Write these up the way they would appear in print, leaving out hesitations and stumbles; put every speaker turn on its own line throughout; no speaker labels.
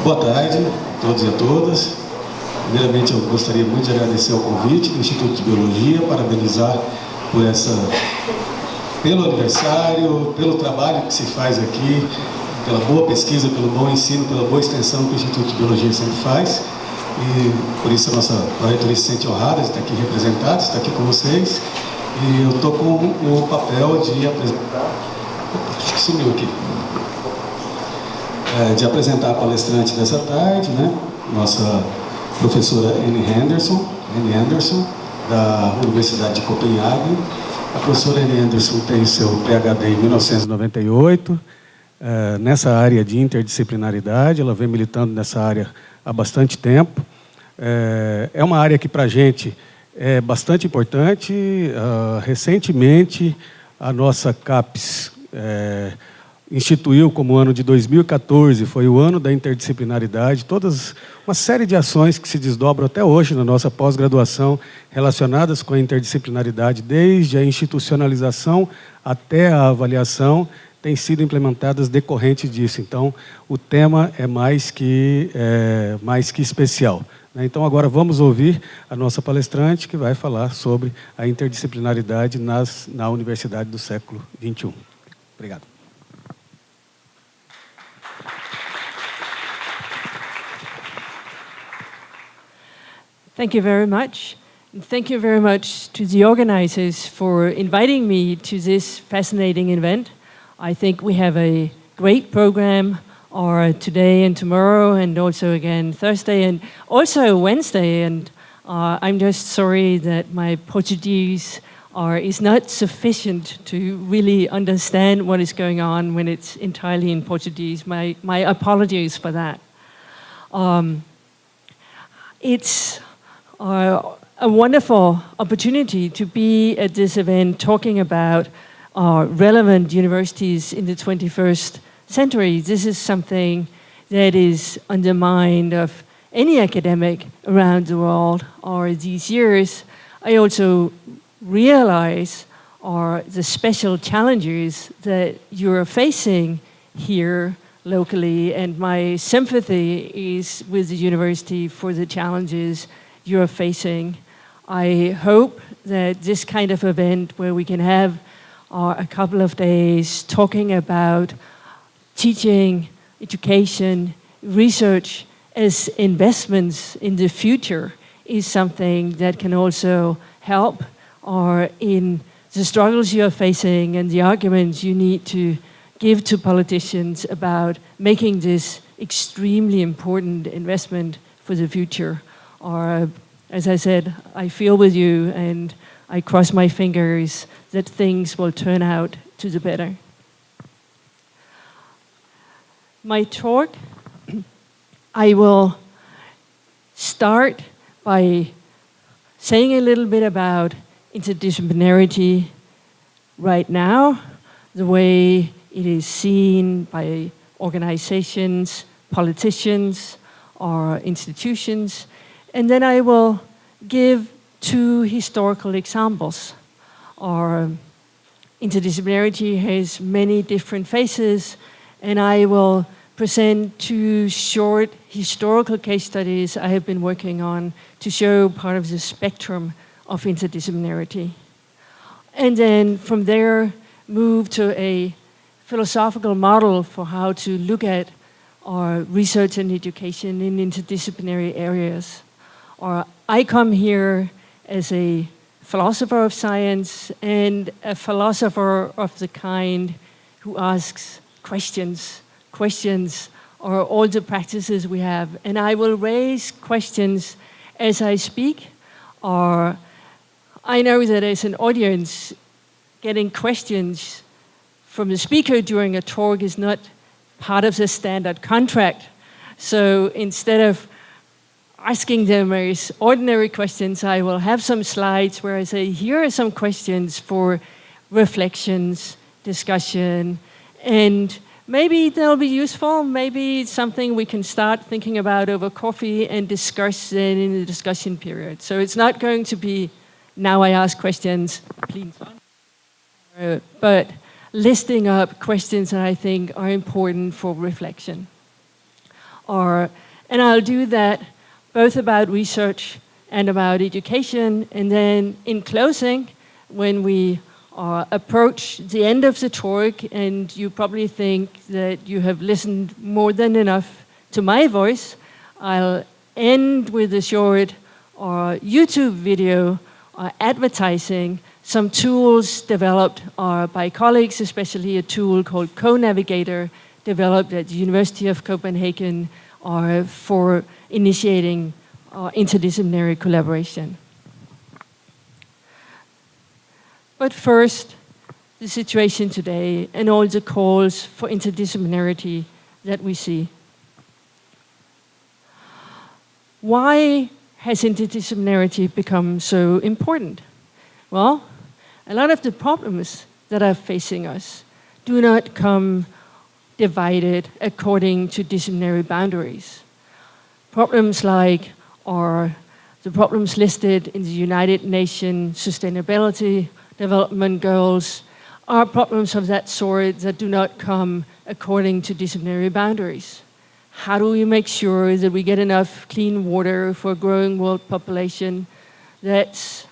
Boa tarde a todos e a todas. Primeiramente, eu gostaria muito de agradecer o convite do Instituto de Biologia, parabenizar pelo aniversário, pelo trabalho que se faz aqui, pela boa pesquisa, pelo bom ensino, pela boa extensão que o Instituto de Biologia sempre faz. E por isso a nossa reitoria se sente honrada de estar aqui representada, de estar aqui com vocês. E eu estou com o papel de apresentar... Acho que sumiu aqui. De apresentar a palestrante dessa tarde, né? Nossa professora Hanne Andersen, da Universidade de Copenhagen. A professora Hanne Andersen tem seu PhD em 1998, nessa área de interdisciplinaridade. Ela vem militando nessa área há bastante tempo. É uma área que, para a gente, é bastante importante. Recentemente, a nossa CAPES instituiu como ano de 2014, foi o ano da interdisciplinaridade, uma série de ações que se desdobram até hoje na nossa pós-graduação relacionadas com a interdisciplinaridade, desde a institucionalização até a avaliação, têm sido implementadas decorrentes disso. Então, o tema é mais que especial. Então, agora vamos ouvir a nossa palestrante, que vai falar sobre a interdisciplinaridade na Universidade do Século XXI. Obrigado.
Thank you very much. And thank you very much to the organizers for inviting me to this fascinating event. I think we have a great program today and tomorrow, and also again Thursday and also Wednesday. And I'm just sorry that my Portuguese is not sufficient to really understand what is going on when it's entirely in Portuguese. My apologies for that. It's a wonderful opportunity to be at this event talking about relevant universities in the 21st century. This is something that is on the mind of any academic around the world these years. I also realize the special challenges that you're facing here locally, and my sympathy is with the university for the challenges you're facing. I hope that this kind of event where we can have a couple of days talking about teaching, education, research as investments in the future is something that can also help in the struggles you're facing and the arguments you need to give to politicians about making this extremely important investment for the future. As I said, I feel with you and I cross my fingers that things will turn out to the better. My talk, I will start by saying a little bit about interdisciplinarity right now, the way it is seen by organizations, politicians, or institutions, and then I will give two historical examples. Interdisciplinarity has many different phases, and I will present two short historical case studies I have been working on to show part of the spectrum of interdisciplinarity. And then from there, move to a philosophical model for how to look at research and education in interdisciplinary areas. I come here as a philosopher of science and a philosopher of the kind who asks questions or all the practices we have. And I will raise questions as I speak, or I know that as an audience, getting questions from the speaker during a talk is not part of the standard contract. So instead of asking them as ordinary questions, I will have some slides where I say, here are some questions for reflections, discussion, and maybe they'll be useful, maybe it's something we can start thinking about over coffee and discuss then in the discussion period. So it's not going to be, now I ask questions, please. But listing up questions that I think are important for reflection. And I'll do that both about research and about education. And then in closing, when we approach the end of the talk, and you probably think that you have listened more than enough to my voice, I'll end with a short YouTube video advertising some tools developed by colleagues, especially a tool called Co-Navigator, developed at the University of Copenhagen for initiating interdisciplinary collaboration. But first, the situation today and all the calls for interdisciplinarity that we see. Why has interdisciplinarity become so important? Well, a lot of the problems that are facing us do not come divided according to disciplinary boundaries. Problems like the problems listed in the United Nations Sustainability Development Goals are problems of that sort that do not come according to disciplinary boundaries. How do we make sure that we get enough clean water for a growing world population? That's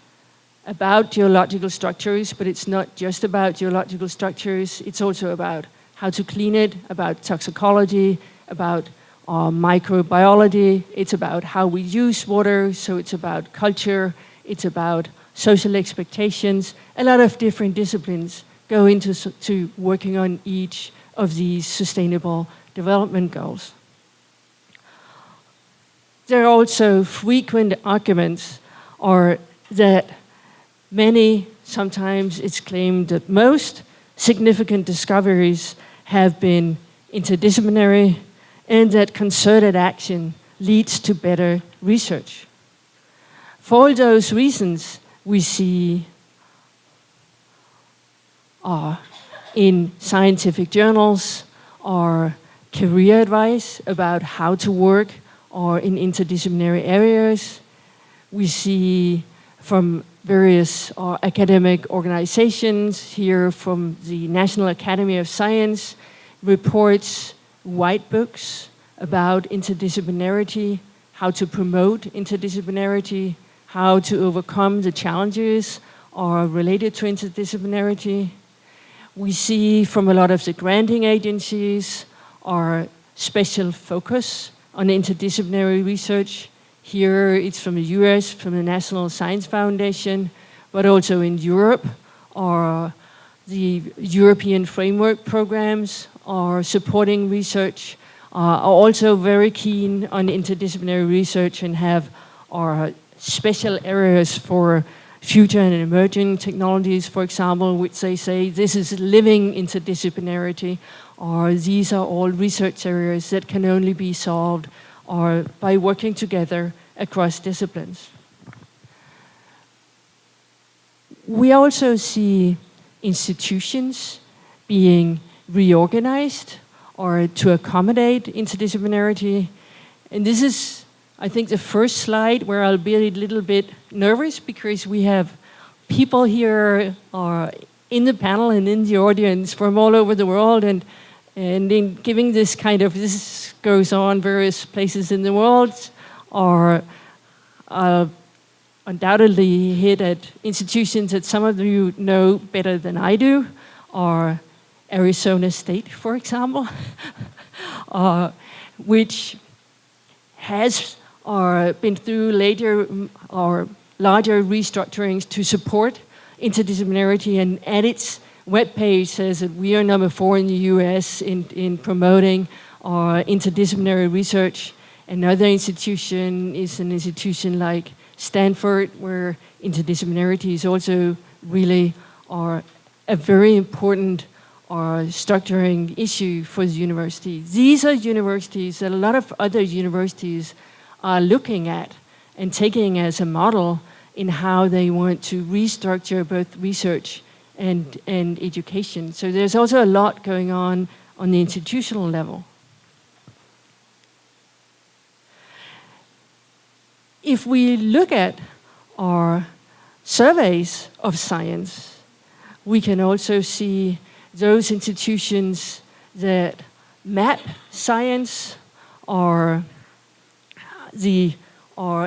about geological structures, but it's not just about geological structures. It's also about how to clean it, about toxicology, about microbiology. It's about how we use water, so it's about culture, it's about social expectations. A lot of different disciplines go into to working on each of these sustainable development goals. There are also frequent arguments that many, sometimes it's claimed that most, significant discoveries have been interdisciplinary and that concerted action leads to better research. For all those reasons, we see in scientific journals or career advice about how to work or in interdisciplinary areas. We see from various academic organizations, here from the National Academy of Science, reports, white books about interdisciplinarity, how to promote interdisciplinarity, how to overcome the challenges related to interdisciplinarity. We see from a lot of the granting agencies our special focus on interdisciplinary research. Here it's from the US, from the National Science Foundation, but also in Europe, the European framework programs are supporting research, are also very keen on interdisciplinary research and have special areas for future and emerging technologies, for example, which they say this is living interdisciplinarity, or these are all research areas that can only be solved by working together across disciplines. We also see institutions being reorganized to accommodate interdisciplinarity. And this is, I think, the first slide where I'll be a little bit nervous because we have people here in the panel and in the audience from all over the world, and in giving this this goes on various places in the world, undoubtedly hit at institutions that some of you know better than I do, or Arizona State, for example, which has been through later or larger restructurings to support interdisciplinarity, and at its webpage says that we are number 4 in the US in promoting interdisciplinary research. Another institution is an institution like Stanford, where interdisciplinarity is also really a very important structuring issue for the university. These are universities that a lot of other universities are looking at and taking as a model in how they want to restructure both research and education. So there's also a lot going on the institutional level. If we look at our surveys of science, we can also see those institutions that map science our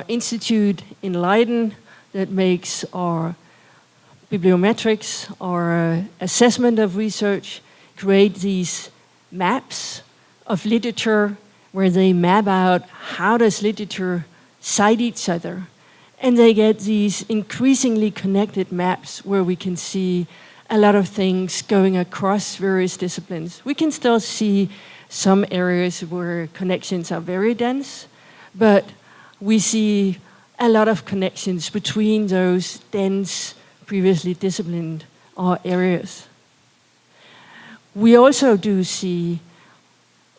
institute in Leiden that makes our bibliometrics, our assessment of research, create these maps of literature where they map out how does literature cite each other. And they get these increasingly connected maps where we can see a lot of things going across various disciplines. We can still see some areas where connections are very dense, but we see a lot of connections between those dense, previously disciplined areas. We also do see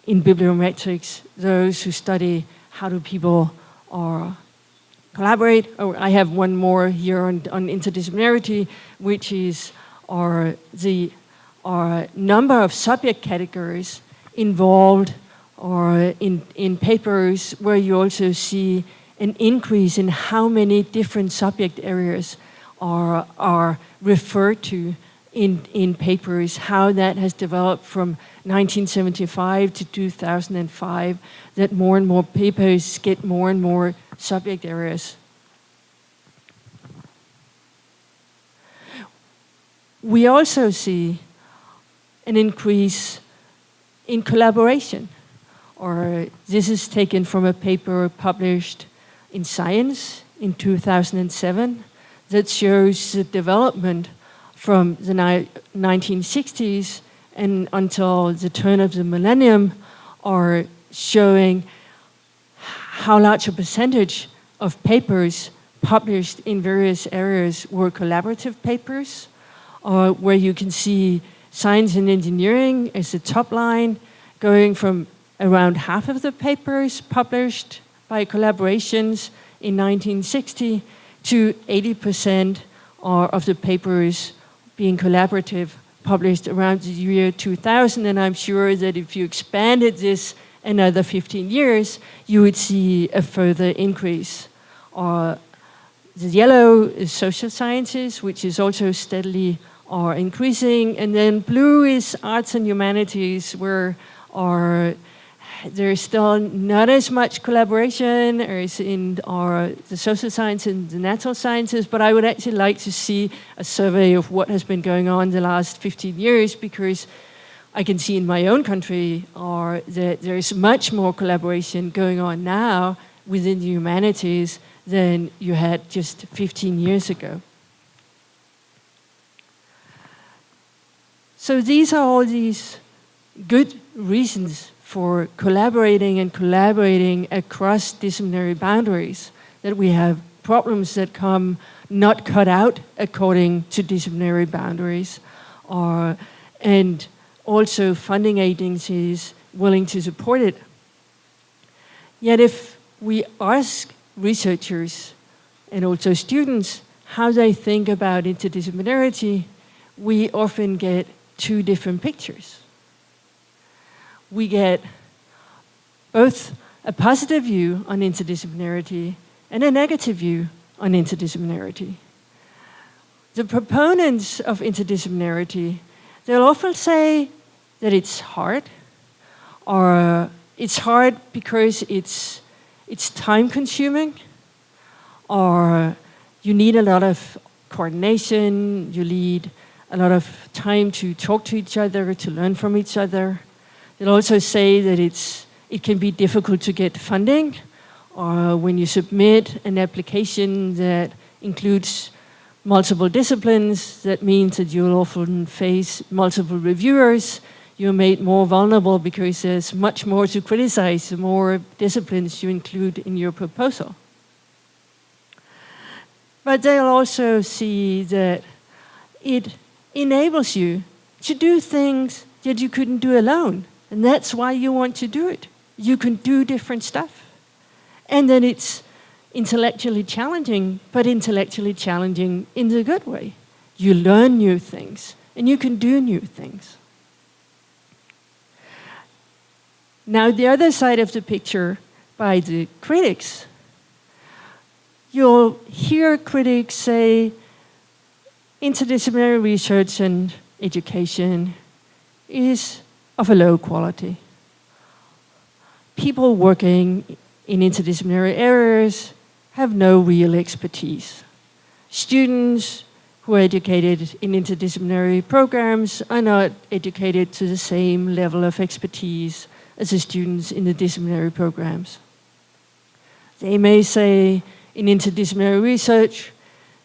in bibliometrics those who study how do people collaborate. Oh, I have one more here on interdisciplinarity, which is our number of subject categories involved or in papers, where you also see an increase in how many different subject areas are referred to in papers, how that has developed from 1975 to 2005, that more and more papers get more and more subject areas. We also see an increase in collaboration, or this is taken from a paper published in Science in 2007 that shows the development from the 1960s and until the turn of the millennium, are showing how large a percentage of papers published in various areas were collaborative papers, where you can see science and engineering as the top line, going from around half of the papers published by collaborations in 1960 to 80% of the papers being collaborative published around the year 2000. And I'm sure that if you expanded this another 15 years, you would see a further increase. The yellow is social sciences, which is also steadily increasing. And then blue is arts and humanities, where there's still not as much collaboration as in the social sciences and the natural sciences, but I would actually like to see a survey of what has been going on the last 15 years, because I can see in my own country that there's much more collaboration going on now within the humanities than you had just 15 years ago. So these are all these good reasons for collaborating across disciplinary boundaries, that we have problems that come not cut out according to disciplinary boundaries, and also funding agencies willing to support it. Yet if we ask researchers and also students how they think about interdisciplinarity, we often get two different pictures. We get both a positive view on interdisciplinarity and a negative view on interdisciplinarity. The proponents of interdisciplinarity, they'll often say that it's hard, or it's hard because it's time-consuming, or you need a lot of coordination, you need a lot of time to talk to each other, to learn from each other. They'll also say that it can be difficult to get funding, or when you submit an application that includes multiple disciplines, that means that you'll often face multiple reviewers. You're made more vulnerable because there's much more to criticize the more disciplines you include in your proposal. But they'll also see that it enables you to do things that you couldn't do alone. And that's why you want to do it. You can do different stuff. And then it's intellectually challenging, but intellectually challenging in the good way. You learn new things, and you can do new things. Now, the other side of the picture, by the critics, you'll hear critics say interdisciplinary research and education is of a low quality. people working in interdisciplinary areas have no real expertise. Students who are educated in interdisciplinary programs are not educated to the same level of expertise as the students in the disciplinary programs. They may say in interdisciplinary research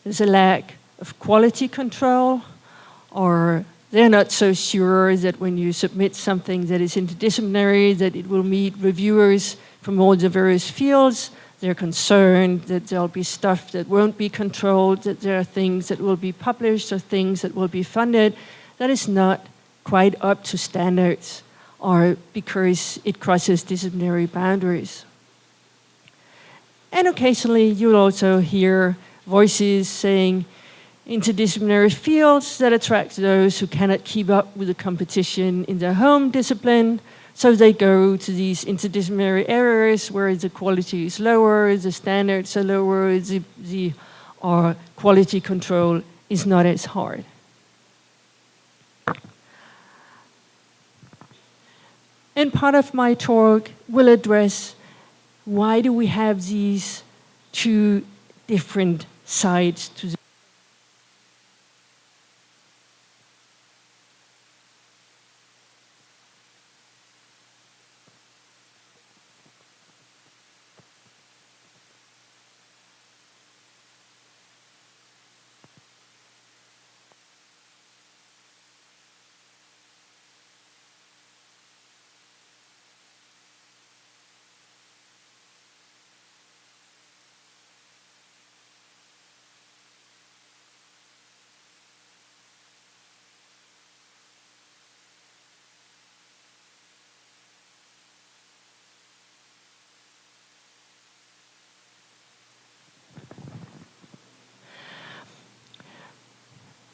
there's a lack of quality control, or they're not so sure that when you submit something that is interdisciplinary that it will meet reviewers from all the various fields. They're concerned that there'll be stuff that won't be controlled, that there are things that will be published or things that will be funded that is not quite up to standards, or because it crosses disciplinary boundaries. And occasionally you'll also hear voices saying interdisciplinary fields that attract those who cannot keep up with the competition in their home discipline, so they go to these interdisciplinary areas where the quality is lower, the standards are lower, the quality control is not as hard. And part of my talk will address why do we have these two different sides to the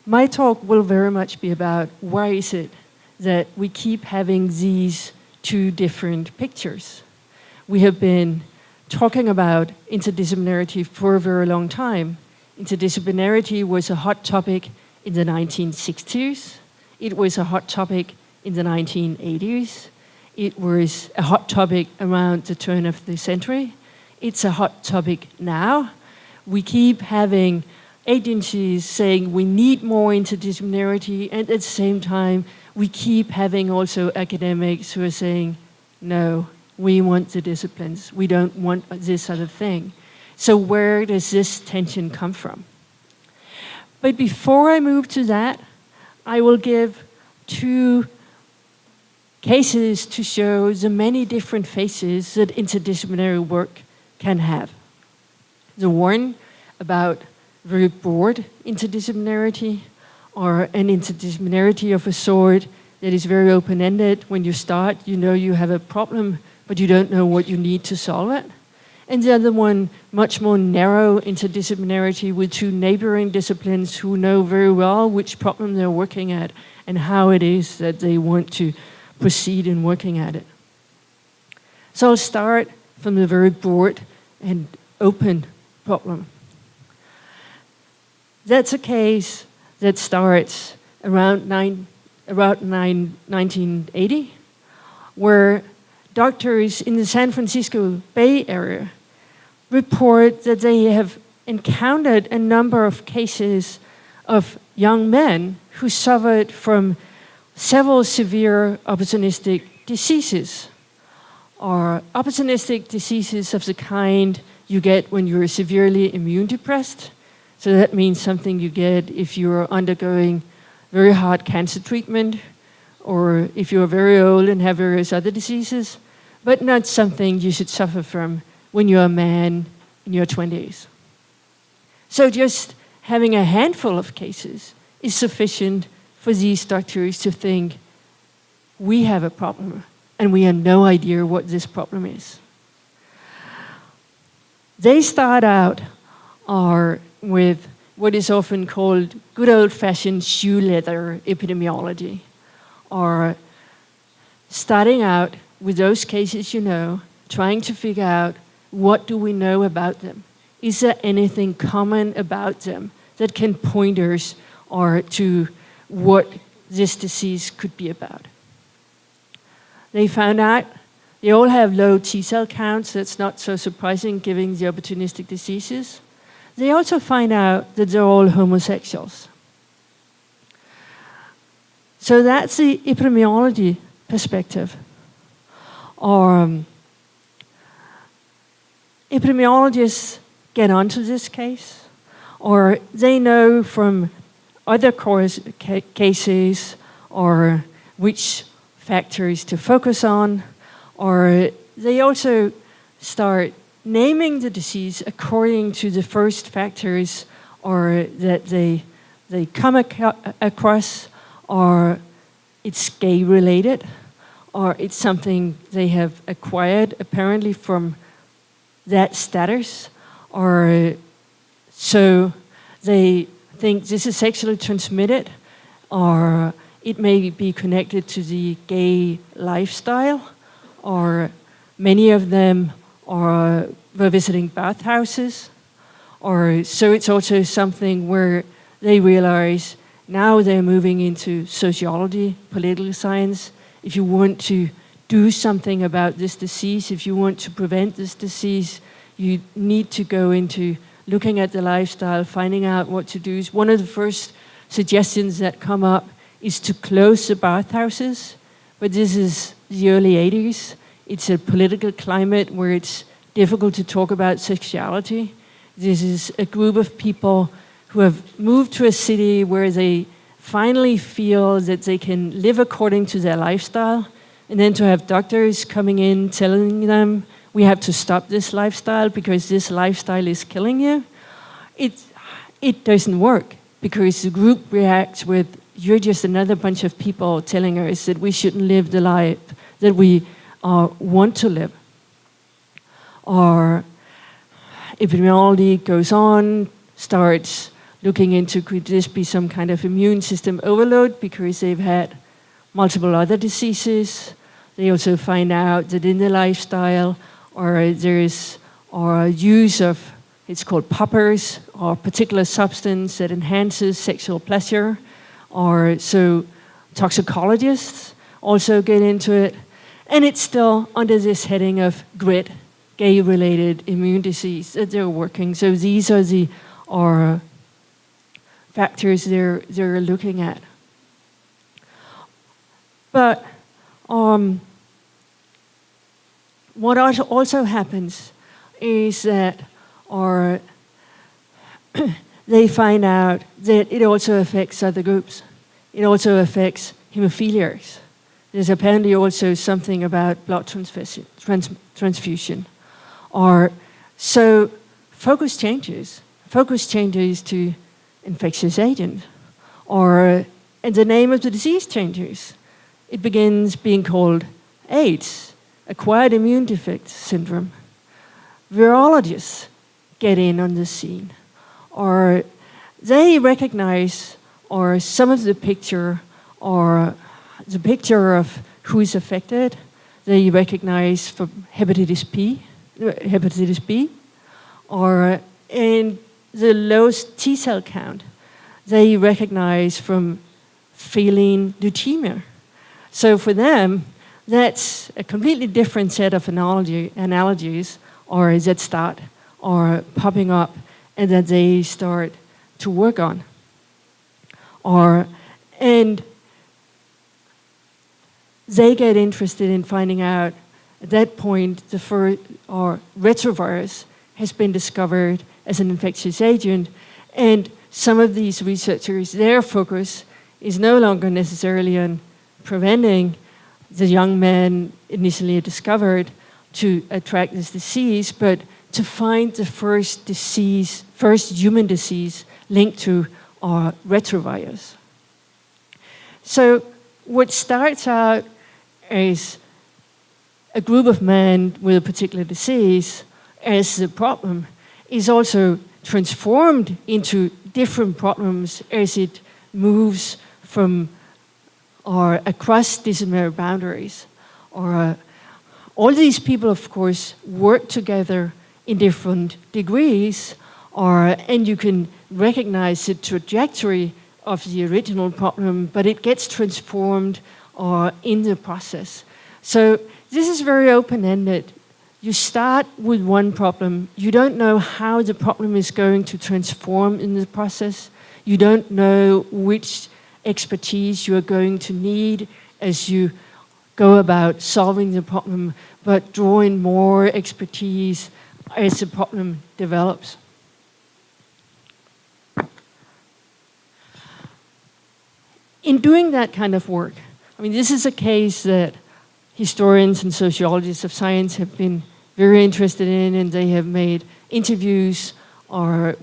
My talk will very much be about why is it that we keep having these two different pictures. We have been talking about interdisciplinarity for a very long time. Interdisciplinarity was a hot topic in the 1960s. It was a hot topic in the 1980s. It was a hot topic around the turn of the century. It's a hot topic now. We keep having agencies saying we need more interdisciplinarity, and at the same time, we keep having also academics who are saying, no, we want the disciplines. We don't want this other thing. So where does this tension come from? But before I move to that, I will give two cases to show the many different faces that interdisciplinary work can have. The one about very broad interdisciplinarity, or an interdisciplinarity of a sort that is very open-ended. When you start, you know you have a problem, but you don't know what you need to solve it. And the other one, much more narrow interdisciplinarity with two neighboring disciplines who know very well which problem they're working at and how it is that they want to proceed in working at it. So I'll start from the very broad and open problem. That's a case that starts around 1980, where doctors in the San Francisco Bay Area report that they have encountered a number of cases of young men who suffered from several severe opportunistic diseases, or opportunistic diseases of the kind you get when you're severely immune depressed. So that means something you get if you're undergoing very hard cancer treatment, or if you're very old and have various other diseases, but not something you should suffer from when you're a man in your 20s. So just having a handful of cases is sufficient for these doctors to think, we have a problem, and we have no idea what this problem is. They start out with what is often called good old-fashioned shoe leather epidemiology, or starting out with those cases you know, trying to figure out what do we know about them. Is there anything common about them that can point us or to what this disease could be about? They found out They all have low T cell counts. That's not so surprising given the opportunistic diseases. They also find out that they're all homosexuals. So that's the epidemiology perspective. Or epidemiologists get onto this case, or they know from other cases or which factors to focus on, or they also start naming the disease according to the first factors or that they come across, or it's gay related, or it's something they have acquired apparently from that status, or so they think this is sexually transmitted, or it may be connected to the gay lifestyle, or many of them were visiting bathhouses, or so it's also something where they realize now they're moving into sociology, political science. If you want to do something about this disease, if you want to prevent this disease, you need to go into looking at the lifestyle, finding out what to do. One of the first suggestions that come up is to close the bathhouses, but this is the early 80s. It's a political climate where it's difficult to talk about sexuality. This is a group of people who have moved to a city where they finally feel that they can live according to their lifestyle, and then to have doctors coming in telling them, we have to stop this lifestyle because this lifestyle is killing you. It doesn't work because the group reacts with, you're just another bunch of people telling us that we shouldn't live the life that we want to live. Or epidemiology goes on, starts looking into could this be some kind of immune system overload because they've had multiple other diseases. They also find out that in the lifestyle or there is use of, it's called poppers, or particular substance that enhances sexual pleasure, or so toxicologists also get into it. And it's still under this heading of GRID, gay-related immune disease, that they're working. So these are the factors they're looking at. But what also happens is that they find out that it also affects other groups. It also affects hemophiliacs. There's apparently also something about blood transfusion. So focus changes. Focus changes to infectious agent. And the name of the disease changes. It begins being called AIDS, acquired immune defect syndrome. Virologists get in on the scene, or they recognize, or some of the picture, or the picture of who is affected, they recognize from hepatitis B, or in the lowest T cell count, they recognize from feeling leukemia. So for them, that's a completely different set of analogies, or that start, or popping up, and that they start to work on. And they get interested in finding out, at that point, the first retrovirus has been discovered as an infectious agent, and some of these researchers, their focus is no longer necessarily on preventing the young men initially discovered to attract this disease, but to find the first human disease linked to retrovirus. So what starts out as a group of men with a particular disease as the problem is also transformed into different problems as it moves from or across disciplinary boundaries. All these people, of course, work together in different degrees, and you can recognize the trajectory of the original problem, but it gets transformed in the process. So this is very open-ended. You start with one problem. You don't know how the problem is going to transform in the process. You don't know which expertise you are going to need as you go about solving the problem, but draw in more expertise as the problem develops. In doing that kind of work, I mean, this is a case that historians and sociologists of science have been very interested in, and they have made interviews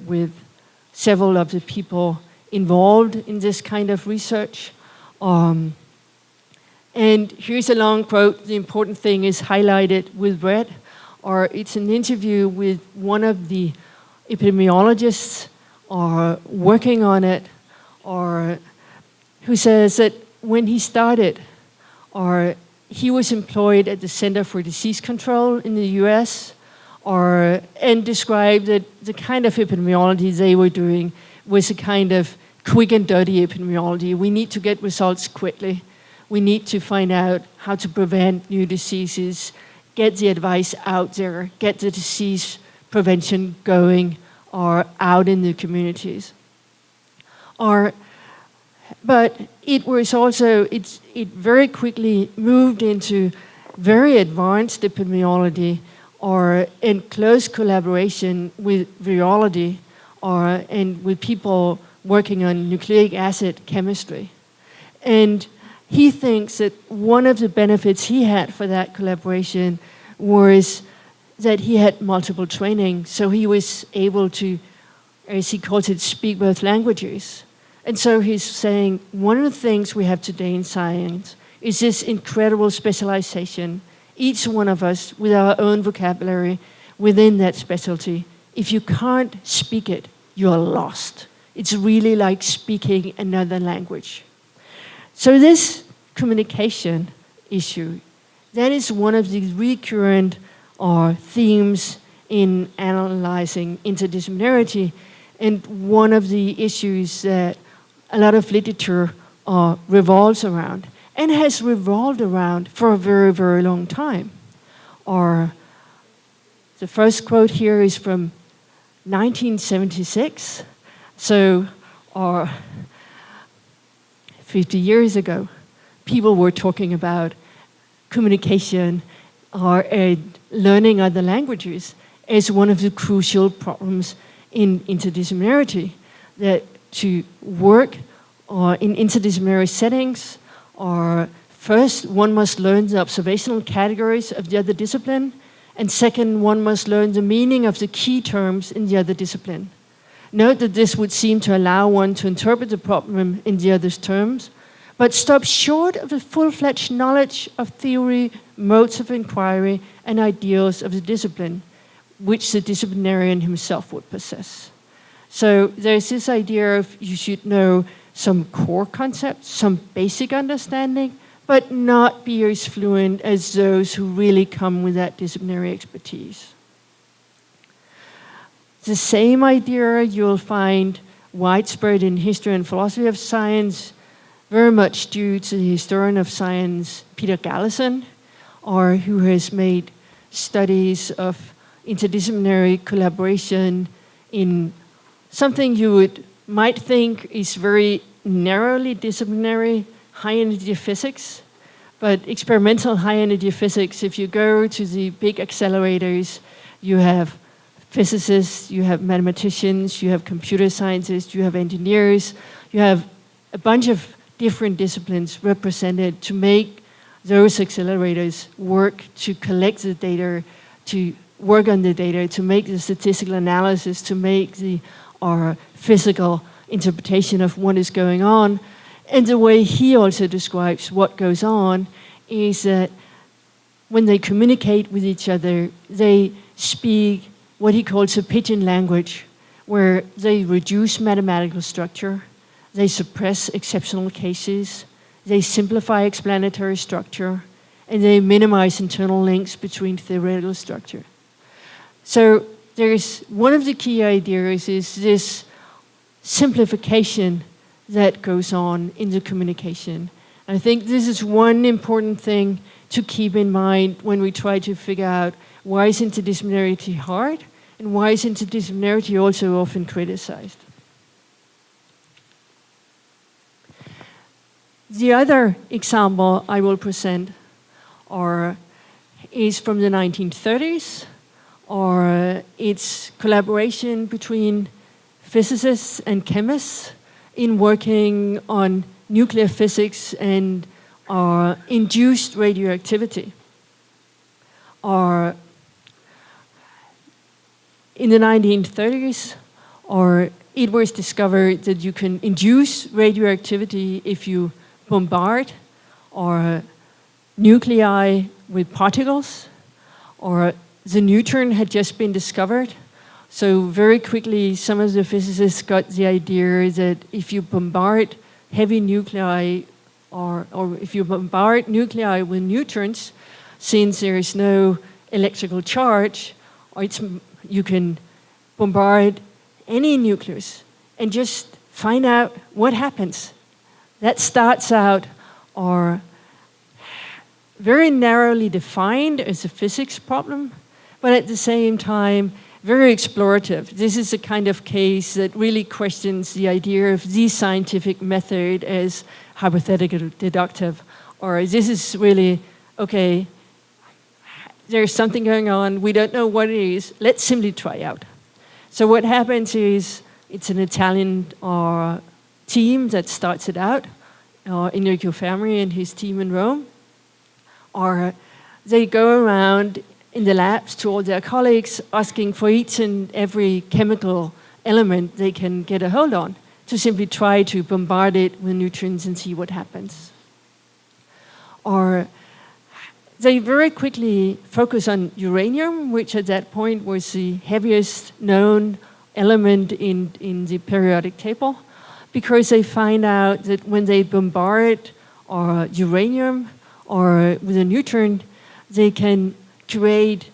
with several of the people involved in this kind of research. And here's a long quote. The important thing is highlighted with red, or it's an interview with one of the epidemiologists working on it, or who says that when he started, he was employed at the Center for Disease Control in the US, and described that the kind of epidemiology they were doing was a kind of quick and dirty epidemiology. We need to get results quickly. We need to find out how to prevent new diseases, get the advice out there, get the disease prevention going out in the communities. But it was also, it very quickly moved into very advanced epidemiology in close collaboration with virology and with people working on nucleic acid chemistry. And he thinks that one of the benefits he had for that collaboration was that he had multiple training, so he was able to, as he calls it, speak both languages. And so he's saying one of the things we have today in science is this incredible specialization, each one of us with our own vocabulary within that specialty. If you can't speak it, you're lost. It's really like speaking another language. So this communication issue, that is one of the recurrent themes in analyzing interdisciplinarity, and one of the issues that a lot of literature revolves around, and has revolved around for a very, very long time. The first quote here is from 1976, so 50 years ago. People were talking about communication and learning other languages as one of the crucial problems in interdisciplinarity, that to work in interdisciplinary settings, first, one must learn the observational categories of the other discipline, and second, one must learn the meaning of the key terms in the other discipline. Note that this would seem to allow one to interpret the problem in the other's terms, but stop short of the full-fledged knowledge of theory, modes of inquiry, and ideals of the discipline, which the disciplinarian himself would possess. So there's this idea of you should know some core concepts, some basic understanding, but not be as fluent as those who really come with that disciplinary expertise. The same idea you'll find widespread in history and philosophy of science, very much due to the historian of science, Peter Galison, who has made studies of interdisciplinary collaboration in something you might think is very narrowly disciplinary, high-energy physics. But experimental high-energy physics, if you go to the big accelerators, you have physicists, you have mathematicians, you have computer scientists, you have engineers, you have a bunch of different disciplines represented to make those accelerators work, to collect the data, to work on the data, to make the statistical analysis, to make the physical interpretation of what is going on. And the way he also describes what goes on is that when they communicate with each other, they speak what he calls a pidgin language, where they reduce mathematical structure, they suppress exceptional cases, they simplify explanatory structure, and they minimize internal links between theoretical structure. So there's one of the key ideas is this simplification that goes on in the communication. I think this is one important thing to keep in mind when we try to figure out why is interdisciplinarity hard and why is interdisciplinarity also often criticized. The other example I will present is from the 1930s, or it's collaboration between physicists and chemists in working on nuclear physics and induced radioactivity. In the 1930s, it was discovered that you can induce radioactivity if you bombard nuclei with particles, or the neutron had just been discovered. So very quickly, some of the physicists got the idea that if you bombard heavy nuclei, or if you bombard nuclei with neutrons, since there is no electrical charge, you can bombard any nucleus and just find out what happens. That starts out very narrowly defined as a physics problem, but at the same time, very explorative. This is a kind of case that really questions the idea of the scientific method as hypothetical deductive, or this is really, okay, there's something going on, we don't know what it is, let's simply try out. So what happens is, it's an Italian team that starts it out, Enrico Fermi and his team in Rome, they go around in the labs to all their colleagues asking for each and every chemical element they can get a hold on to simply try to bombard it with neutrons and see what happens. They very quickly focus on uranium, which at that point was the heaviest known element in the periodic table, because they find out that when they bombard uranium with a neutron, they can create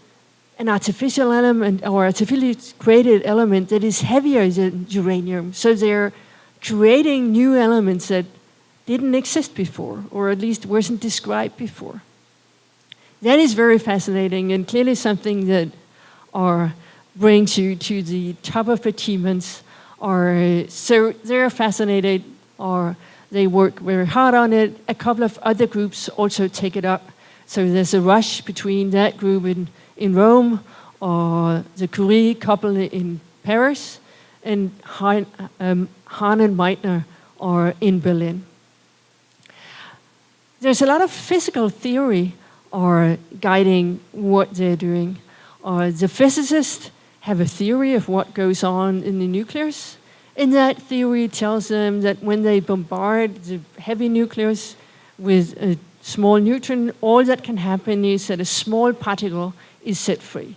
an artificial element or artificially created element that is heavier than uranium. So they're creating new elements that didn't exist before, or at least wasn't described before. That is very fascinating and clearly something that brings you to the top of achievements. So they're fascinated, or they work very hard on it. A couple of other groups also take it up. So there's a rush between that group in Rome, or the Curie couple in Paris, and Hahn and Meitner in Berlin. There's a lot of physical theory guiding what they're doing. The physicists have a theory of what goes on in the nucleus, and that theory tells them that when they bombard the heavy nucleus with a small neutron, all that can happen is that a small particle is set free.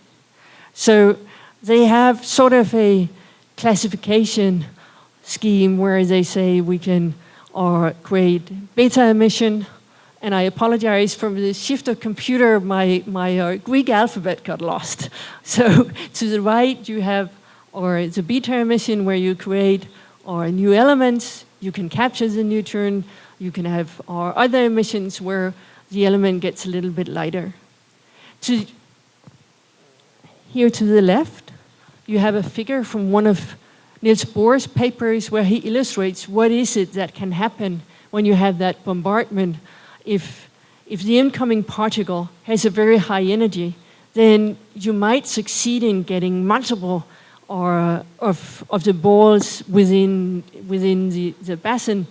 So they have sort of a classification scheme where they say we can create beta emission, and I apologize for the shift of computer, my Greek alphabet got lost. So to the right you have the beta emission, where you create new elements, you can capture the neutron. You can have other emissions where the element gets a little bit lighter. Here to the left, you have a figure from one of Niels Bohr's papers where he illustrates what is it that can happen when you have that bombardment. If the incoming particle has a very high energy, then you might succeed in getting multiple of the balls within the basin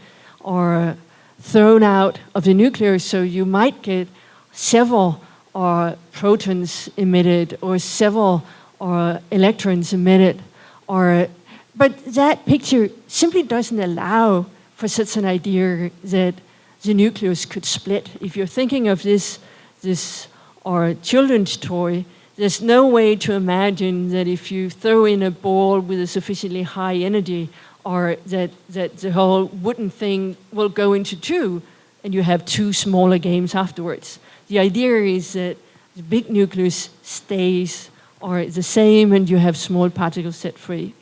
thrown out of the nucleus, so you might get several protons emitted or several electrons emitted. But that picture simply doesn't allow for such an idea that the nucleus could split. If you're thinking of this children's toy, there's no way to imagine that if you throw in a ball with a sufficiently high energy, that the whole wooden thing will go into two, and you have two smaller games afterwards. The idea is that the big nucleus stays the same, and you have small particles set free.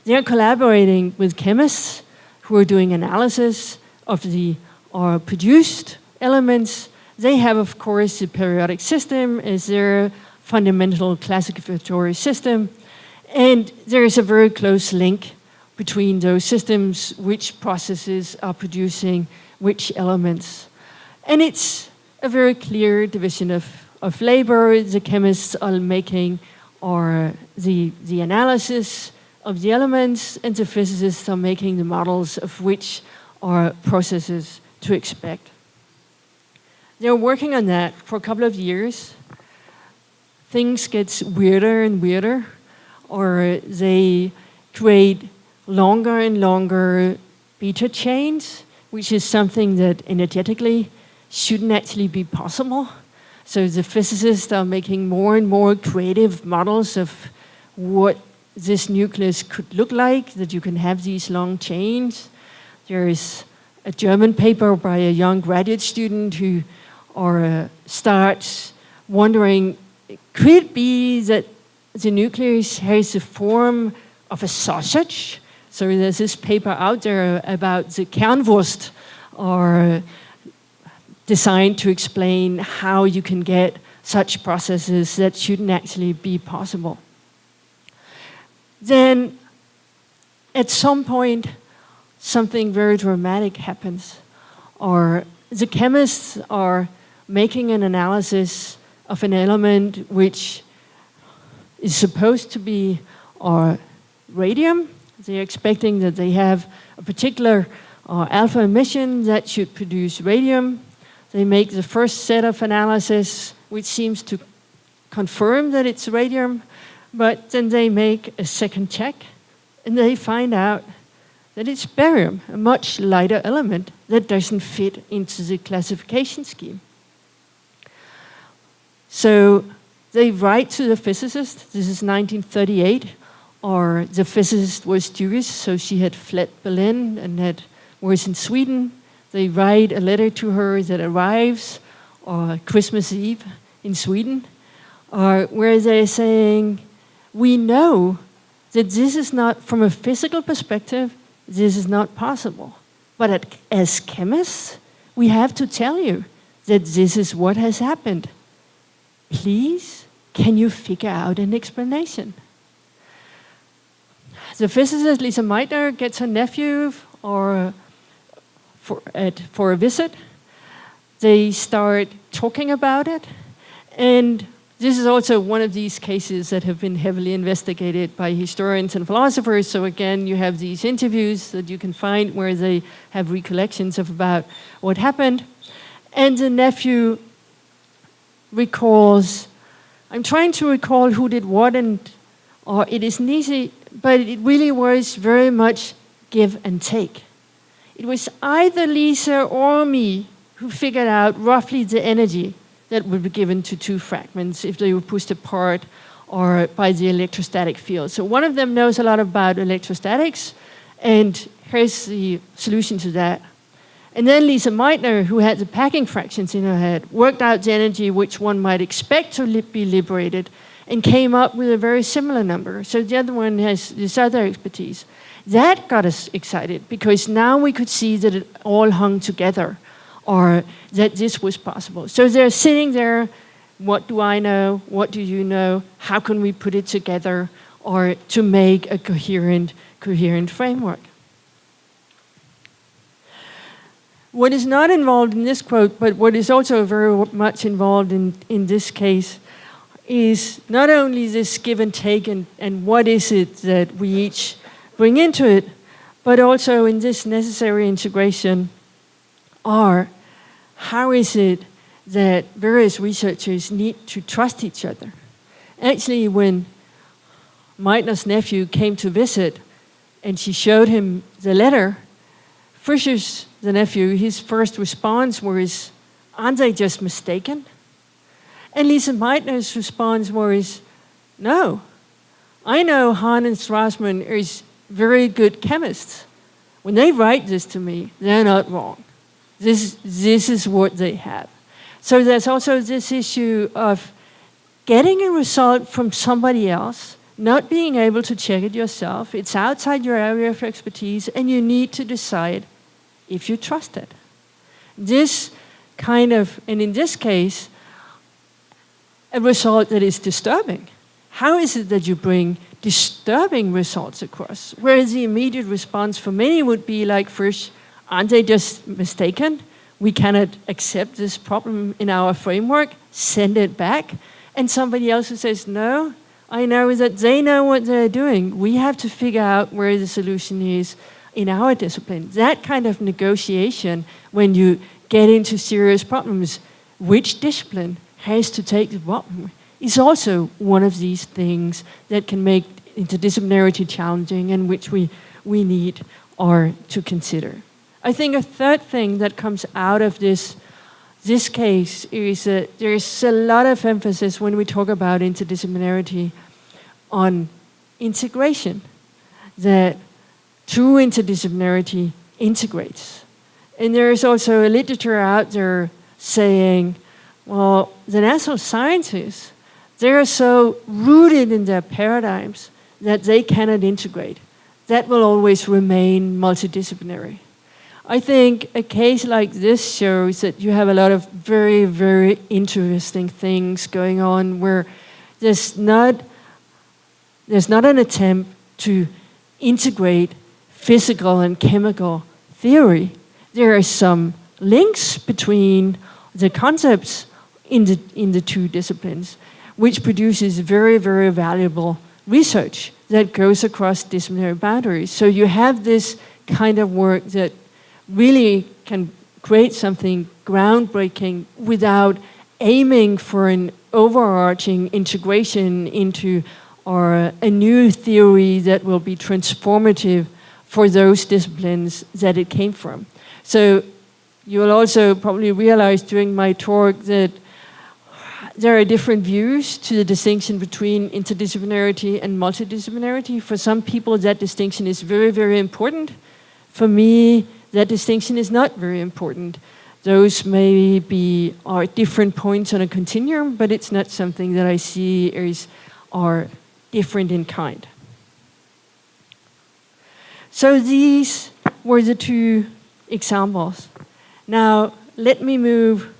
They're collaborating with chemists who are doing analysis of the produced elements. they have, of course, the periodic system as their fundamental classificatory system, and there is a very close link between those systems, which processes are producing which elements. And it's a very clear division of labor. The chemists are making the analysis of the elements, and the physicists are making the models of which are processes to expect. They're working on that for a couple of years. Things get weirder and weirder, or they create longer and longer beta chains, which is something that energetically shouldn't actually be possible. So the physicists are making more and more creative models of what this nucleus could look like, that you can have these long chains. There is a German paper by a young graduate student who starts wondering, could it be that the nucleus has the form of a sausage? So there's this paper out there about the Kernwurst, or designed to explain how you can get such processes that shouldn't actually be possible. Then, at some point, something very dramatic happens, or the chemists are making an analysis of an element which is supposed to be radium. They're expecting that they have a particular alpha emission that should produce radium. They make the first set of analysis, which seems to confirm that it's radium, but then they make a second check, and they find out that it's barium, a much lighter element that doesn't fit into the classification scheme. So they write to the physicist. This is 1938, or the physicist was Jewish, so she had fled Berlin and was in Sweden. They write a letter to her that arrives on Christmas Eve in Sweden, where they're saying, we know that this is not, from a physical perspective, this is not possible. But as chemists, we have to tell you that this is what has happened. Please, can you figure out an explanation? The physicist Lise Meitner gets her nephew for a visit. They start talking about it, and this is also one of these cases that have been heavily investigated by historians and philosophers. So again, you have these interviews that you can find where they have recollections about what happened. And the nephew recalls, I'm trying to recall who did what, or it isn't easy, but it really was very much give and take. It was either Lisa or me who figured out roughly the energy that would be given to two fragments if they were pushed apart or by the electrostatic field. So one of them knows a lot about electrostatics, and here's the solution to that. And then Lise Meitner, who had the packing fractions in her head, worked out the energy which one might expect to be liberated and came up with a very similar number. So the other one has this other expertise. That got us excited because now we could see that it all hung together, or that this was possible. So they're sitting there, what do I know, what do you know, how can we put it together, or to make a coherent framework. What is not involved in this quote, but what is also very much involved in this case, is not only this give and take and what is it that we each bring into it, but also in this necessary integration are how is it that various researchers need to trust each other. Actually, when Meitner's nephew came to visit and she showed him the letter, Fischer's the nephew, his first response was, aren't they just mistaken? And Lise Meitner's response was, no, I know Hahn and Strassmann are very good chemists. When they write this to me, they're not wrong. This is what they have. So there's also this issue of getting a result from somebody else, not being able to check it yourself. It's outside your area of expertise, and you need to decide if you trust it. This kind of, and in this case, a result that is disturbing. How is it that you bring disturbing results across? Whereas the immediate response for many would be like, first, aren't they just mistaken? We cannot accept this problem in our framework, send it back. And somebody else who says, no, I know that they know what they're doing. We have to figure out where the solution is in our discipline. That kind of negotiation, when you get into serious problems, which discipline has to take the problem, is also one of these things that can make interdisciplinarity challenging and which we need or to consider. I think a third thing that comes out of this case is that there's a lot of emphasis when we talk about interdisciplinarity on integration, that true interdisciplinarity integrates. And there is also a literature out there saying, well, the natural sciences, they're so rooted in their paradigms that they cannot integrate. That will always remain multidisciplinary. I think a case like this shows that you have a lot of very, very interesting things going on where there's not an attempt to integrate physical and chemical theory. There are some links between the concepts in the two disciplines, which produces very, very valuable research that goes across disciplinary boundaries. So you have this kind of work that really can create something groundbreaking without aiming for an overarching integration into or a new theory that will be transformative for those disciplines that it came from. So you will also probably realize during my talk that there are different views to the distinction between interdisciplinarity and multidisciplinarity. For some people, that distinction is very, very important. For me, that distinction is not very important. Those may are different points on a continuum, but it's not something that I see are different in kind. So these were the two examples. Now, let me move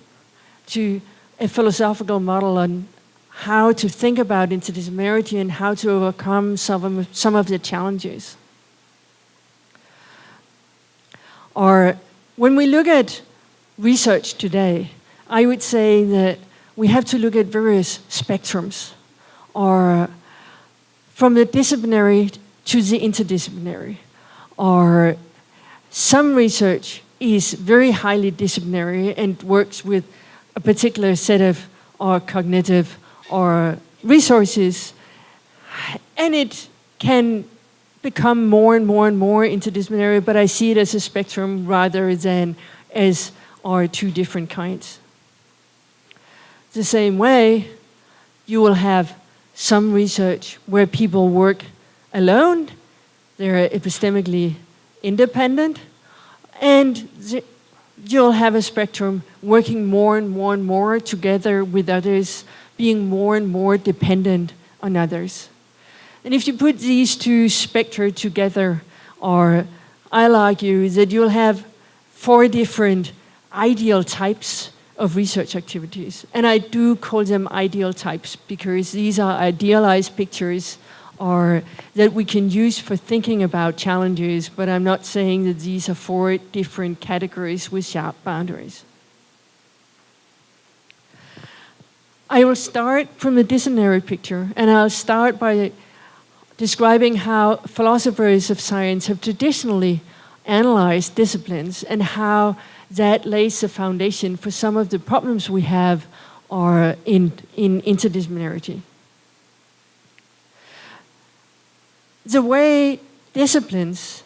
to a philosophical model on how to think about interdisciplinarity and how to overcome some of the challenges. Or when we look at research today, I would say that we have to look at various spectrums, or from the disciplinary to the interdisciplinary. Or some research is very highly disciplinary and works with a particular set of cognitive or resources, and it can become more and more and more interdisciplinary, but I see it as a spectrum rather than as two different kinds. The same way, you will have some research where people work alone, they're epistemically independent, and you'll have a spectrum working more and more and more together with others, being more and more dependent on others. And if you put these two spectra together, or I'll argue that you'll have 4 different ideal types of research activities. And I do call them ideal types because these are idealized pictures that we can use for thinking about challenges, but I'm not saying that these are 4 different categories with sharp boundaries. I will start from the disciplinary picture, and I'll start by describing how philosophers of science have traditionally analyzed disciplines and how that lays the foundation for some of the problems we have in interdisciplinarity. The way disciplines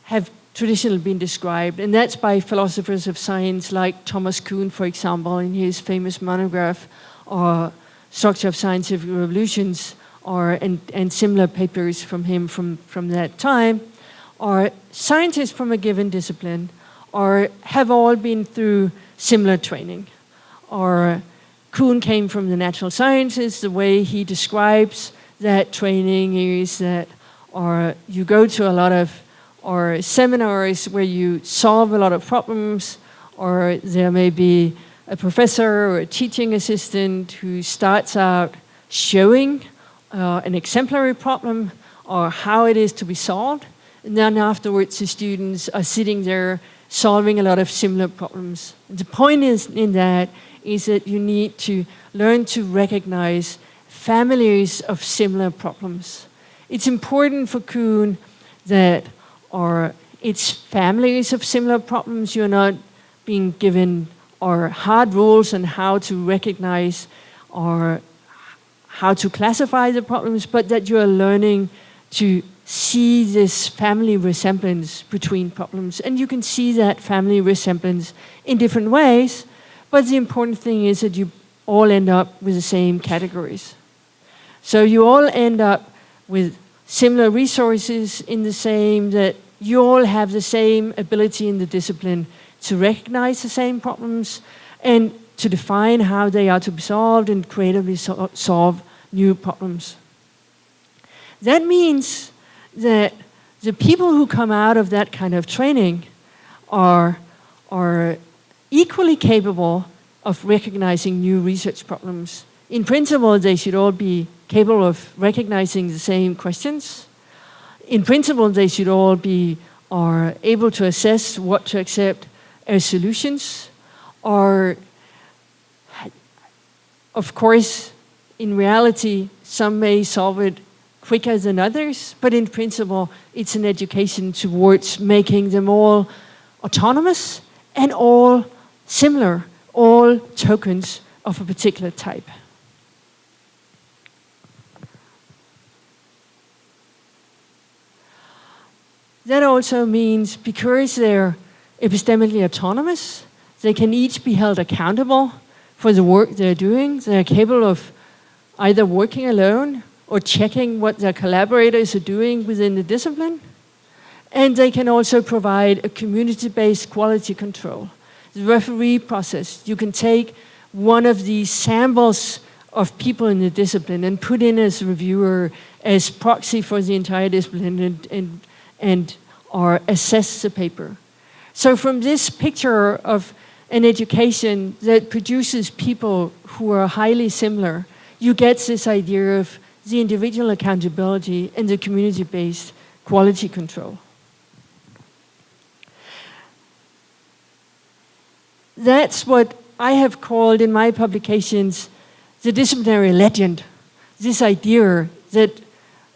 have traditionally been described, and that's by philosophers of science like Thomas Kuhn, for example, in his famous monograph, or Structure of Scientific Revolutions, and similar papers from him from that time, or scientists from a given discipline, or have all been through similar training. Or Kuhn came from the natural sciences. The way he describes that training is that you go to a lot of seminars where you solve a lot of problems, or there may be a professor or a teaching assistant who starts out showing an exemplary problem or how it is to be solved, and then afterwards the students are sitting there solving a lot of similar problems. And the point is that you need to learn to recognize families of similar problems. It's important for Kuhn that it's families of similar problems. You're not being given hard rules on how to recognize or how to classify the problems, but that you are learning to see this family resemblance between problems. And you can see that family resemblance in different ways, but the important thing is that you all end up with the same categories. So you all end up with similar resources in the same, that you all have the same ability in the discipline to recognize the same problems and to define how they are to be solved and creatively solve new problems. That means that the people who come out of that kind of training are equally capable of recognizing new research problems. In principle, they should all be capable of recognizing the same questions. In principle, they should all be able to assess what to accept as solutions. Or, of course, in reality, some may solve it quicker than others, but in principle, it's an education towards making them all autonomous and all similar, all tokens of a particular type. That also means because they're epistemically autonomous, they can each be held accountable for the work they're doing. They're capable of either working alone or checking what their collaborators are doing within the discipline. And they can also provide a community-based quality control. The referee process, you can take one of these samples of people in the discipline and put in as a reviewer, as proxy for the entire discipline or assess the paper. So from this picture of an education that produces people who are highly similar, you get this idea of the individual accountability and the community-based quality control. That's what I have called in my publications the disciplinary legend. This idea that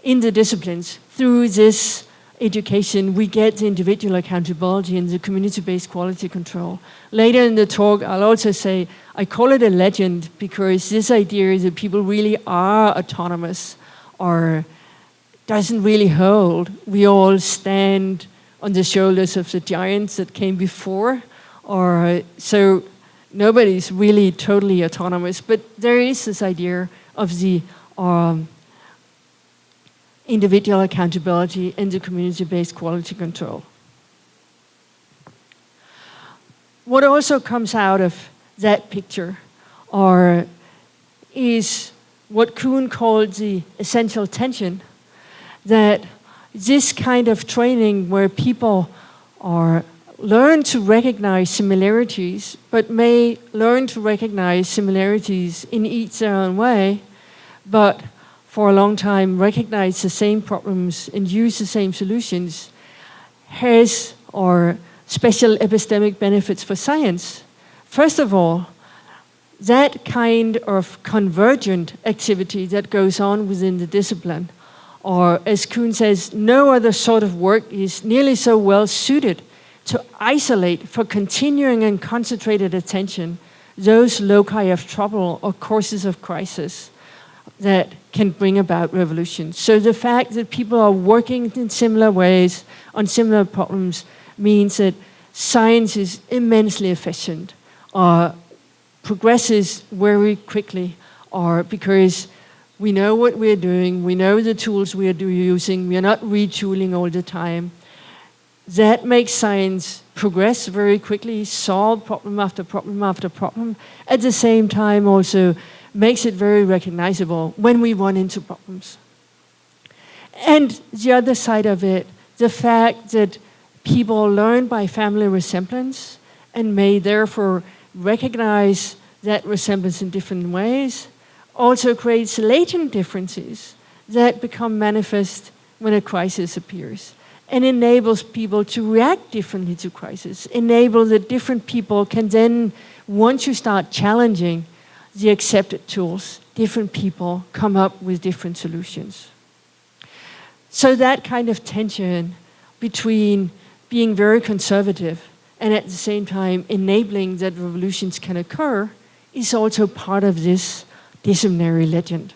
in the disciplines, through this education, we get the individual accountability and the community-based quality control. Later in the talk, I'll also say, I call it a legend because this idea that people really are autonomous or doesn't really hold. We all stand on the shoulders of the giants that came before, so nobody's really totally autonomous, but there is this idea of the individual accountability and the community-based quality control. What also comes out of that picture is what Kuhn called the essential tension, that this kind of training where people learn to recognize similarities, but may learn to recognize similarities in each their own way, but for a long time recognize the same problems and use the same solutions, has special epistemic benefits for science. First of all, that kind of convergent activity that goes on within the discipline, or as Kuhn says, no other sort of work is nearly so well suited to isolate for continuing and concentrated attention those loci of trouble or courses of crisis that can bring about revolution. So the fact that people are working in similar ways on similar problems means that science is immensely efficient, progresses very quickly, because we know what we're doing, we know the tools we are using, we are not retooling all the time. That makes science progress very quickly, solve problem after problem after problem. At the same time also makes it very recognizable when we run into problems. And the other side of it, the fact that people learn by family resemblance and may therefore recognize that resemblance in different ways, also creates latent differences that become manifest when a crisis appears, and enables people to react differently to crisis, enable that different people can then, once you start challenging the accepted tools, different people come up with different solutions. So that kind of tension between being very conservative and at the same time enabling that revolutions can occur is also part of this disciplinary legend.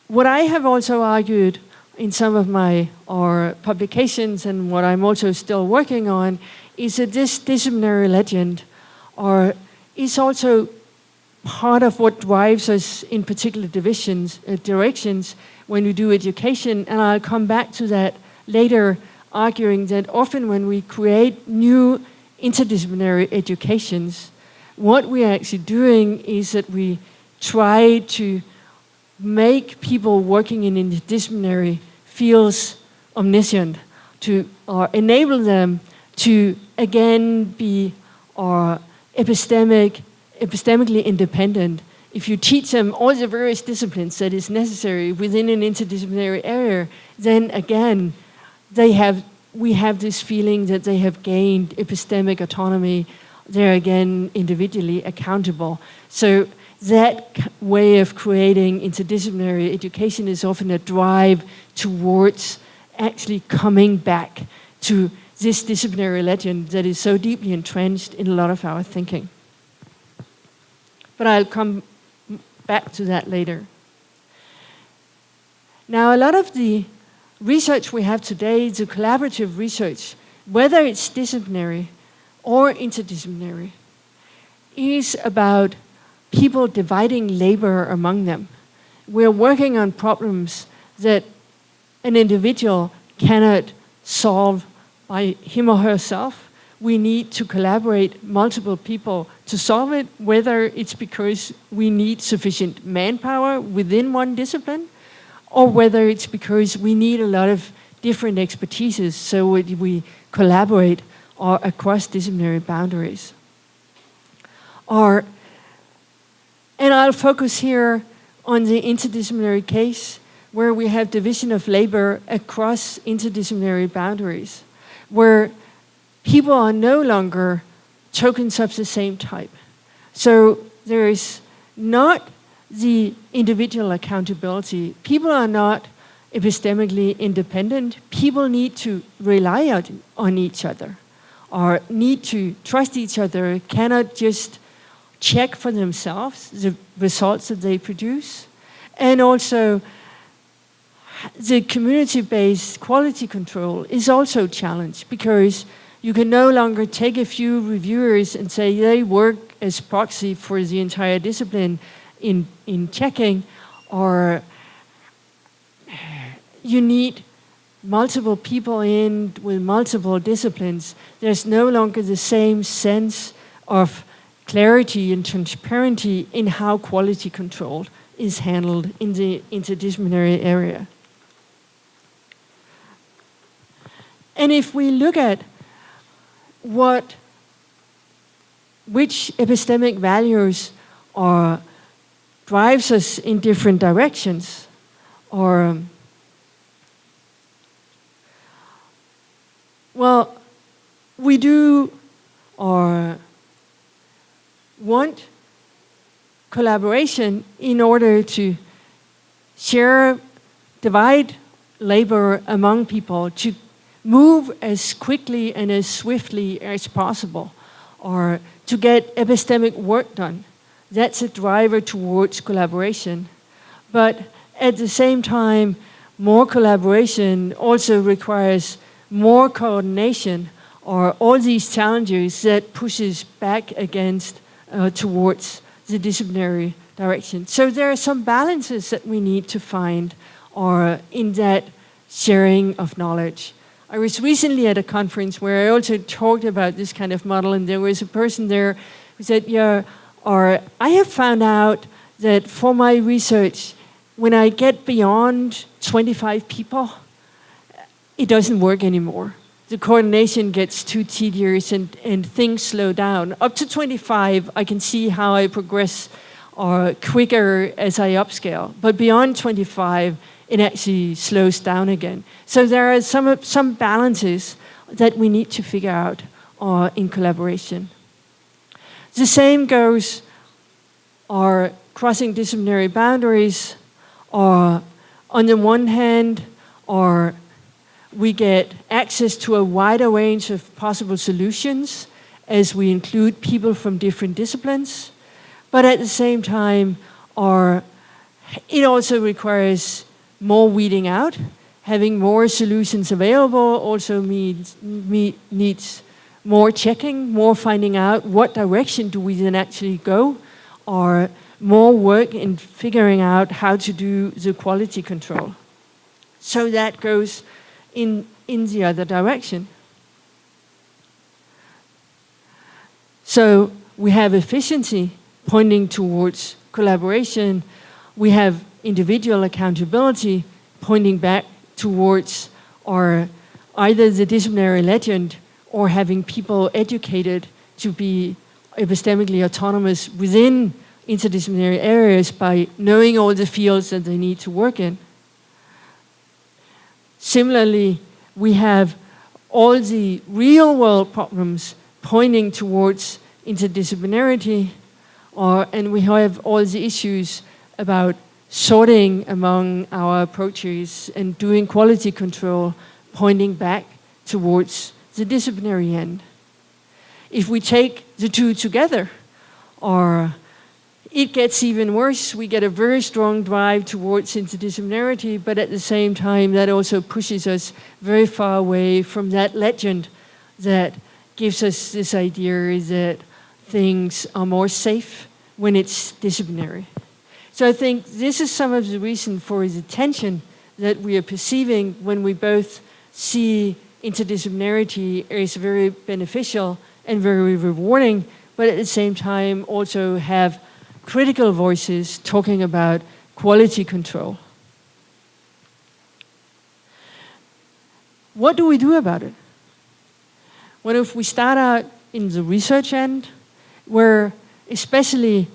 What I have also argued in some of my publications, and what I'm also still working on, is that this disciplinary legend is also part of what drives us in particular directions when we do education, and I'll come back to that later, arguing that often when we create new interdisciplinary educations, what we're actually doing is that we try to make people working in interdisciplinary fields omniscient, or enable them to again be epistemically independent. If you teach them all the various disciplines that is necessary within an interdisciplinary area, then again, we have this feeling that they have gained epistemic autonomy. They're again individually accountable. So that way of creating interdisciplinary education is often a drive towards actually coming back to this disciplinary legend that is so deeply entrenched in a lot of our thinking. But I'll come back to that later. Now, a lot of the research we have today, the collaborative research, whether it's disciplinary or interdisciplinary, is about people dividing labor among them. We're working on problems that an individual cannot solve by him or herself. We need to collaborate multiple people to solve it, whether it's because we need sufficient manpower within one discipline, or whether it's because we need a lot of different expertises, so we collaborate across disciplinary boundaries. And I'll focus here on the interdisciplinary case, where we have division of labor across interdisciplinary boundaries, where people are no longer tokens of the same type. So there is not the individual accountability. People are not epistemically independent. People need to rely on each other, or need to trust each other, cannot just check for themselves the results that they produce. And also, the community-based quality control is also challenged, because you can no longer take a few reviewers and say they work as proxy for the entire discipline in checking, or you need multiple people in with multiple disciplines. There's no longer the same sense of clarity and transparency in how quality control is handled in the interdisciplinary area. And if we look at which epistemic values drives us in different directions, we do want collaboration in order to divide labor among people, to move as quickly and as swiftly as possible, or to get epistemic work done. That's a driver towards collaboration. But at the same time, more collaboration also requires more coordination, or all these challenges that pushes back against towards the disciplinary direction. So there are some balances that we need to find in that sharing of knowledge. I was recently at a conference where I also talked about this kind of model, and there was a person there who said, I have found out that for my research, when I get beyond 25 people, it doesn't work anymore. the coordination gets too tedious and things slow down. Up to 25, I can see how I progress quicker as I upscale. But beyond 25, it actually slows down again. So there are some balances that we need to figure out in collaboration. The same goes crossing disciplinary boundaries, or on the one hand, we get access to a wider range of possible solutions as we include people from different disciplines. But at the same time, it also requires more weeding out. Having more solutions available also needs more checking, more finding out what direction do we then actually go, or more work in figuring out how to do the quality control. So that goes in the other direction. So we have efficiency pointing towards collaboration. We have individual accountability pointing back towards either the disciplinary legend or having people educated to be epistemically autonomous within interdisciplinary areas by knowing all the fields that they need to work in. Similarly, we have all the real-world problems pointing towards interdisciplinarity, and we have all the issues about sorting among our approaches and doing quality control pointing back towards the disciplinary end. If we take the two together, it gets even worse. We get a very strong drive towards interdisciplinarity, but at the same time, that also pushes us very far away from that legend that gives us this idea that things are more safe when it's disciplinary. So I think this is some of the reason for the tension that we are perceiving when we both see interdisciplinarity as very beneficial and very rewarding, but at the same time also have critical voices talking about quality control. What do we do about it? Well, if we start out in the research end, where especially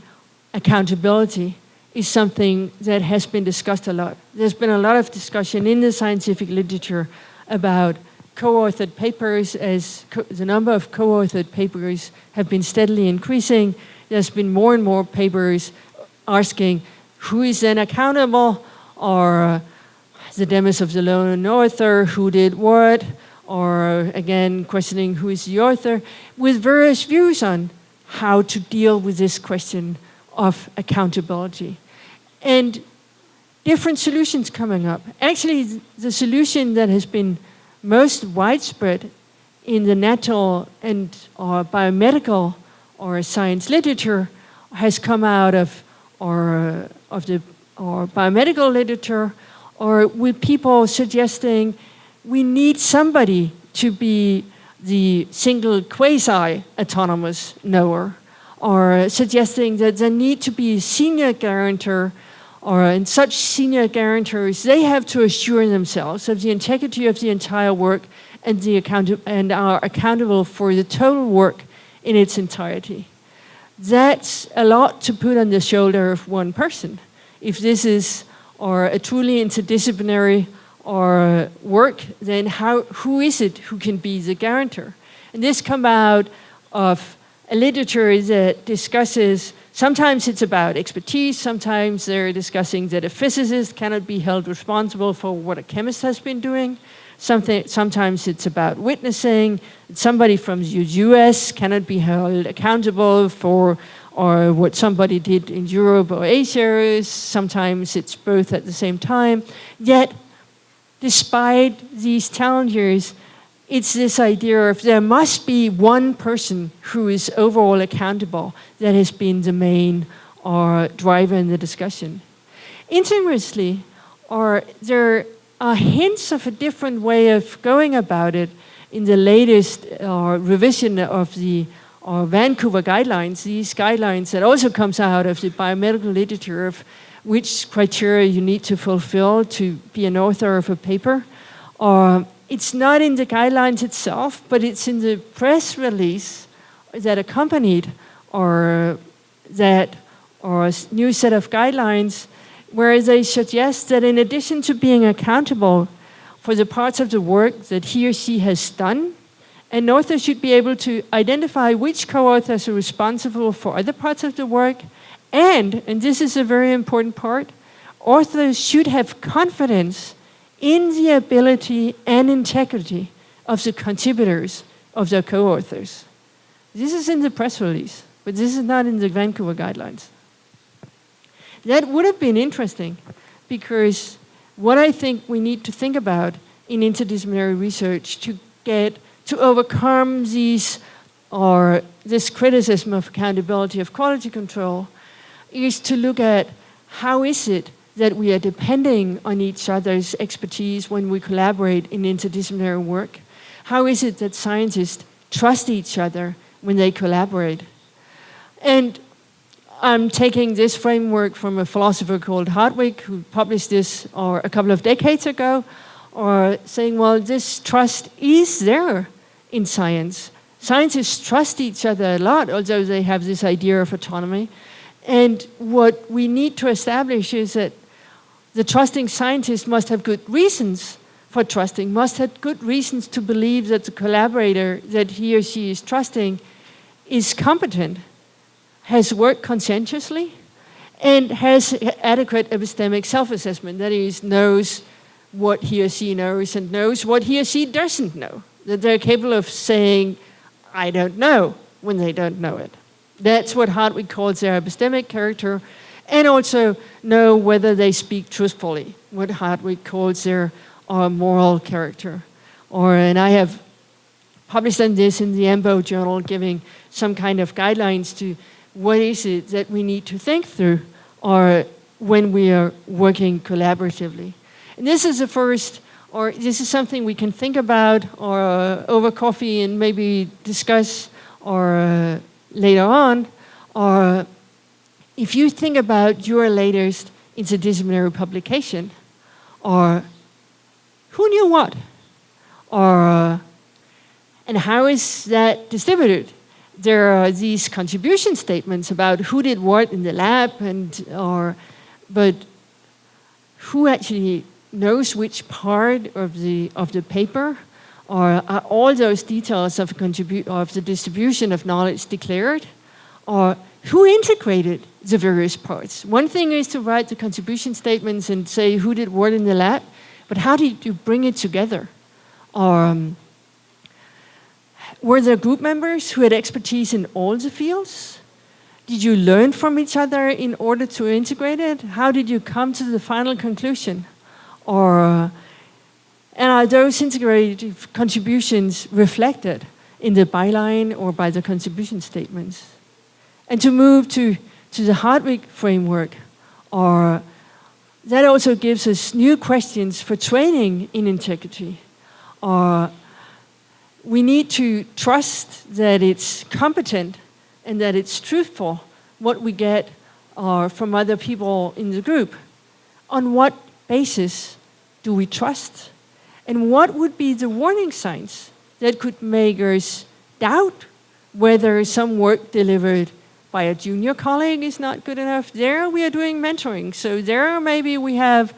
accountability is something that has been discussed a lot. There's been a lot of discussion in the scientific literature about co-authored papers, as the number of co-authored papers have been steadily increasing. There's been more and more papers asking who is then accountable, or the demise of the lone author, who did what, or again questioning who is the author, with various views on how to deal with this question of accountability. And different solutions coming up. Actually, the solution that has been most widespread in the natural and biomedical or science literature has come out of the biomedical literature, or with people suggesting we need somebody to be the single quasi-autonomous knower, or suggesting that there need to be a senior guarantor, and such senior guarantors, they have to assure themselves of the integrity of the entire work and are accountable for the total work in its entirety. That's a lot to put on the shoulder of one person. If this is a truly interdisciplinary work, then who is it who can be the guarantor? And this comes out of a literature that discusses, sometimes it's about expertise, sometimes they're discussing that a physicist cannot be held responsible for what a chemist has been doing. Sometimes it's about witnessing. Somebody from the US cannot be held accountable for what somebody did in Europe or Asia. Sometimes it's both at the same time. Yet, despite these challenges, it's this idea of there must be one person who is overall accountable that has been the main driver in the discussion. Interestingly, there are hints of a different way of going about it in the latest revision of the Vancouver guidelines, these guidelines that also comes out of the biomedical literature of which criteria you need to fulfill to be an author of a paper. it's not in the guidelines itself, but it's in the press release that accompanied or a new set of guidelines, where they suggest that in addition to being accountable for the parts of the work that he or she has done, an author should be able to identify which co-authors are responsible for other parts of the work, and this is a very important part, authors should have confidence in the ability and integrity of the contributors of their co-authors. This is in the press release, but this is not in the Vancouver guidelines. That would have been interesting, because what I think we need to think about in interdisciplinary research to overcome this criticism of accountability of quality control is to look at how is it that we are depending on each other's expertise when we collaborate in interdisciplinary work? How is it that scientists trust each other when they collaborate? And I'm taking this framework from a philosopher called Hartwig, who published this a couple of decades ago, or saying, well, this trust is there in science. Scientists trust each other a lot, although they have this idea of autonomy. And what we need to establish is that the trusting scientist must have good reasons for trusting, must have good reasons to believe that the collaborator that he or she is trusting is competent, has worked conscientiously, and has adequate epistemic self-assessment, that is, knows what he or she knows and knows what he or she doesn't know, that they're capable of saying, I don't know, when they don't know it. That's what Hartwig calls their epistemic character, and also know whether they speak truthfully, what Hartwig calls their moral character. And I have published on this in the EMBO journal, giving some kind of guidelines to what is it that we need to think through or when we are working collaboratively. And this is the first, or this is something we can think about or over coffee and maybe discuss or later on, or if you think about your latest interdisciplinary publication, or who knew what, or and how is that distributed? There are these contribution statements about who did what in the lab, but who actually knows which part of the paper, or are all those details of the distribution of knowledge declared, or who integrated the various parts? One thing is to write the contribution statements and say who did what in the lab, but how did you bring it together? Or were there group members who had expertise in all the fields? Did you learn from each other in order to integrate it? How did you come to the final conclusion? And are those integrated contributions reflected in the byline or by the contribution statements? And to move to the Hartwig framework, that also gives us new questions for training in integrity. We need to trust that it's competent and that it's truthful, what we get from other people in the group. On what basis do we trust? And what would be the warning signs that could make us doubt whether some work delivered by a junior colleague is not good enough? There we are doing mentoring. So there maybe we have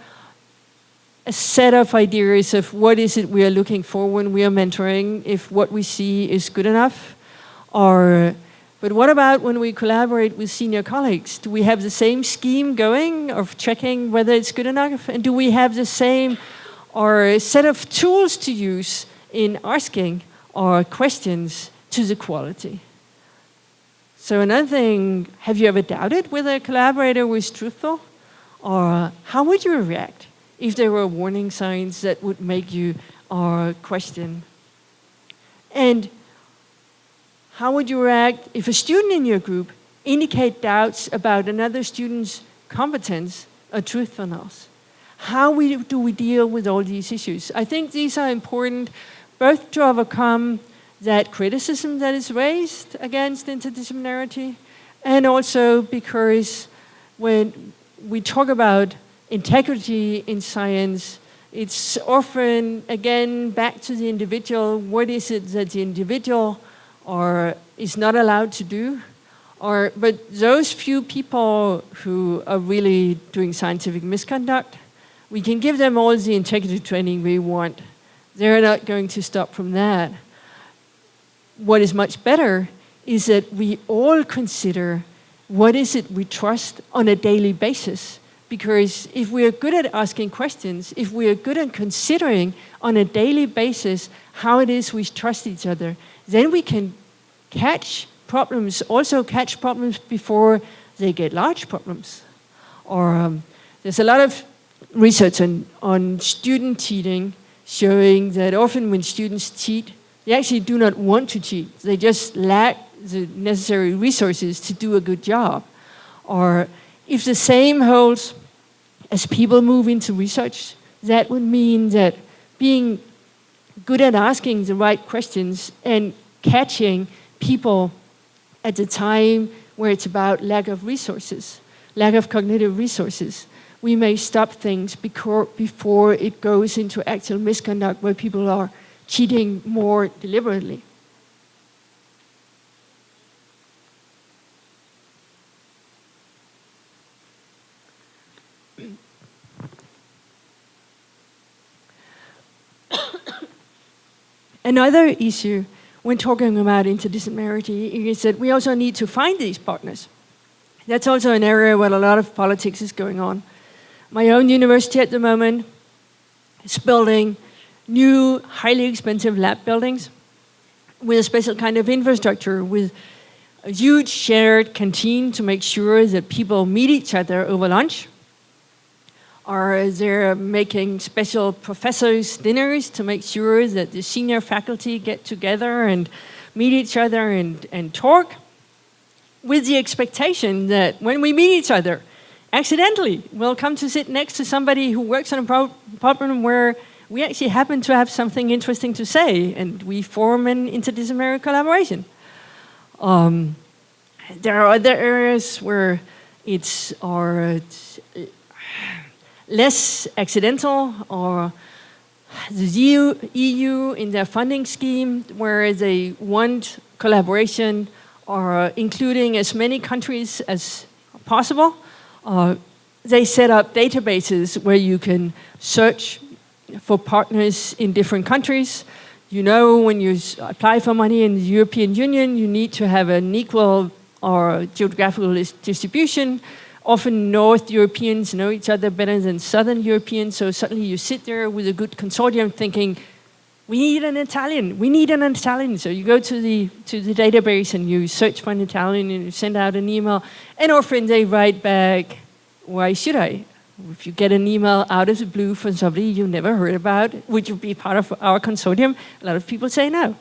a set of ideas of what is it we are looking for when we are mentoring, if what we see is good enough. But what about when we collaborate with senior colleagues? Do we have the same scheme going of checking whether it's good enough? And do we have the same or set of tools to use in asking our questions to the quality? So another thing, have you ever doubted whether a collaborator was truthful? Or how would you react if there were warning signs that would make you question? And how would you react if a student in your group indicate doubts about another student's competence or truthfulness? How do we deal with all these issues? I think these are important both to overcome that criticism that is raised against interdisciplinarity, and also because when we talk about integrity in science, it's often, again, back to the individual. What is it that the individual is not allowed to do? But those few people who are really doing scientific misconduct, we can give them all the integrity training we want. They're not going to stop from that. What is much better is that we all consider what is it we trust on a daily basis. Because if we are good at asking questions, if we are good at considering on a daily basis how it is we trust each other, then we can catch problems, also catch problems before they get large problems. There's a lot of research on student cheating showing that often when students cheat, they actually do not want to cheat. They just lack the necessary resources to do a good job. Or if the same holds as people move into research, that would mean that being good at asking the right questions and catching people at the time where it's about lack of resources, lack of cognitive resources, we may stop things before it goes into actual misconduct where people are cheating more deliberately. Another issue when talking about interdisciplinarity is that we also need to find these partners. That's also an area where a lot of politics is going on. My own university at the moment is building new, highly expensive lab buildings with a special kind of infrastructure, with a huge shared canteen to make sure that people meet each other over lunch. Or they're making special professors' dinners to make sure that the senior faculty get together and meet each other and talk, with the expectation that when we meet each other, accidentally, we'll come to sit next to somebody who works on a problem where we actually happen to have something interesting to say, and we form an interdisciplinary collaboration. There are other areas where it's less accidental, or the EU in their funding scheme, where they want collaboration or including as many countries as possible. They set up databases where you can search for partners in different countries. You know, when you apply for money in the European Union, you need to have an equal or geographical distribution. Often North Europeans know each other better than Southern Europeans, so suddenly you sit there with a good consortium thinking, we need an Italian, So you go to the database and you search for an Italian and you send out an email, and often they write back, why should I? If you get an email out of the blue from somebody you never heard about, would you be part of our consortium? A lot of people say no.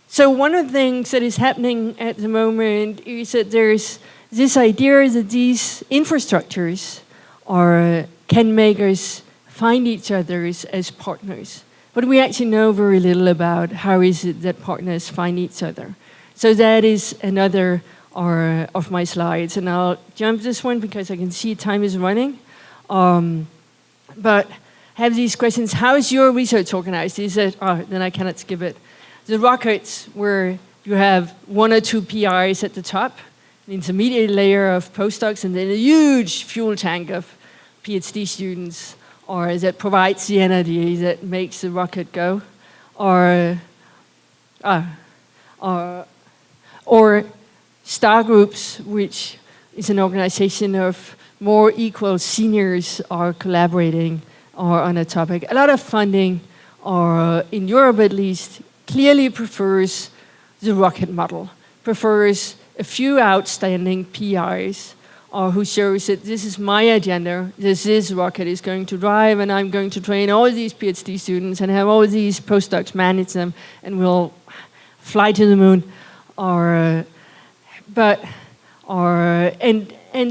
So one of the things that is happening at the moment is that there's this idea that these infrastructures can make us find each other as partners. But we actually know very little about how is it that partners find each other. So that is another of my slides. And I'll jump this one because I can see time is running. But have these questions. How is your research organized? Is it, then I cannot skip it. The rockets, where you have one or two PIs at the top, an intermediate layer of postdocs, and then a huge fuel tank of PhD students, or that provides the energy that makes the rocket go, or star groups, which is an organization of more equal seniors are collaborating on a topic. A lot of funding, or in Europe at least, clearly prefers the rocket model, prefers a few outstanding PIs, who shows that this is my agenda, this rocket is going to drive, and I'm going to train all these PhD students and have all these postdocs manage them, and we'll fly to the moon. And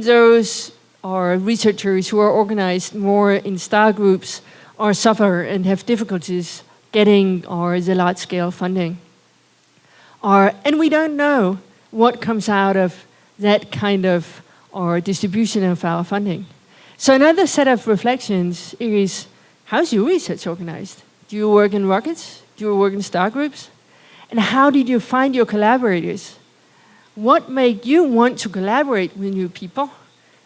those are researchers who are organized more in star groups or suffer and have difficulties getting the large-scale funding. And we don't know what comes out of that kind of distribution of our funding. So another set of reflections is, how's your research organized? Do you work in rockets? Do you work in star groups? And how did you find your collaborators? What made you want to collaborate with new people?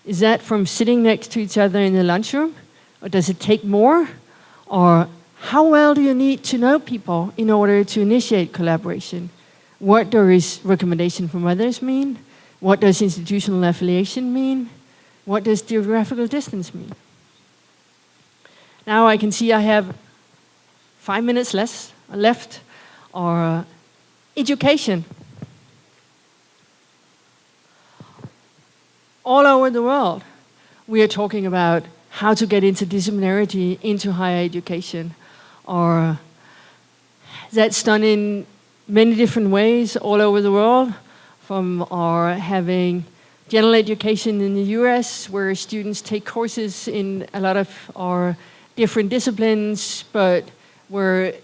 Is that from sitting next to each other in the lunchroom? Or does it take more? Or how well do you need to know people in order to initiate collaboration? What does recommendation from others mean? What does institutional affiliation mean? What does geographical distance mean? Now I can see I have 5 minutes left. Or education. All over the world, we are talking about how to get interdisciplinarity into higher education. Or that's done in many different ways all over the world, from our having general education in the US, where students take courses in a lot of our different disciplines, but where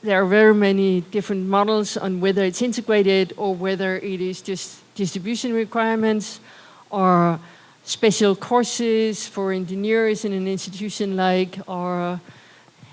there are very many different models on whether it's integrated or whether it is just distribution requirements, or special courses for engineers in an institution like our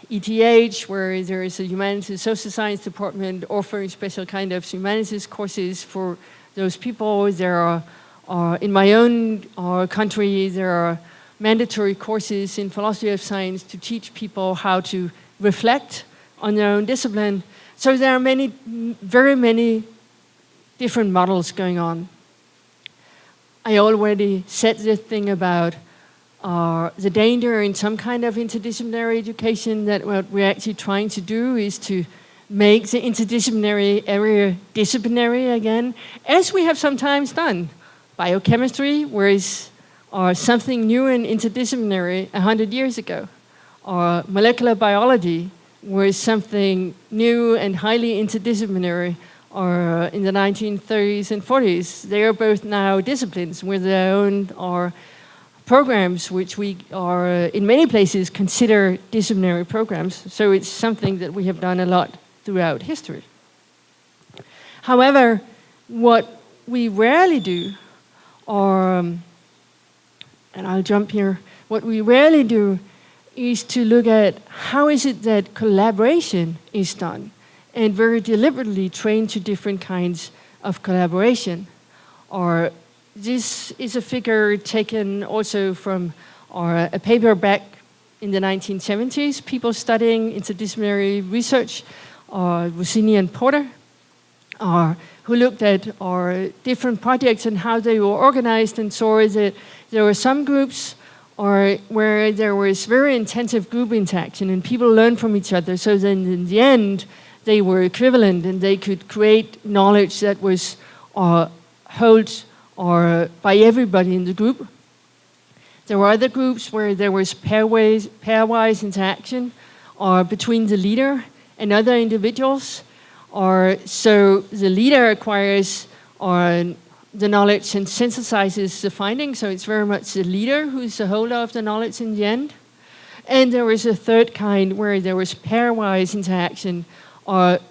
ETH, where there is a humanities social science department offering special kind of humanities courses for those people. There are in my own country, there are mandatory courses in philosophy of science to teach people how to reflect on their own discipline. So there are very many different models going on. I already said this thing about the danger in some kind of interdisciplinary education, that what we're actually trying to do is to make the interdisciplinary area disciplinary again, as we have sometimes done. Biochemistry was something new and interdisciplinary 100 years ago. Or molecular biology was something new and highly interdisciplinary, or in the 1930s and 40s. They are both now disciplines with their own programs, which we are in many places consider disciplinary programs. So it's something that we have done a lot throughout history. However, what we rarely do, and I'll jump here, what we rarely do is to look at how is it that collaboration is done, and very deliberately train to different kinds of collaboration. Or this is a figure taken also from a paper back in the 1970s, people studying interdisciplinary research, Rossini and Porter, who looked at different projects and how they were organized, and saw that there were some groups where there was very intensive group interaction and people learned from each other. So then in the end, they were equivalent and they could create knowledge that was held by everybody in the group. There were other groups where there was pairwise interaction between the leader and other individuals. So the leader acquires the knowledge and synthesizes the findings, so it's very much the leader who's the holder of the knowledge in the end. And there was a third kind where there was pairwise interaction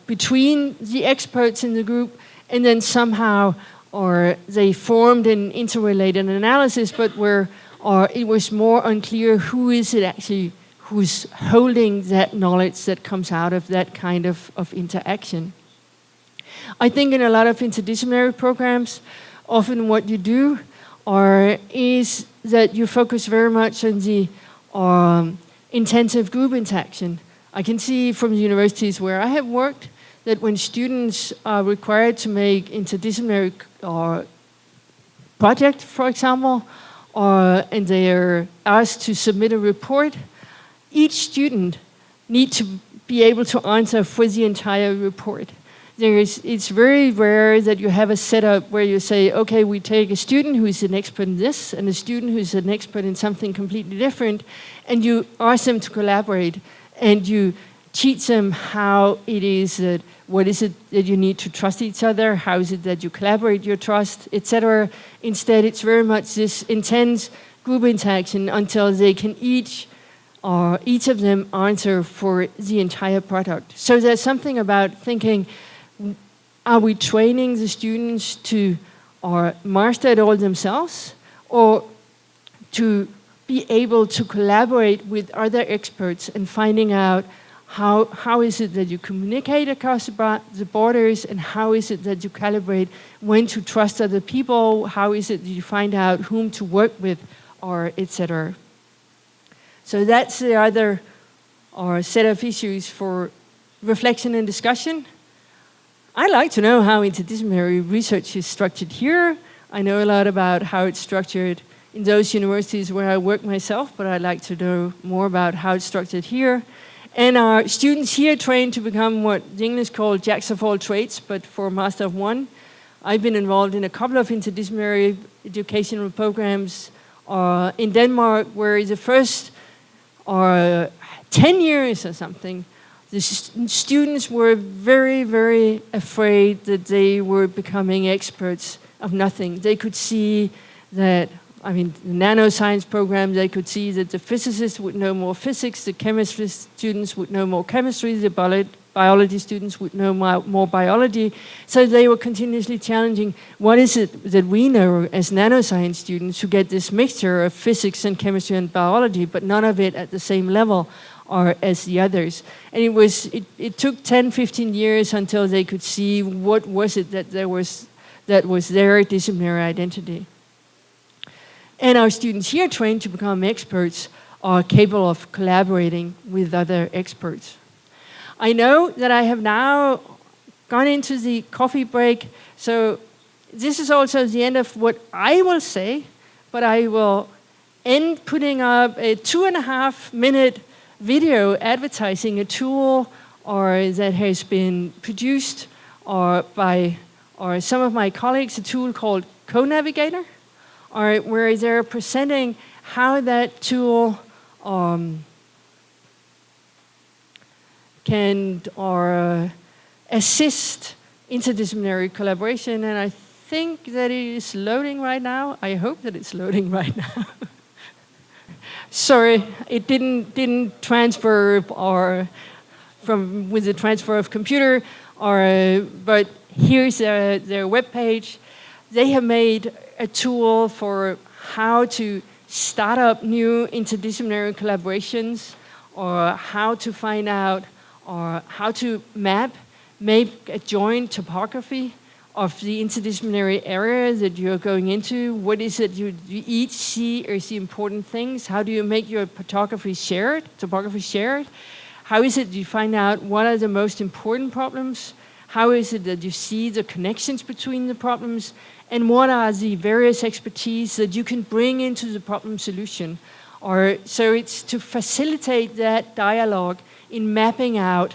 between the experts in the group, and then somehow they formed an interrelated analysis, but where it was more unclear who is it actually who's holding that knowledge that comes out of that kind of interaction. I think in a lot of interdisciplinary programs, often what you do is that you focus very much on the intensive group interaction. I can see from the universities where I have worked that when students are required to make interdisciplinary project, for example, and they are asked to submit a report, each student needs to be able to answer for the entire report. It's very rare that you have a setup where you say, okay, we take a student who is an expert in this and a student who is an expert in something completely different, and you ask them to collaborate, and you teach them how it is that, what is it that you need to trust each other, how is it that you collaborate your trust, etc. Instead, it's very much this intense group interaction until they can each of them answer for the entire product. So there's something about thinking, are we training the students to master it all themselves, or to be able to collaborate with other experts and finding out how is it that you communicate across the borders, and how is it that you calibrate when to trust other people, how is it that you find out whom to work with, or etc. So that's the other set of issues for reflection and discussion. I'd like to know how interdisciplinary research is structured here. I know a lot about how it's structured in those universities where I work myself, but I'd like to know more about how it's structured here. And our students here trained to become what the English call jacks of all trades, but for Master of One. I've been involved in a couple of interdisciplinary educational programs in Denmark, where the first 10 years or something, the students were very, very afraid that they were becoming experts of nothing. They could see that, I mean, the nanoscience program, they could see that the physicists would know more physics, the chemistry students would know more chemistry, the biology students would know more biology. So they were continuously challenging, what is it that we know as nanoscience students who get this mixture of physics and chemistry and biology, but none of it at the same level or as the others. And it took 10, 15 years until they could see what was it that was their disciplinary identity. And our students here trained to become experts are capable of collaborating with other experts. I know that I have now gone into the coffee break, so this is also the end of what I will say, but I will end putting up a 2.5-minute video advertising a tool that has been produced by some of my colleagues, a tool called Co-Navigator, where they're presenting how that tool can assist interdisciplinary collaboration. And I think that it is loading right now. I hope that it's loading right now. Sorry, it didn't transfer with the transfer of computer. But here's their webpage. They have made a tool for how to start up new interdisciplinary collaborations, or how to find out, or how to make a joint topography of the interdisciplinary area that you're going into. What is it you each see as the important things? How do you make your topography shared? How is it you find out what are the most important problems? How is it that you see the connections between the problems? And what are the various expertise that you can bring into the problem solution? So it's to facilitate that dialogue in mapping out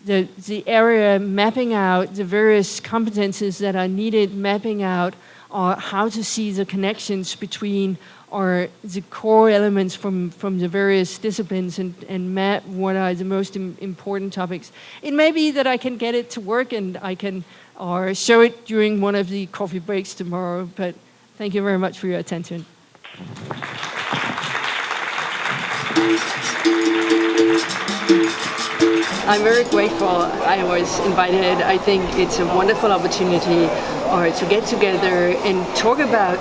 the area, mapping out the various competences that are needed, mapping out how to see the connections between the core elements from the various disciplines, and map what are the most important topics. It may be that I can get it to work and I can show it during one of the coffee breaks tomorrow, but thank you very much for your attention. I'm very grateful I was invited. I think it's a wonderful opportunity to get together and talk about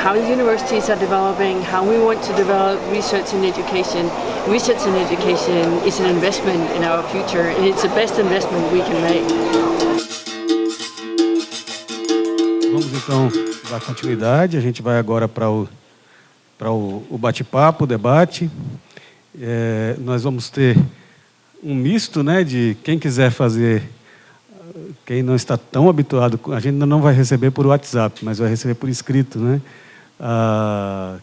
how the universities are developing, how we want to develop research and education. Research and education is an investment in our future, and it's the best investment we can make.
Vamos então dar continuidade. A gente vai agora para o bate-papo, o debate. Nós vamos ter um misto, né, de quem quiser fazer, quem não está tão habituado, a gente ainda não vai receber por WhatsApp, mas vai receber por escrito, né?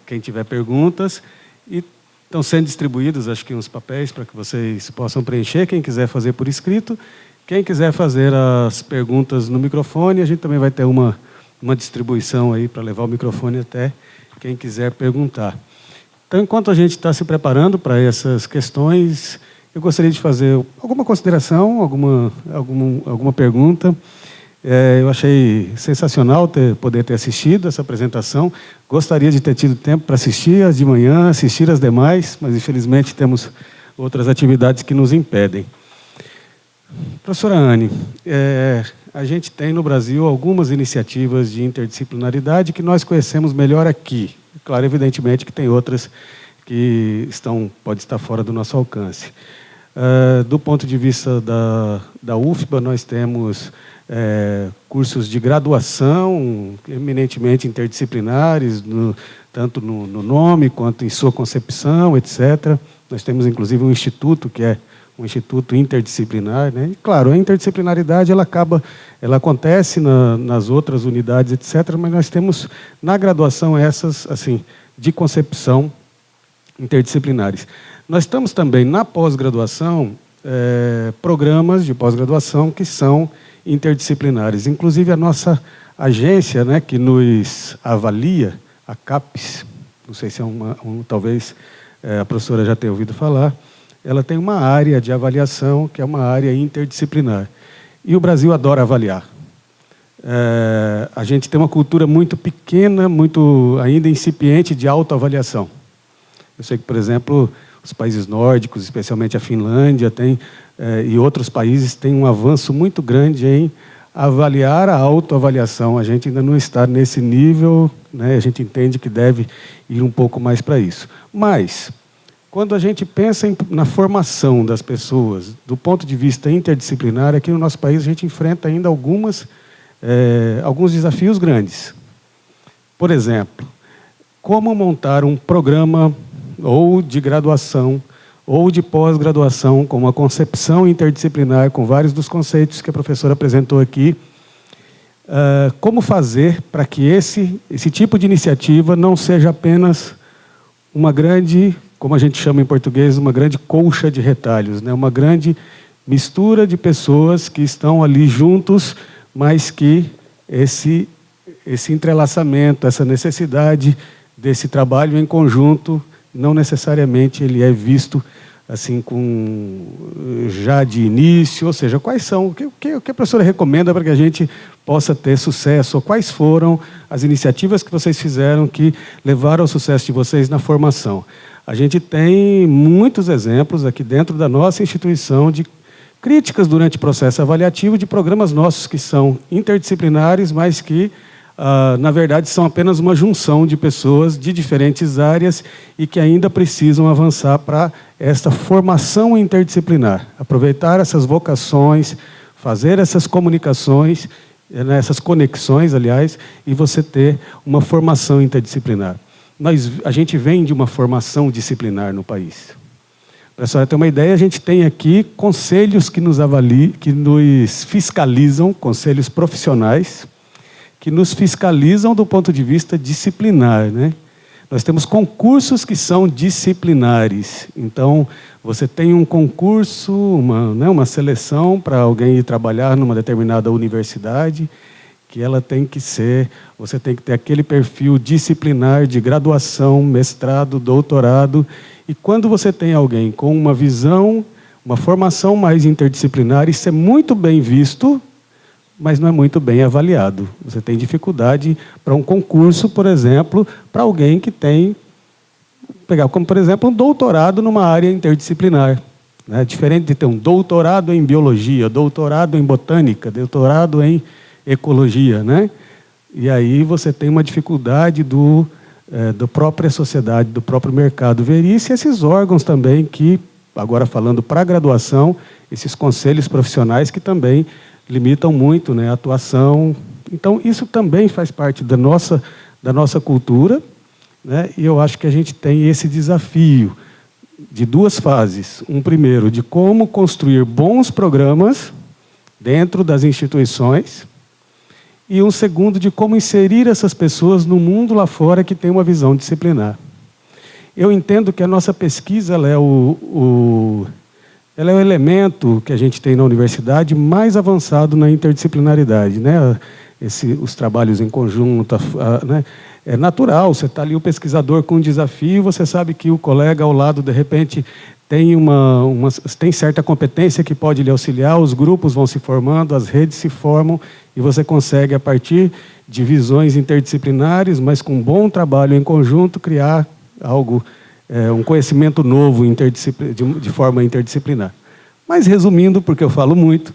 Quem tiver perguntas, e estão sendo distribuídos, acho que uns papéis para que vocês possam preencher, quem quiser fazer por escrito, quem quiser fazer as perguntas no microfone, a gente também vai ter uma distribuição aí para levar o microfone até quem quiser perguntar. Então, enquanto a gente está se preparando para essas questões, eu gostaria de fazer alguma consideração, alguma pergunta. Eu achei sensacional poder ter assistido essa apresentação. Gostaria de ter tido tempo para assistir as de manhã, assistir as demais, mas infelizmente temos outras atividades que nos impedem. Professora Hanne, a gente tem no Brasil algumas iniciativas de interdisciplinaridade que nós conhecemos melhor aqui. Claro, evidentemente que tem outras que pode estar fora do nosso alcance. Do ponto de vista da UFBA, nós temos cursos de graduação, eminentemente interdisciplinares, tanto no nome quanto em sua concepção, etc. Nós temos, inclusive, um instituto, que é um instituto interdisciplinar, né? E, claro, a interdisciplinaridade ela acontece nas outras unidades, etc., mas nós temos, na graduação, essas assim, de concepção interdisciplinares. Nós temos também, na pós-graduação, programas de pós-graduação que são interdisciplinares. Inclusive, a nossa agência, né, que nos avalia, a CAPES, não sei se é talvez a professora já tenha ouvido falar, ela tem uma área de avaliação que é uma área interdisciplinar. E o Brasil adora avaliar. A gente tem uma cultura muito pequena, muito ainda incipiente de autoavaliação. Eu sei que, por exemplo, os países nórdicos, especialmente a Finlândia, e outros países têm um avanço muito grande em avaliar a autoavaliação. A gente ainda não está nesse nível, né? A gente entende que deve ir um pouco mais para isso. Mas, quando a gente pensa na formação das pessoas, do ponto de vista interdisciplinar, aqui no nosso país a gente enfrenta ainda alguns desafios grandes. Por exemplo, como montar um programa ou de graduação ou de pós-graduação com uma concepção interdisciplinar, com vários dos conceitos que a professora apresentou aqui, como fazer para que esse tipo de iniciativa não seja apenas uma grande, como a gente chama em português, uma grande colcha de retalhos, né? Uma grande mistura de pessoas que estão ali juntos, mas que esse entrelaçamento, essa necessidade desse trabalho em conjunto, não necessariamente ele é visto assim já de início, ou seja, quais são, o que a professora recomenda para que a gente possa ter sucesso, ou quais foram as iniciativas que vocês fizeram que levaram ao sucesso de vocês na formação. A gente tem muitos exemplos aqui dentro da nossa instituição de críticas durante o processo avaliativo de programas nossos que são interdisciplinares, mas que na verdade, são apenas uma junção de pessoas de diferentes áreas e que ainda precisam avançar para esta formação interdisciplinar. Aproveitar essas vocações, fazer essas comunicações, essas conexões, aliás, e você ter uma formação interdisciplinar. A gente vem de uma formação disciplinar no país. Para a senhora ter uma ideia, a gente tem aqui conselhos que nos avaliam, que nos fiscalizam, conselhos profissionais, que nos fiscalizam do ponto de vista disciplinar, né? Nós temos concursos que são disciplinares. Então, você tem um concurso, uma seleção para alguém ir trabalhar numa determinada universidade, que ela tem que ser, você tem que ter aquele perfil disciplinar de graduação, mestrado, doutorado. E quando você tem alguém com uma visão, uma formação mais interdisciplinar, isso é muito bem visto, mas não é muito bem avaliado. Você tem dificuldade para um concurso, por exemplo, para alguém que tem, pegar como, por exemplo, um doutorado numa área interdisciplinar. Né? Diferente de ter um doutorado em biologia, doutorado em botânica, doutorado em ecologia. Né? E aí você tem uma dificuldade da própria sociedade, do próprio mercado ver isso, e esses órgãos também que, agora falando para a graduação, esses conselhos profissionais que também limitam muito, né, a atuação. Então, isso também faz parte da nossa cultura, né, e eu acho que a gente tem esse desafio de duas fases. Um primeiro, de como construir bons programas dentro das instituições, e um segundo, de como inserir essas pessoas no mundo lá fora que tem uma visão disciplinar. Eu entendo que a nossa pesquisa ela é o elemento que a gente tem na universidade mais avançado na interdisciplinaridade, né? Os trabalhos em conjunto, né? É natural, você está ali o pesquisador com um desafio, você sabe que o colega ao lado, de repente, tem certa competência que pode lhe auxiliar, os grupos vão se formando, as redes se formam, e você consegue, a partir de visões interdisciplinares, mas com um bom trabalho em conjunto, criar algo, um conhecimento novo de forma interdisciplinar. Mas, resumindo, porque eu falo muito,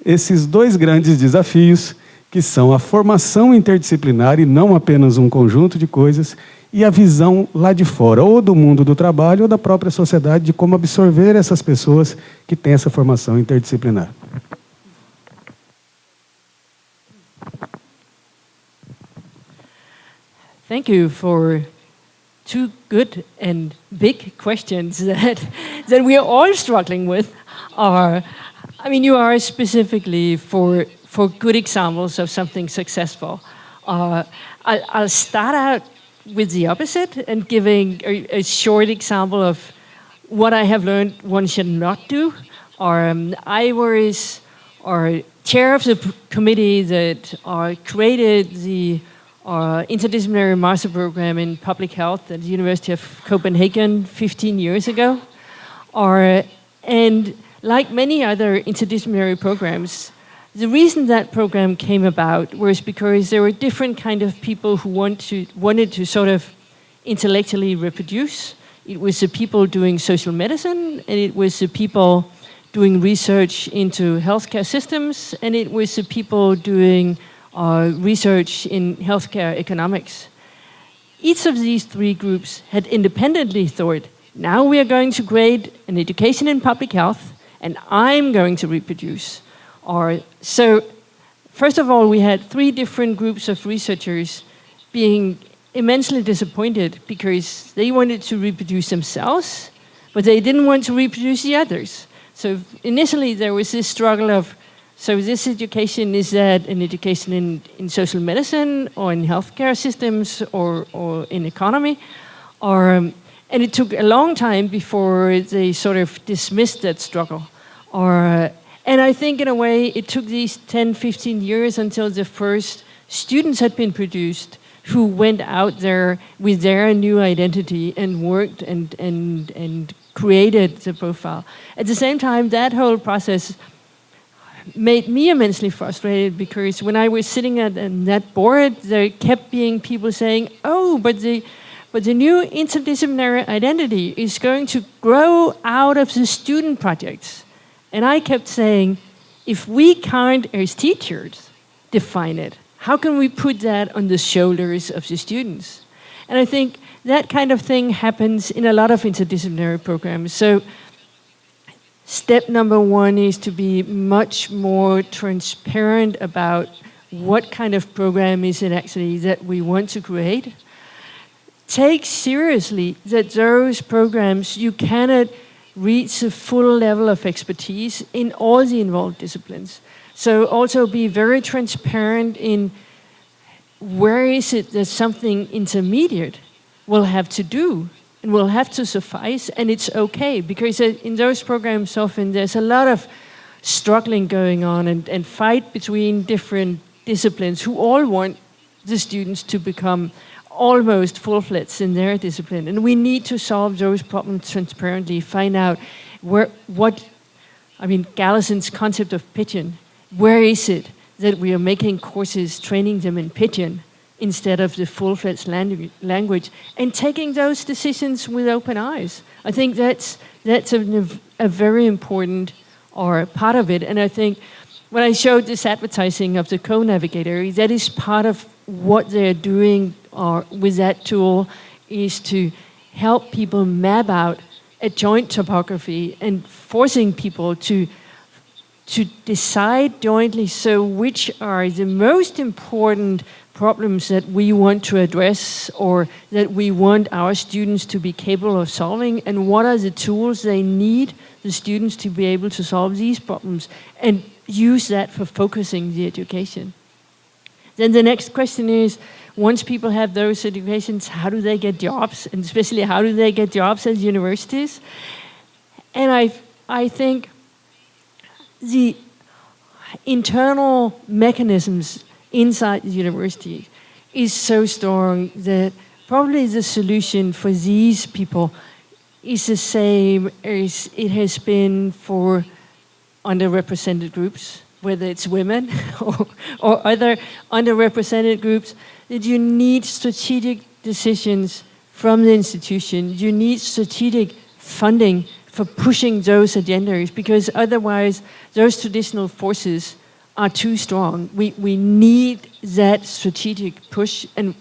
esses dois grandes desafios, que são a formação interdisciplinar, e não apenas um conjunto de coisas, e a visão lá de fora, ou do mundo do trabalho ou da própria sociedade, de como absorver essas pessoas que têm essa formação interdisciplinar.
Thank you for two good and big questions that we are all struggling with. I mean, you are specifically for good examples of something successful. I'll start out with the opposite and giving a short example of what I have learned one should not do. I was chair of the committee that created the interdisciplinary master program in public health at the University of Copenhagen 15 years ago. And like many other interdisciplinary programs, the reason that program came about was because there were different kind of people who wanted to sort of intellectually reproduce. It was the people doing social medicine, and it was the people doing research into healthcare systems, and it was the people doing research in healthcare economics. Each of these three groups had independently thought, now we are going to create an education in public health, and I'm going to reproduce. So, first of all, we had three different groups of researchers being immensely disappointed because they wanted to reproduce themselves, but they didn't want to reproduce the others. So initially there was this struggle of, so this education, is that an education in social medicine or in healthcare systems or in economy? And it took a long time before they sort of dismissed that struggle. And I think in a way it took these 10, 15 years until the first students had been produced who went out there with their new identity and worked and created the profile. At the same time, that whole process made me immensely frustrated because when I was sitting at that board, there kept being people saying, oh, but the new interdisciplinary identity is going to grow out of the student projects. And I kept saying, if we can't, as teachers, define it, how can we put that on the shoulders of the students? And I think that kind of thing happens in a lot of interdisciplinary programs. So step number one is to be much more transparent about what kind of program is it actually that we want to create. Take seriously that those programs, you cannot reach a full level of expertise in all the involved disciplines. So also be very transparent in where is it that something intermediate will have to do and will have to suffice, and it's okay, because in those programs often there's a lot of struggling going on and fight between different disciplines who all want the students to become almost full-fledged in their discipline. And we need to solve those problems transparently, find out Gallison's concept of pigeon, where is it that we are making courses, training them in pigeon instead of the full-fledged language, and taking those decisions with open eyes. I think that's a very important part of it. And I think when I showed this advertising of the co-navigator, that is part of what they're doing with that tool, is to help people map out a joint topography and forcing people to decide jointly, so which are the most important problems that we want to address or that we want our students to be capable of solving, and what are the tools they need, the students, to be able to solve these problems, and use that for focusing the education. Then the next question is, once people have those educations, how do they get jobs? And especially, how do they get jobs at universities? And I think the internal mechanisms inside the university is so strong that probably the solution for these people is the same as it has been for underrepresented groups, whether it's women or other underrepresented groups, that you need strategic decisions from the institution. You need strategic funding for pushing those agendas, because otherwise those traditional forces are too strong. We need that strategic push, and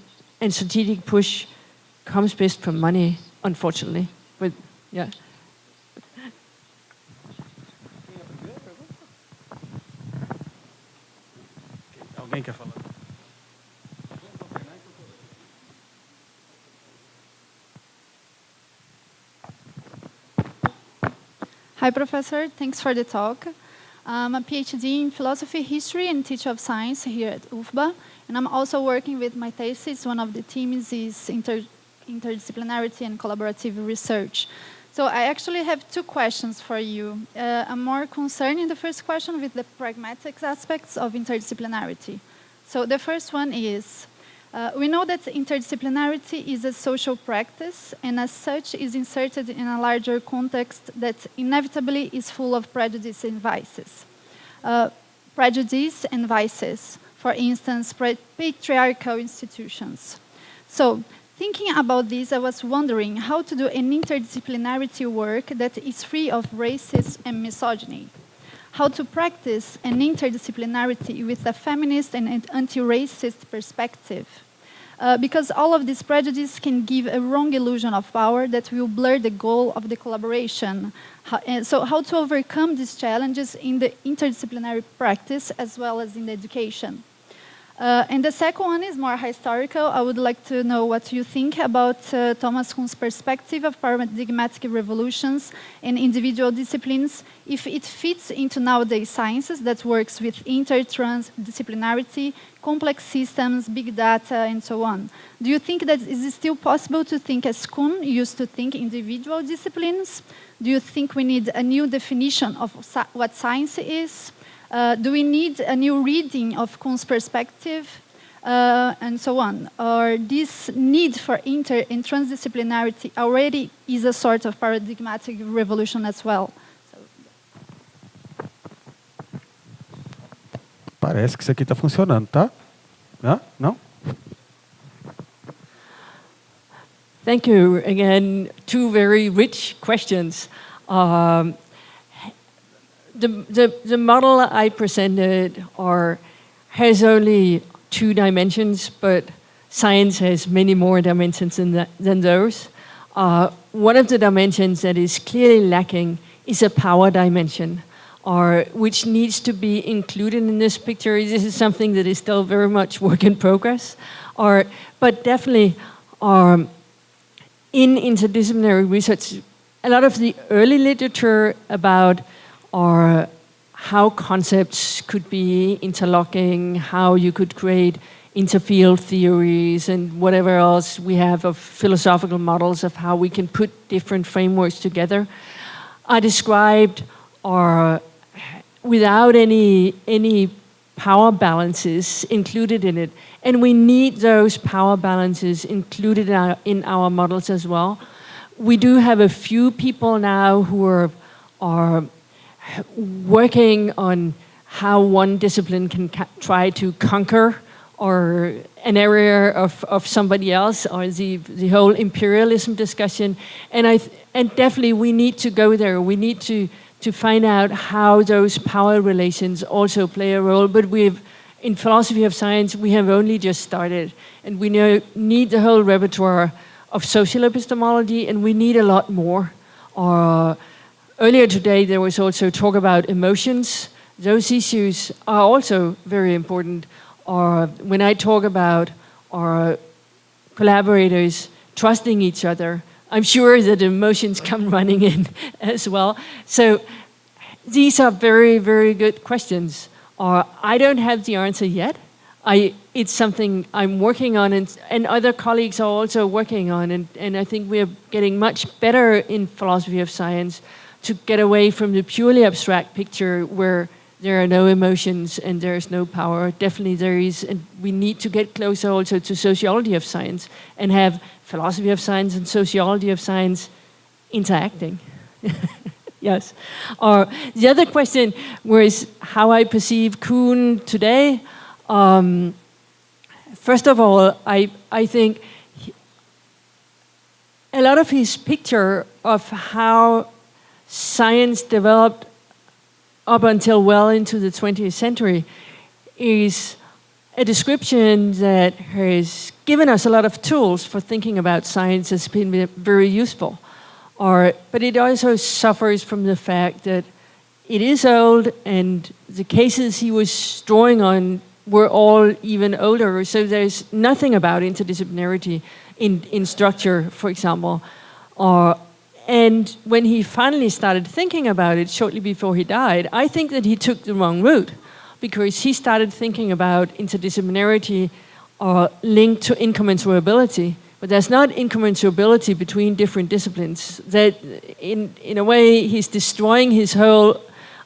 strategic push comes best from money, unfortunately. But yeah.
Alguém quer falar?
Hi, Professor. Thanks for the talk. I'm a PhD in philosophy, history, and teacher of science here at UFBA. And I'm also working with my thesis. One of the themes is interdisciplinarity and collaborative research. So I actually have two questions for you. I'm more concerned in the first question with the pragmatic aspects of interdisciplinarity. So the first one is, we know that interdisciplinarity is a social practice, and as such is inserted in a larger context that inevitably is full of prejudice and vices. Prejudice and vices, for instance, patriarchal institutions. So, thinking about this, I was wondering how to do an interdisciplinarity work that is free of racism and misogyny. How to practice an interdisciplinarity with a feminist and an anti-racist perspective. Because all of this prejudice can give a wrong illusion of power that will blur the goal of the collaboration. So how to overcome these challenges in the interdisciplinary practice as well as in the education. And the second one is more historical. I would like to know what you think about Thomas Kuhn's perspective of paradigmatic revolutions in individual disciplines, if it fits into nowadays sciences that works with intertransdisciplinarity, complex systems, big data, and so on. Do you think that is it still possible to think as Kuhn used to think individual disciplines? Do you think we need a new definition of what science is? Do we need a new reading of Kuhn's perspective, and so on? Or this need for inter and transdisciplinarity already is a sort of paradigmatic revolution as well?
Parece que isso aqui está funcionando, tá? Hã? Não?
Thank you. Again, two very rich questions. The model I presented has only two dimensions, but science has many more dimensions than those. One of the dimensions that is clearly lacking is a power dimension, which needs to be included in this picture. This is something that is still very much work in progress. But definitely in interdisciplinary research, a lot of the early literature about how concepts could be interlocking, how you could create interfield theories and whatever else we have of philosophical models of how we can put different frameworks together, are described without any power balances included in it. And we need those power balances included in our models as well. We do have a few people now who are working on how one discipline can try to conquer an area of somebody else, or the whole imperialism discussion. And definitely we need to go there. We need to find out how those power relations also play a role. But in philosophy of science, we have only just started. And we need the whole repertoire of social epistemology, and we need a lot more. Earlier today, there was also talk about emotions. Those issues are also very important. Or when I talk about our collaborators trusting each other, I'm sure that emotions come running in as well. So these are very, very good questions. I don't have the answer yet. It's something I'm working on, and other colleagues are also working on, and I think we're getting much better in philosophy of science to get away from the purely abstract picture where there are no emotions and there's no power. Definitely there is, and we need to get closer also to sociology of science and have philosophy of science and sociology of science interacting. Yes. The other question was how I perceive Kuhn today. First of all, I think a lot of his picture of how science developed up until well into the 20th century is a description that has given us a lot of tools for thinking about science has been very useful. But it also suffers from the fact that it is old, and the cases he was drawing on were all even older, so there's nothing about interdisciplinarity in structure, for example. And when he finally started thinking about it shortly before he died, I think that he took the wrong route, because he started thinking about interdisciplinarity linked to incommensurability. But there's not incommensurability between different disciplines. That, in a way, he's destroying his whole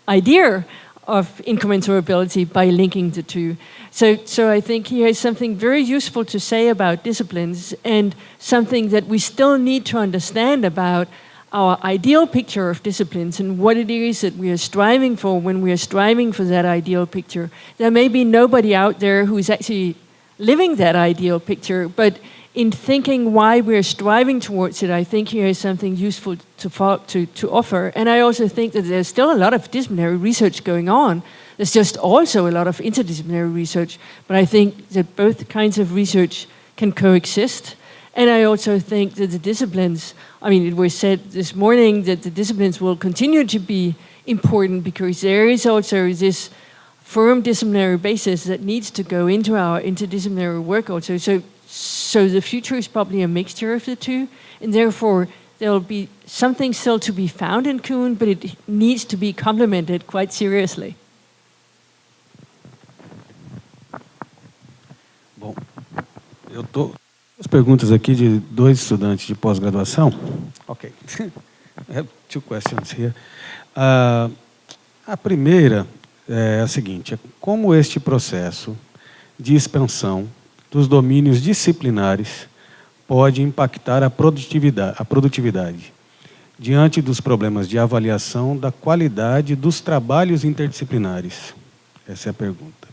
idea of incommensurability by linking the two. So I think he has something very useful to say about disciplines, and something that we still need to understand about our ideal picture of disciplines and what it is that we are striving for when we are striving for that ideal picture. There may be nobody out there who's actually living that ideal picture, but in thinking why we're striving towards it, I think here is something useful to offer. And I also think that there's still a lot of disciplinary research going on. There's just also a lot of interdisciplinary research. But I think that both kinds of research can coexist. And I also think that the disciplines, I mean, it was said this morning that the disciplines will continue to be important, because there is also this firm disciplinary basis that needs to go into our interdisciplinary work also. So the future is probably a mixture of the two, and therefore there will be something still to be found in Kuhn, but it needs to be complemented quite seriously.
Bom, eu tô as perguntas aqui de dois estudantes de pós-graduação. Ok. I have two questions here. A primeira é a seguinte: como este processo de expansão dos domínios disciplinares pode impactar a produtividade diante dos problemas de avaliação da qualidade dos trabalhos interdisciplinares? Essa é a pergunta.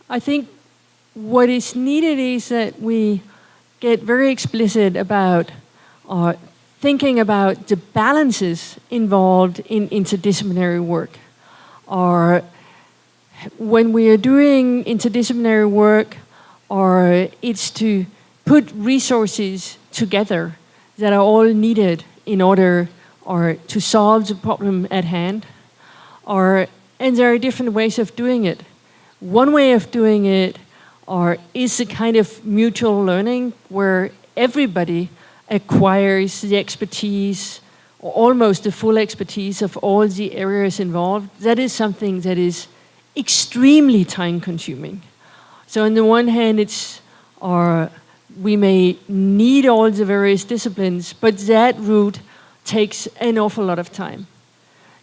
I think what is needed is that we get very explicit about thinking about the balances involved in interdisciplinary work. Or when we are doing interdisciplinary work, or it's to put resources together that are all needed in order to solve the problem at hand. And there are different ways of doing it. One way of doing it is a kind of mutual learning where everybody acquires the expertise, or almost the full expertise of all the areas involved. That is something that is extremely time-consuming. So on the one hand, we may need all the various disciplines, but that route takes an awful lot of time.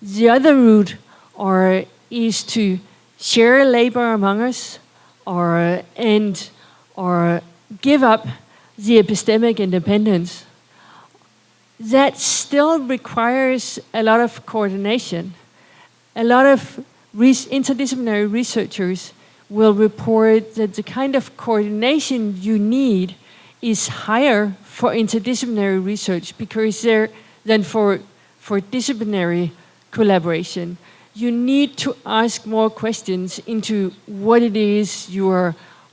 The other route is to share labor among us, and give up the epistemic independence. That still requires a lot of coordination. A lot of interdisciplinary researchers will report that the kind of coordination you need is higher for interdisciplinary research than for disciplinary collaboration. You need to ask more questions into what it is you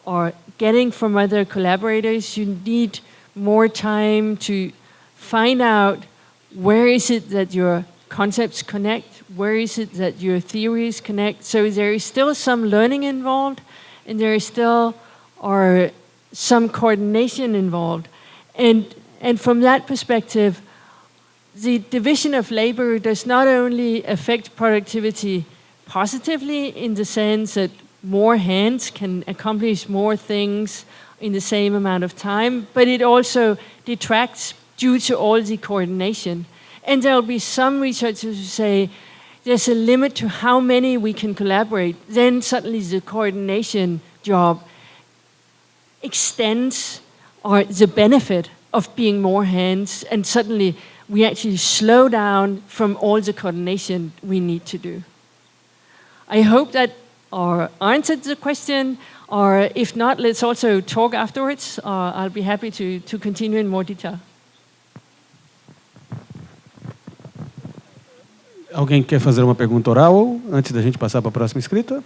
are getting from other collaborators. You need more time to find out where is it that your concepts connect, where is it that your theories connect. So there is still some learning involved, and there is still some coordination involved. And from that perspective, the division of labor does not only affect productivity positively in the sense that more hands can accomplish more things in the same amount of time, but it also detracts due to all the coordination. And there will be some researchers who say there's a limit to how many we can collaborate. Then suddenly the coordination job extends the benefit of being more hands, and suddenly we actually slow down from all the coordination we need to do. I hope that answered the question, or if not, let's also talk afterwards. I'll be happy to continue in more detail.
Alguém quer fazer uma pergunta oral antes da gente passar para a próxima inscrita?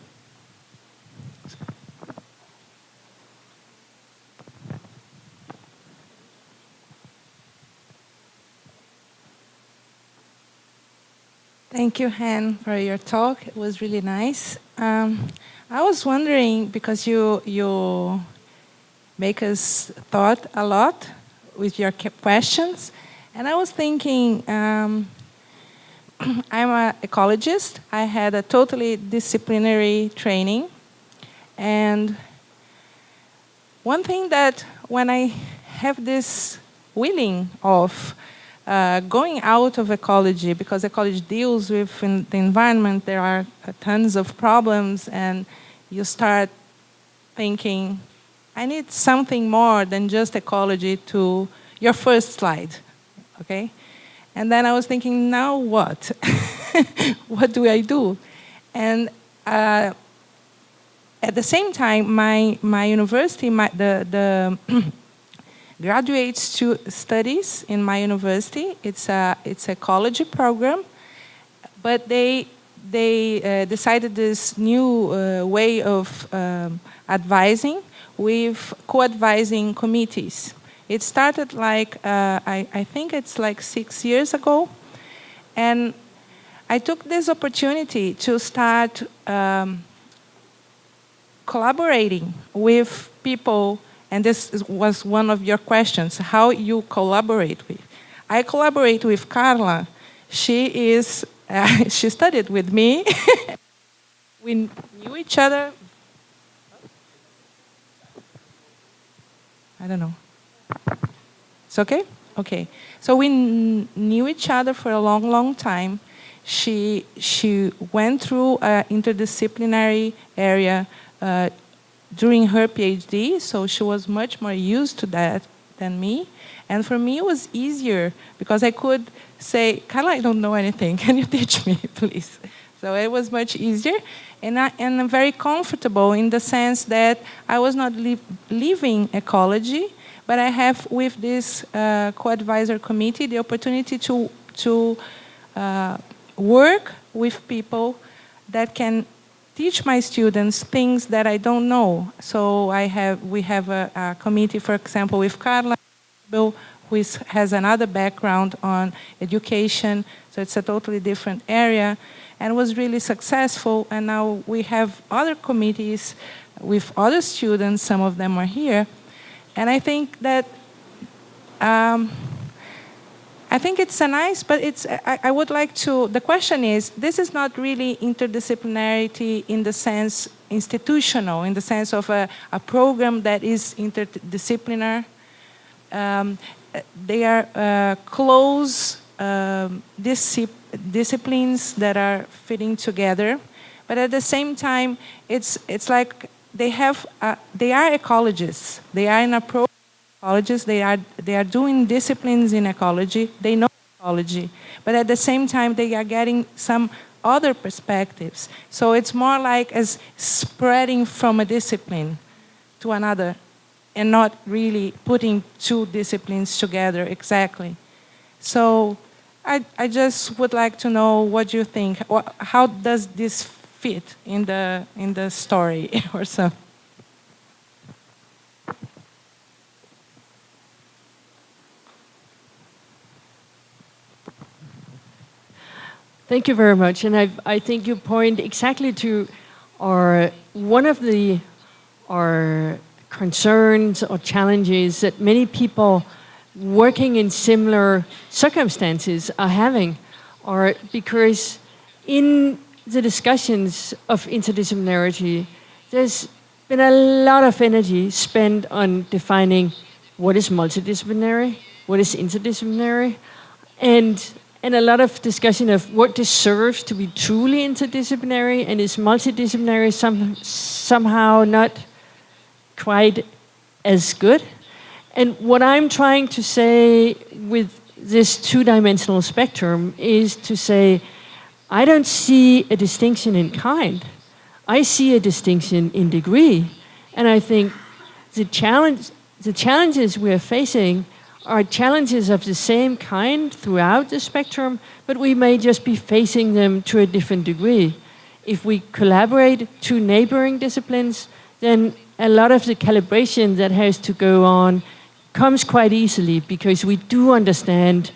Thank you, Hanne, for your talk. It was really nice. I was wondering, because you make us thought a lot with your questions, and I was thinking, I'm an ecologist. I had a totally disciplinary training, and one thing that when I have this willing of going out of ecology, because ecology deals with the environment, there are tons of problems, and you start thinking, I need something more than just ecology to your first slide, okay? And then I was thinking, now what? What do I do? And at the same time, my university, the graduate studies in my university, it's ecology program, but they decided this new way of advising with co-advising committees. It started like, I think it's like 6 years ago, and I took this opportunity to start collaborating with people. And this was one of your questions, how you collaborate with. I collaborate with Carla. She is, she studied with me. We knew each other. I don't know. It's okay? Okay. So we knew each other for a long, long time. She went through an interdisciplinary area during her PhD, so she was much more used to that than me. And for me, it was easier because I could say, Carla, I don't know anything. Can you teach me, please? So it was much easier. And I'm very comfortable in the sense that I was not leaving ecology, but I have with this co-advisor committee the opportunity to work with people that can teach my students things that I don't know. So we have a committee, for example, with Carla, who has another background on education, so it's a totally different area, and was really successful. And now we have other committees with other students, some of them are here. And I think that it's a nice, but I would like to, the question is, this is not really interdisciplinarity in the sense institutional, in the sense of a program that is interdisciplinary. They are close disciplines that are fitting together, but at the same time, it's like they are ecologists. They are in a program. Ecologists, they are doing disciplines in ecology, they know ecology, but at the same time they are getting some other perspectives. So it's more like as spreading from a discipline to another and not really putting two disciplines together exactly. So I just would like to know what you think. How does this fit in the story or something?
Thank you very much, and I think you point exactly to one of our concerns or challenges that many people working in similar circumstances are having, or because in the discussions of interdisciplinarity, there's been a lot of energy spent on defining what is multidisciplinary, what is interdisciplinary, and a lot of discussion of what deserves to be truly interdisciplinary and is multidisciplinary somehow not quite as good. And what I'm trying to say with this two-dimensional spectrum is to say, I don't see a distinction in kind. I see a distinction in degree. And I think the challenges we're facing are challenges of the same kind throughout the spectrum, but we may just be facing them to a different degree. If we collaborate two neighboring disciplines, then a lot of the calibration that has to go on comes quite easily because we do understand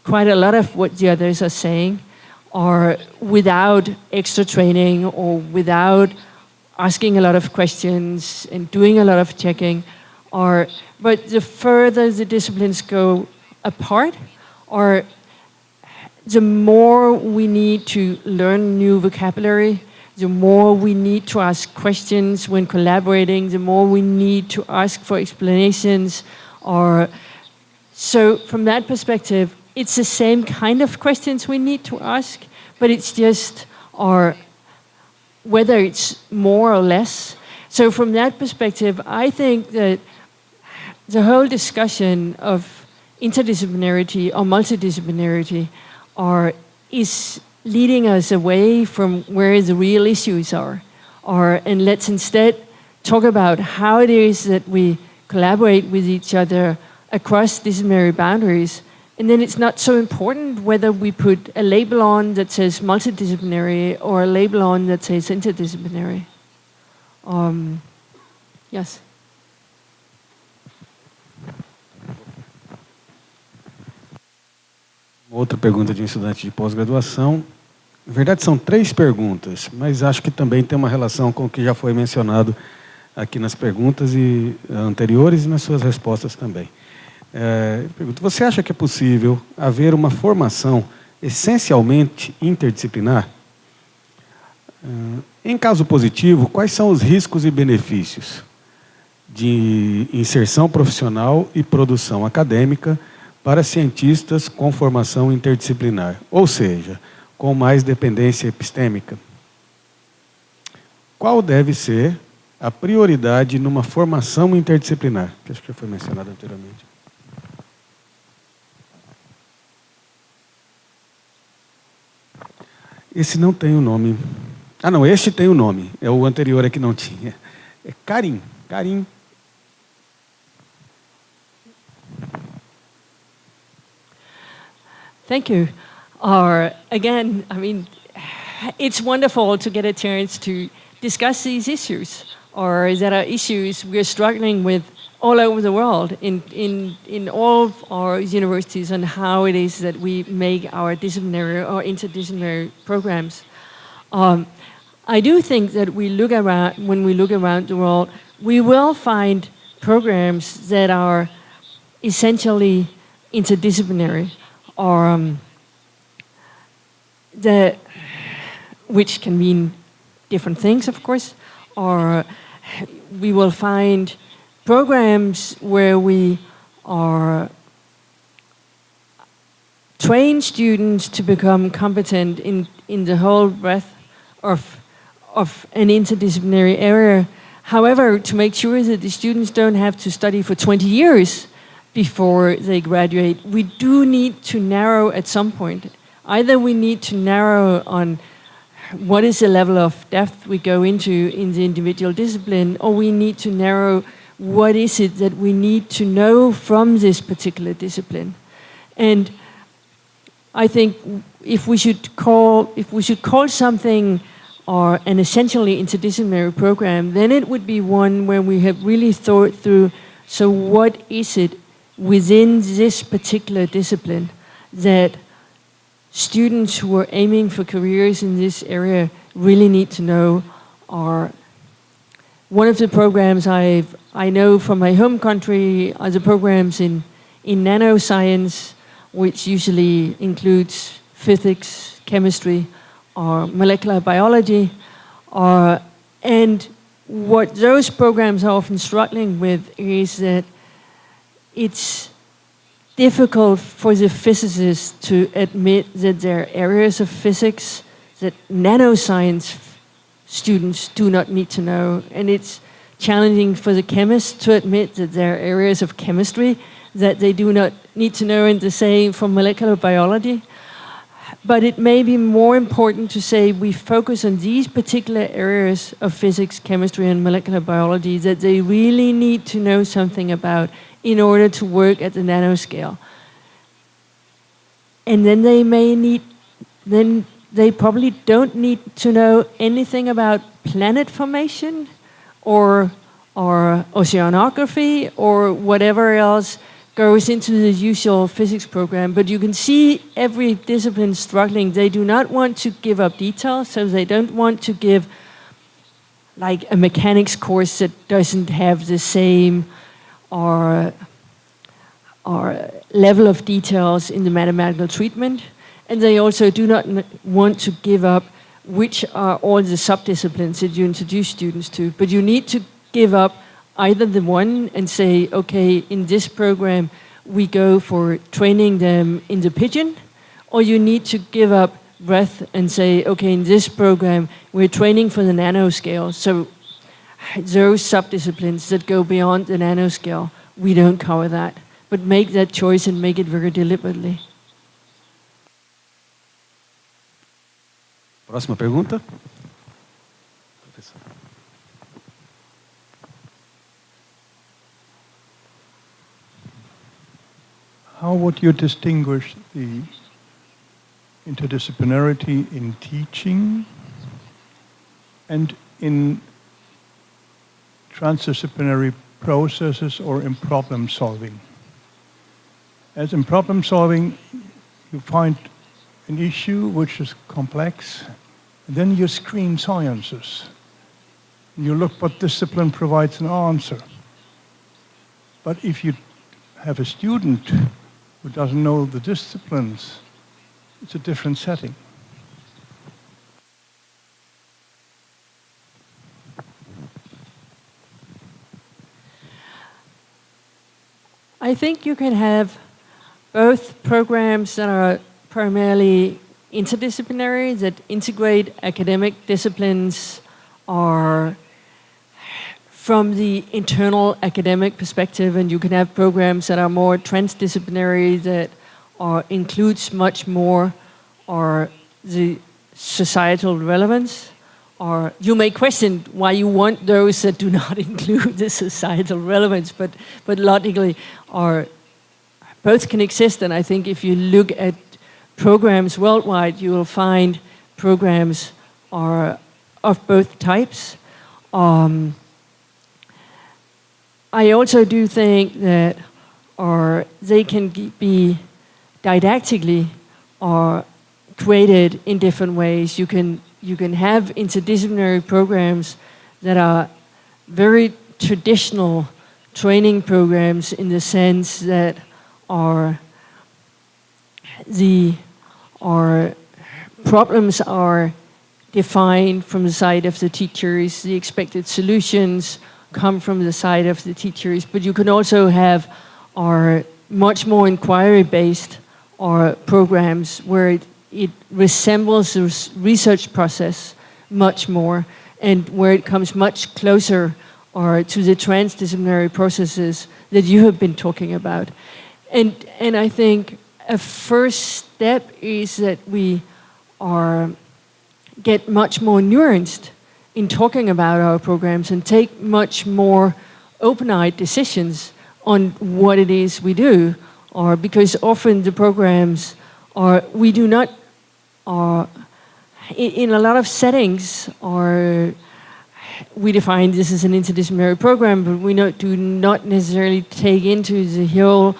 quite a lot of what the others are saying, or without extra training or without asking a lot of questions and doing a lot of checking. But the further the disciplines go apart, or the more we need to learn new vocabulary, the more we need to ask questions when collaborating, the more we need to ask for explanations. So from that perspective, it's the same kind of questions we need to ask, but it's just whether it's more or less. So from that perspective, I think that the whole discussion of interdisciplinarity or multidisciplinarity is leading us away from where the real issues are. And let's instead talk about how it is that we collaborate with each other across disciplinary boundaries. And then it's not so important whether we put a label on that says multidisciplinary or a label on that says interdisciplinary. Yes.
Outra pergunta de um estudante de pós-graduação. Na verdade, são 3 perguntas, mas acho que também tem uma relação com o que já foi mencionado aqui nas perguntas anteriores e nas suas respostas também. Pergunto, você acha que é possível haver uma formação essencialmente interdisciplinar? Em caso positivo, quais são os riscos e benefícios de inserção profissional e produção acadêmica para cientistas com formação interdisciplinar, ou seja, com mais dependência epistêmica? Qual deve ser a prioridade numa formação interdisciplinar? Que acho que já foi mencionado anteriormente. Esse não tem o nome. Ah, não, este tem o nome. É o anterior é que não tinha. É Karim. Karim.
Thank you. Again, I mean, it's wonderful to get a chance to discuss these issues, or that are issues we're struggling with all over the world in all of our universities, and how it is that we make our disciplinary or interdisciplinary programs. I do think that when we look around the world, we will find programs that are essentially interdisciplinary, or which can mean different things, of course, or we will find programs where we train students to become competent in the whole breadth of an interdisciplinary area. However, to make sure that the students don't have to study for 20 years before they graduate, we do need to narrow at some point. Either we need to narrow on what is the level of depth we go into in the individual discipline, or we need to narrow what is it that we need to know from this particular discipline. And I think if we should call something or an essentially interdisciplinary program, then it would be one where we have really thought through, so what is it within this particular discipline that students who are aiming for careers in this area really need to know. Or one of the programs I know from my home country are the programs in nanoscience, which usually includes physics, chemistry, or molecular biology. And what those programs are often struggling with is that it's difficult for the physicists to admit that there are areas of physics that nanoscience students do not need to know. And it's challenging for the chemists to admit that there are areas of chemistry that they do not need to know, and the same for molecular biology. But it may be more important to say we focus on these particular areas of physics, chemistry, and molecular biology that they really need to know something about in order to work at the nanoscale. And then they probably don't need to know anything about planet formation or oceanography or whatever else goes into the usual physics program. But you can see every discipline struggling. They do not want to give up details, so they don't want to give like a mechanics course that doesn't have the same or level of details in the mathematical treatment. And they also do not want to give up which are all the subdisciplines that you introduce students to. But you need to give up either the one and say, okay, in this program, we go for training them in the pigeon, or you need to give up breadth and say, okay, in this program, we're training for the nanoscale. So those subdisciplines that go beyond the nanoscale, we don't cover that. But make that choice and make it very deliberately.
Próxima pergunta.
How would you distinguish the interdisciplinarity in teaching and in transdisciplinary processes or in problem solving? As in problem solving, you find an issue which is complex, and then you screen sciences. You look what discipline provides an answer. But if you have a student who doesn't know the disciplines, it's a different setting.
I think you can have both programs that are primarily interdisciplinary, that integrate academic disciplines or from the internal academic perspective, and you can have programs that are more transdisciplinary that includes much more or the societal relevance. Or you may question why you want those that do not include the societal relevance, but logically, both can exist. And I think if you look at programs worldwide, you will find programs of both types. I also do think that they can be didactically created in different ways. You can have interdisciplinary programs that are very traditional training programs in the sense that our problems are defined from the side of the teachers, the expected solutions come from the side of the teachers, but you can also have much more inquiry-based programs where it resembles the research process much more, and where it comes much closer to the transdisciplinary processes that you have been talking about. And I think a first step is that we get much more nuanced in talking about our programs and take much more open-eyed decisions on what it is we do, because often the programs we do not, in a lot of settings, we define this as an interdisciplinary program, but we do not necessarily take into the whole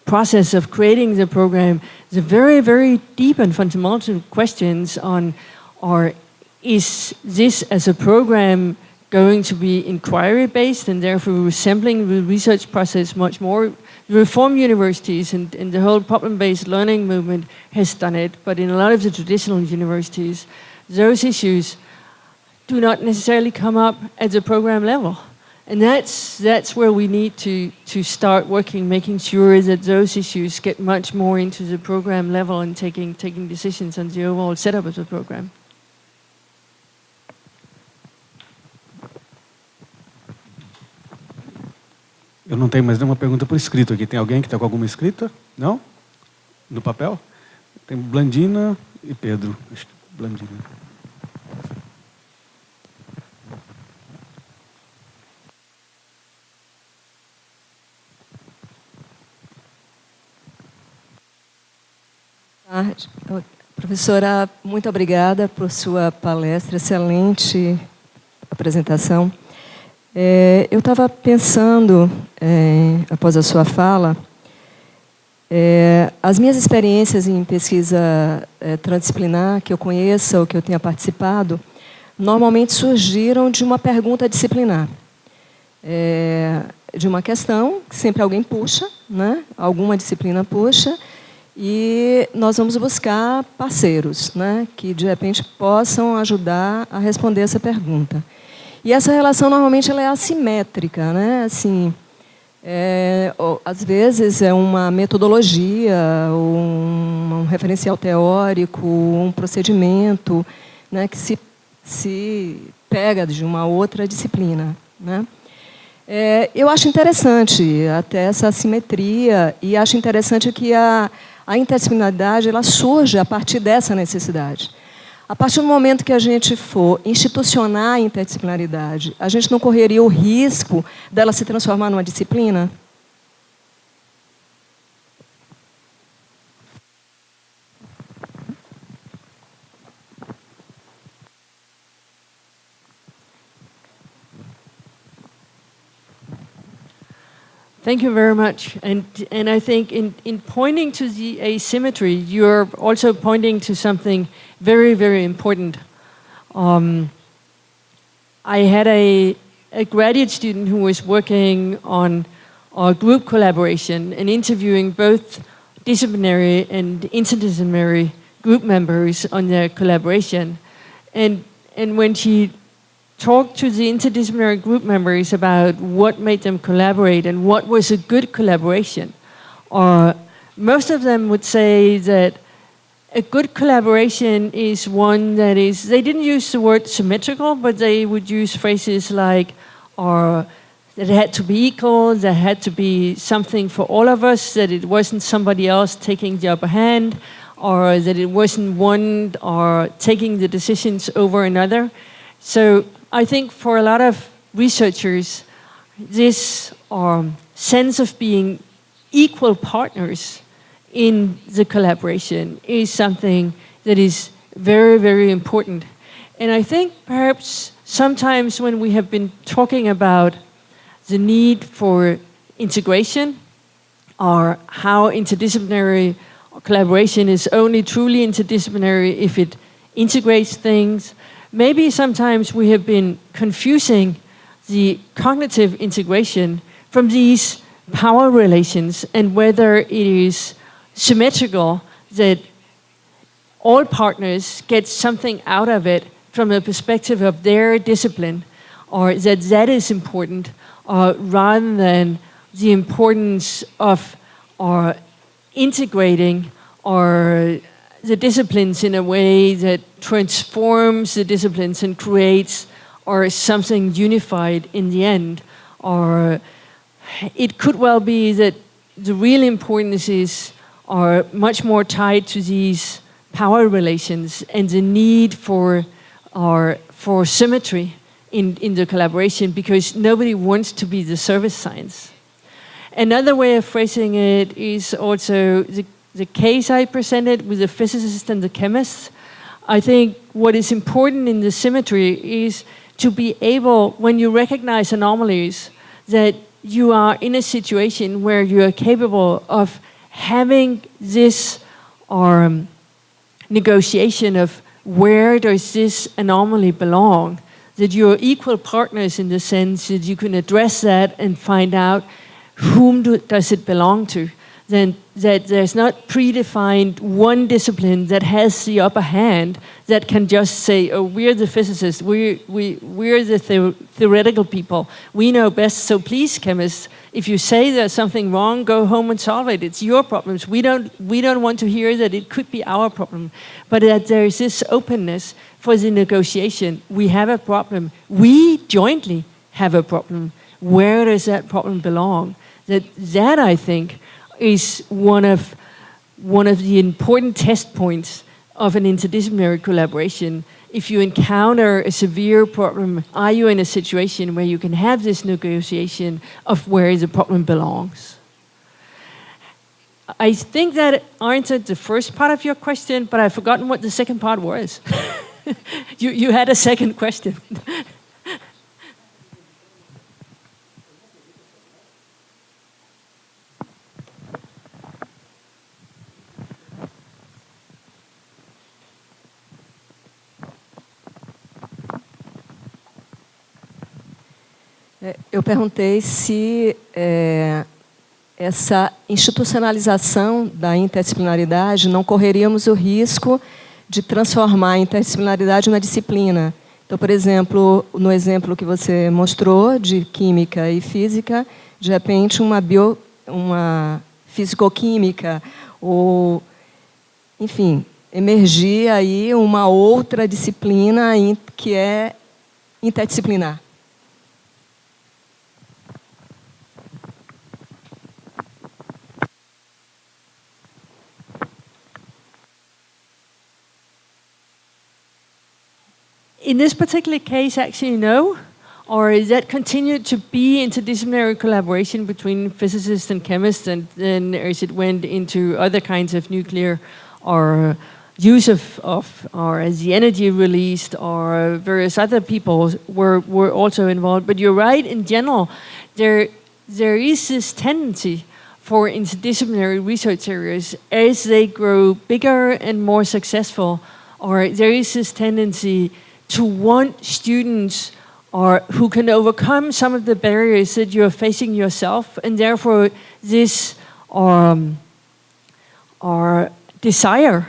process of creating the program the very, very deep and fundamental questions on, is this as a program going to be inquiry-based and therefore resembling the research process much more? The reform universities and the whole problem-based learning movement has done it, but in a lot of the traditional universities, those issues do not necessarily come up at the program level. And that's where we need to start working, making sure that those issues get much more into the program level and taking decisions on the overall setup of the program.
Eu não tenho mais nenhuma pergunta por escrito aqui. Tem alguém que está com alguma escrita? Não? No papel? Tem Blandina e Pedro. Acho que Blandina.
Professora, muito obrigada por sua palestra, excelente apresentação. Eu estava pensando, após a sua fala, as minhas experiências em pesquisa transdisciplinar, que eu conheça ou que eu tenha participado, normalmente surgiram de uma pergunta disciplinar. De uma questão que sempre alguém puxa, né? Alguma disciplina puxa, e nós vamos buscar parceiros, né? Que, de repente, possam ajudar a responder essa pergunta. E essa relação, normalmente, ela é assimétrica, né? Assim, às vezes é uma metodologia, um referencial teórico, um procedimento, né, que se pega de uma outra disciplina, né? Eu acho interessante até essa assimetria e acho interessante que a interdisciplinaridade ela surge a partir dessa necessidade. A partir do momento que a gente for institucionar a interdisciplinaridade, a gente não correria o risco dela se transformar numa disciplina?
Thank you very much. And I think in pointing to the asymmetry, you're also pointing to something very, very important. I had a graduate student who was working on group collaboration and interviewing both disciplinary and interdisciplinary group members on their collaboration. And when she talked to the interdisciplinary group members about what made them collaborate and what was a good collaboration, most of them would say that a good collaboration is one that is, they didn't use the word symmetrical, but they would use phrases like, that it had to be equal, that had to be something for all of us, that it wasn't somebody else taking the upper hand, or that it wasn't one or taking the decisions over another. So I think for a lot of researchers, this sense of being equal partners in the collaboration is something that is very, very important. And I think perhaps sometimes when we have been talking about the need for integration or how interdisciplinary collaboration is only truly interdisciplinary if it integrates things, maybe sometimes we have been confusing the cognitive integration from these power relations and whether it is symmetrical that all partners get something out of it from the perspective of their discipline, or that is important, rather than the importance of integrating the disciplines in a way that transforms the disciplines and creates something unified in the end. Or it could well be that the real importance are much more tied to these power relations and the need for symmetry in the collaboration, because nobody wants to be the service science. Another way of phrasing it is also the case I presented with the physicist and the chemist. I think what is important in the symmetry is to be able, when you recognize anomalies, that you are in a situation where you are capable of having this negotiation of where does this anomaly belong, that you're equal partners in the sense that you can address that and find out whom does it belong to. Then that there's not predefined one discipline that has the upper hand that can just say, oh, we're the physicists, we're the theoretical people, we know best, so please, chemists, if you say there's something wrong, go home and solve it. It's your problems. We don't want to hear that it could be our problem. But that there is this openness for the negotiation. We have a problem. We jointly have a problem. Where does that problem belong? That I think, is one of one of the important test points of an interdisciplinary collaboration. If you encounter a severe problem, are you in a situation where you can have this negotiation of where the problem belongs? I think that answered the first part of your question, but I've forgotten what the second part was. You had a second question.
Eu perguntei se essa institucionalização da interdisciplinaridade não correríamos o risco de transformar a interdisciplinaridade numa disciplina. Então, por exemplo, no exemplo que você mostrou de química e física, de repente uma fisicoquímica ou, enfim, emergir aí uma outra disciplina que é interdisciplinar.
In this particular case, actually, no. Or that continued to be interdisciplinary collaboration between physicists and chemists, and then as it went into other kinds of nuclear or use of or as the energy released, or various other people were also involved. But you're right, in general, there is this tendency for interdisciplinary research areas as they grow bigger and more successful, or there is this tendency to want students who can overcome some of the barriers that you're facing yourself, and therefore this desire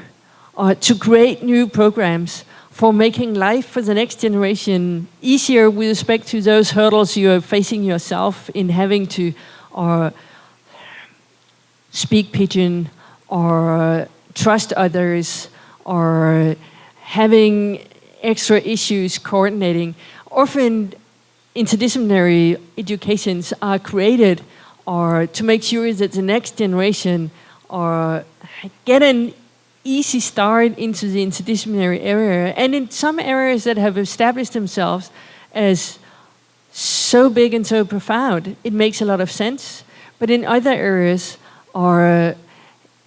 to create new programs for making life for the next generation easier with respect to those hurdles you are facing yourself in having to speak pidgin or trust others or having extra issues coordinating. Often interdisciplinary educations are created to make sure that the next generation get an easy start into the interdisciplinary area. And in some areas that have established themselves as so big and so profound, it makes a lot of sense. But in other areas,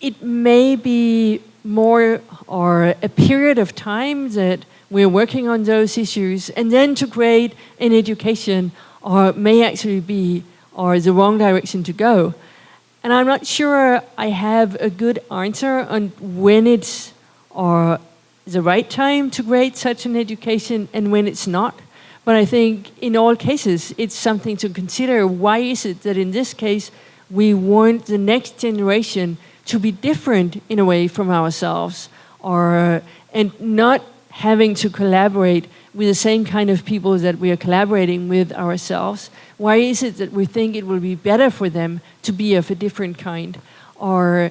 it may be more a period of time that we're working on those issues, and then to create an education may actually be the wrong direction to go. And I'm not sure I have a good answer on when it's the right time to create such an education and when it's not. But I think in all cases, it's something to consider. Why is it that in this case, we want the next generation to be different in a way from ourselves, and not having to collaborate with the same kind of people that we are collaborating with ourselves? Why is it that we think it will be better for them to be of a different kind? And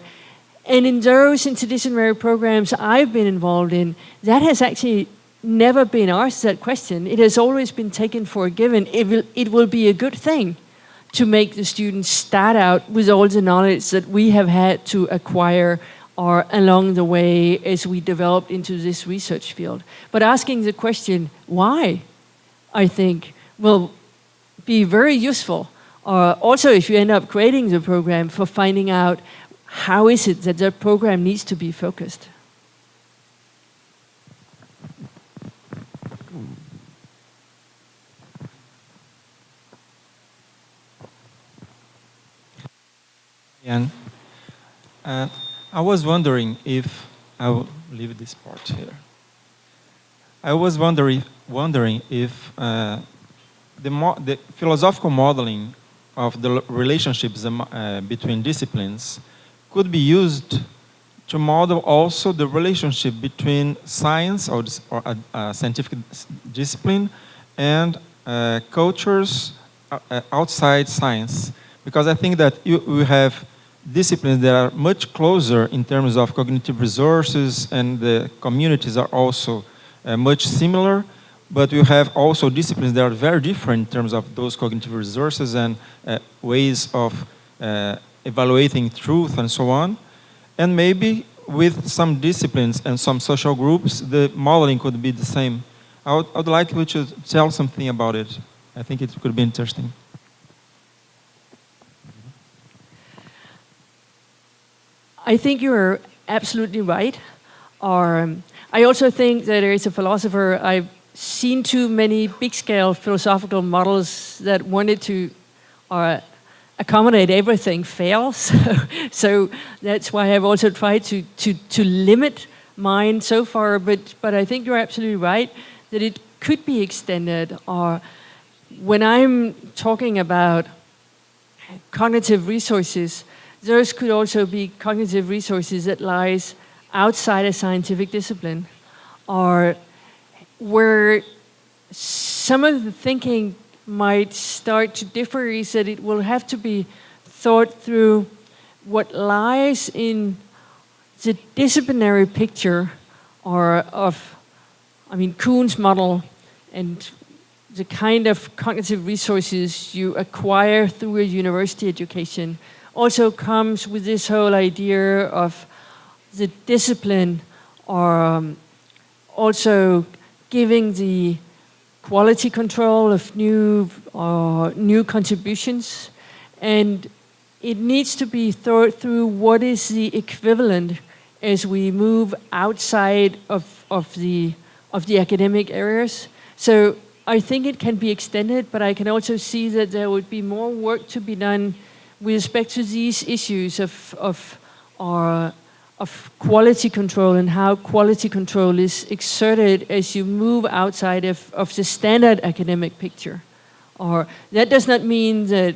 in those interdisciplinary programs I've been involved in, that has actually never been asked that question. It has always been taken for a given. It will be a good thing to make the students start out with all the knowledge that we have had to acquire along the way as we developed into this research field. But asking the question, why, I think, will be very useful. Also, if you end up creating the program, for finding out how is it that the program needs to be focused.
And I was wondering if I will leave this part here. I was wondering if the philosophical modeling of the relationships between disciplines could be used to model also the relationship between science or a scientific discipline and cultures outside science. Because I think that you have disciplines that are much closer in terms of cognitive resources, and the communities are also much similar, but you have also disciplines that are very different in terms of those cognitive resources and ways of evaluating truth and so on. And maybe with some disciplines and some social groups, the modeling could be the same. I would like you to tell something about it. I think it could be interesting.
I think you're absolutely right. I also think that there is a philosopher, I've seen too many big-scale philosophical models that wanted to accommodate everything fails. So that's why I've also tried to limit mine so far. But I think you're absolutely right that it could be extended. Or when I'm talking about cognitive resources, those could also be cognitive resources that lies outside a scientific discipline, or where some of the thinking might start to differ is that it will have to be thought through what lies in the disciplinary picture Kuhn's model and the kind of cognitive resources you acquire through a university education also comes with this whole idea of the discipline, or also giving the quality control of new contributions. And it needs to be thought through what is the equivalent as we move outside of the academic areas. So I think it can be extended, but I can also see that there would be more work to be done with respect to these issues of quality control and how quality control is exerted as you move outside of the standard academic picture. Or that does not mean that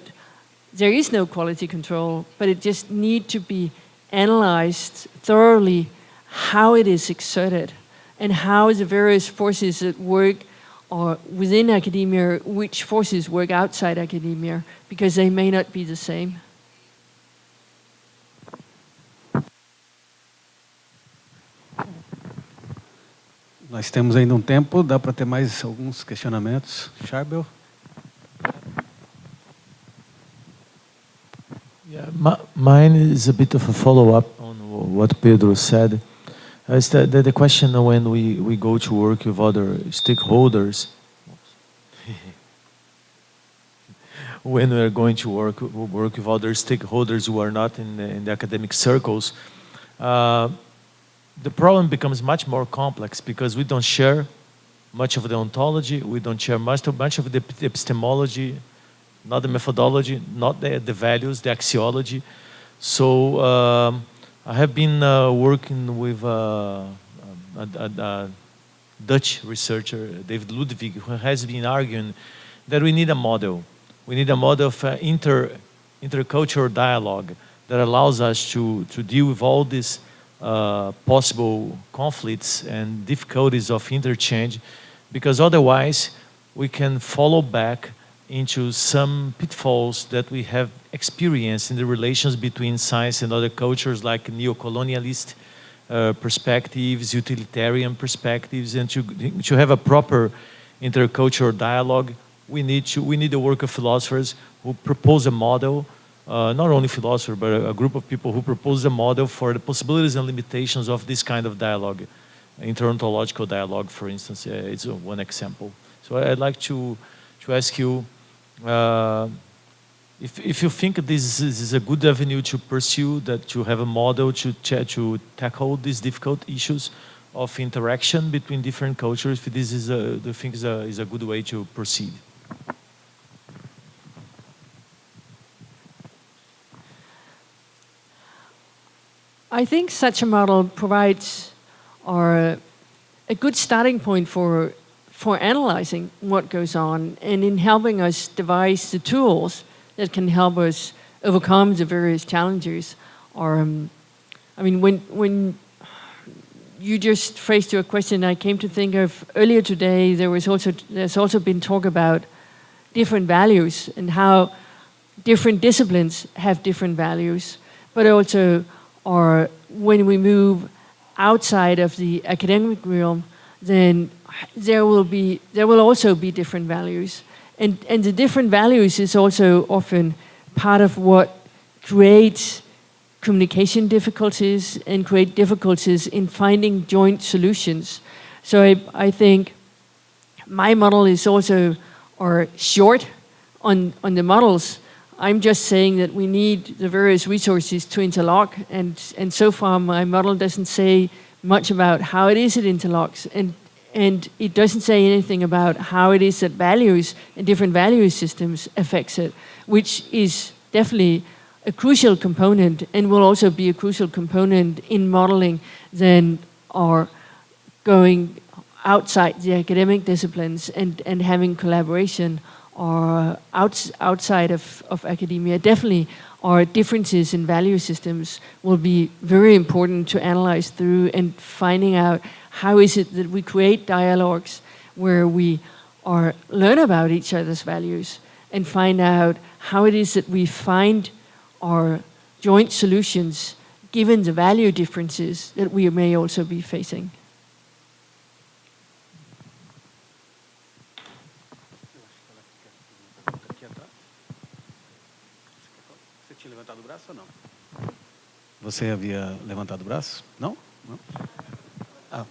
there is no quality control, but it just needs to be analyzed thoroughly how it is exerted and how the various forces that work or within academia, which forces work outside academia, because they may not be the same.
Nós temos ainda tempo, dá para ter mais alguns questionamentos. Charbel?
Yeah, mine is a bit of a follow-up on what Pedro said. Is the question when we go to work with other stakeholders, when we are going to work with other stakeholders who are not in the academic circles, the problem becomes much more complex because we don't share much of the ontology, we don't share much of the epistemology, not the methodology, not the values, the axiology. So I have been working with a Dutch researcher, David Ludwig, who has been arguing that we need a model. We need a model of intercultural dialogue that allows us to deal with all these possible conflicts and difficulties of interchange, because otherwise we can follow back into some pitfalls that we have experienced in the relations between science and other cultures, like neo-colonialist perspectives, utilitarian perspectives. And to have a proper intercultural dialogue, we need the work of philosophers who propose a model, not only philosophers, but a group of people who propose a model for the possibilities and limitations of this kind of dialogue. Interontological dialogue, for instance, it's one example. So I'd like to ask you if you think this is a good avenue to pursue, that to have a model to tackle these difficult issues of interaction between different cultures, if this is do you think is a good way to proceed?
I think such a model provides a good starting point for analyzing what goes on and in helping us devise the tools that can help us overcome the various challenges. When you just phrased your question, I came to think of earlier today, there's also been talk about different values and how different disciplines have different values, but also when we move outside of the academic realm, then there will also be different values. And the different values is also often part of what creates communication difficulties and create difficulties in finding joint solutions. So I think my model is also short on the models. I'm just saying that we need the various resources to interlock, and so far my model doesn't say much about how it is it interlocks, and it doesn't say anything about how it is that values and different value systems affects it, which is definitely a crucial component and will also be a crucial component in modeling then or going outside the academic disciplines and having collaboration or outside of academia. Definitely our differences in value systems will be very important to analyze through, and finding out how is it that we create dialogues where we learn about each other's values and find out how it is that we find our joint solutions given the value differences that we may also be facing.
Você havia levantado o braço? Não? Não? Ah.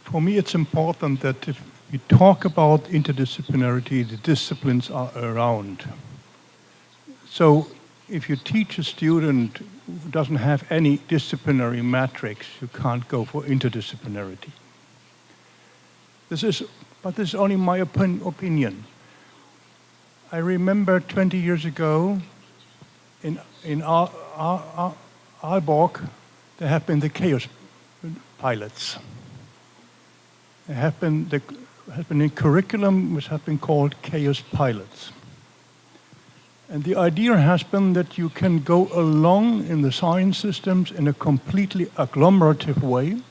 For me, it's important that if we talk about interdisciplinarity, the disciplines are around. So if you teach a student who doesn't have any disciplinary matrix, you can't go for interdisciplinarity. But this is only my opinion. I remember 20 years ago in Aalborg, there have been the chaos pilots. There has been a curriculum which has been called chaos pilots. And the idea has been that you can go along in the science systems in a completely agglomerative way,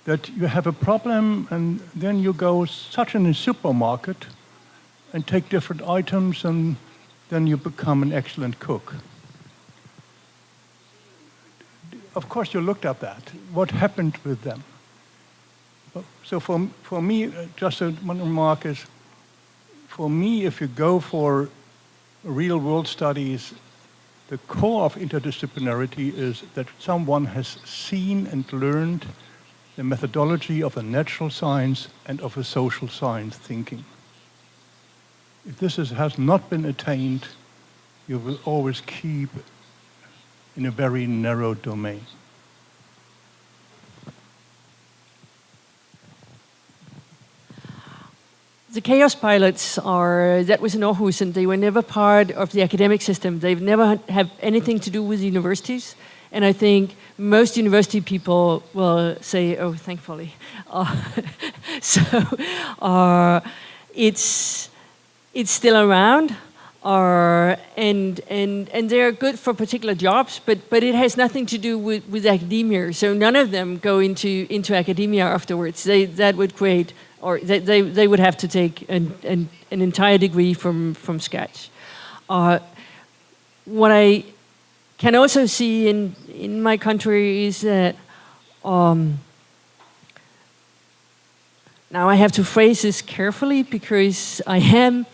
that you have a problem and then you go such in a supermarket and take different items, and then you become an excellent cook. Of course, you looked at that. What happened with them? So for me, just one remark is, for me, if you go for real world studies, the core of interdisciplinarity is that someone has seen and learned the methodology of a natural science and of a social science thinking. If this has not been attained, you will always keep in a very narrow domain.
The chaos pilots that was in Aarhus, and they were never part of the academic system. They've never had anything to do with universities. And I think most university people will say, oh, thankfully. It's still around, and they're good for particular jobs, but it has nothing to do with academia. So none of them go into academia afterwards. That would create, or they would have to take an entire degree from scratch. What I can also see in my country is that now I have to phrase this carefully because I am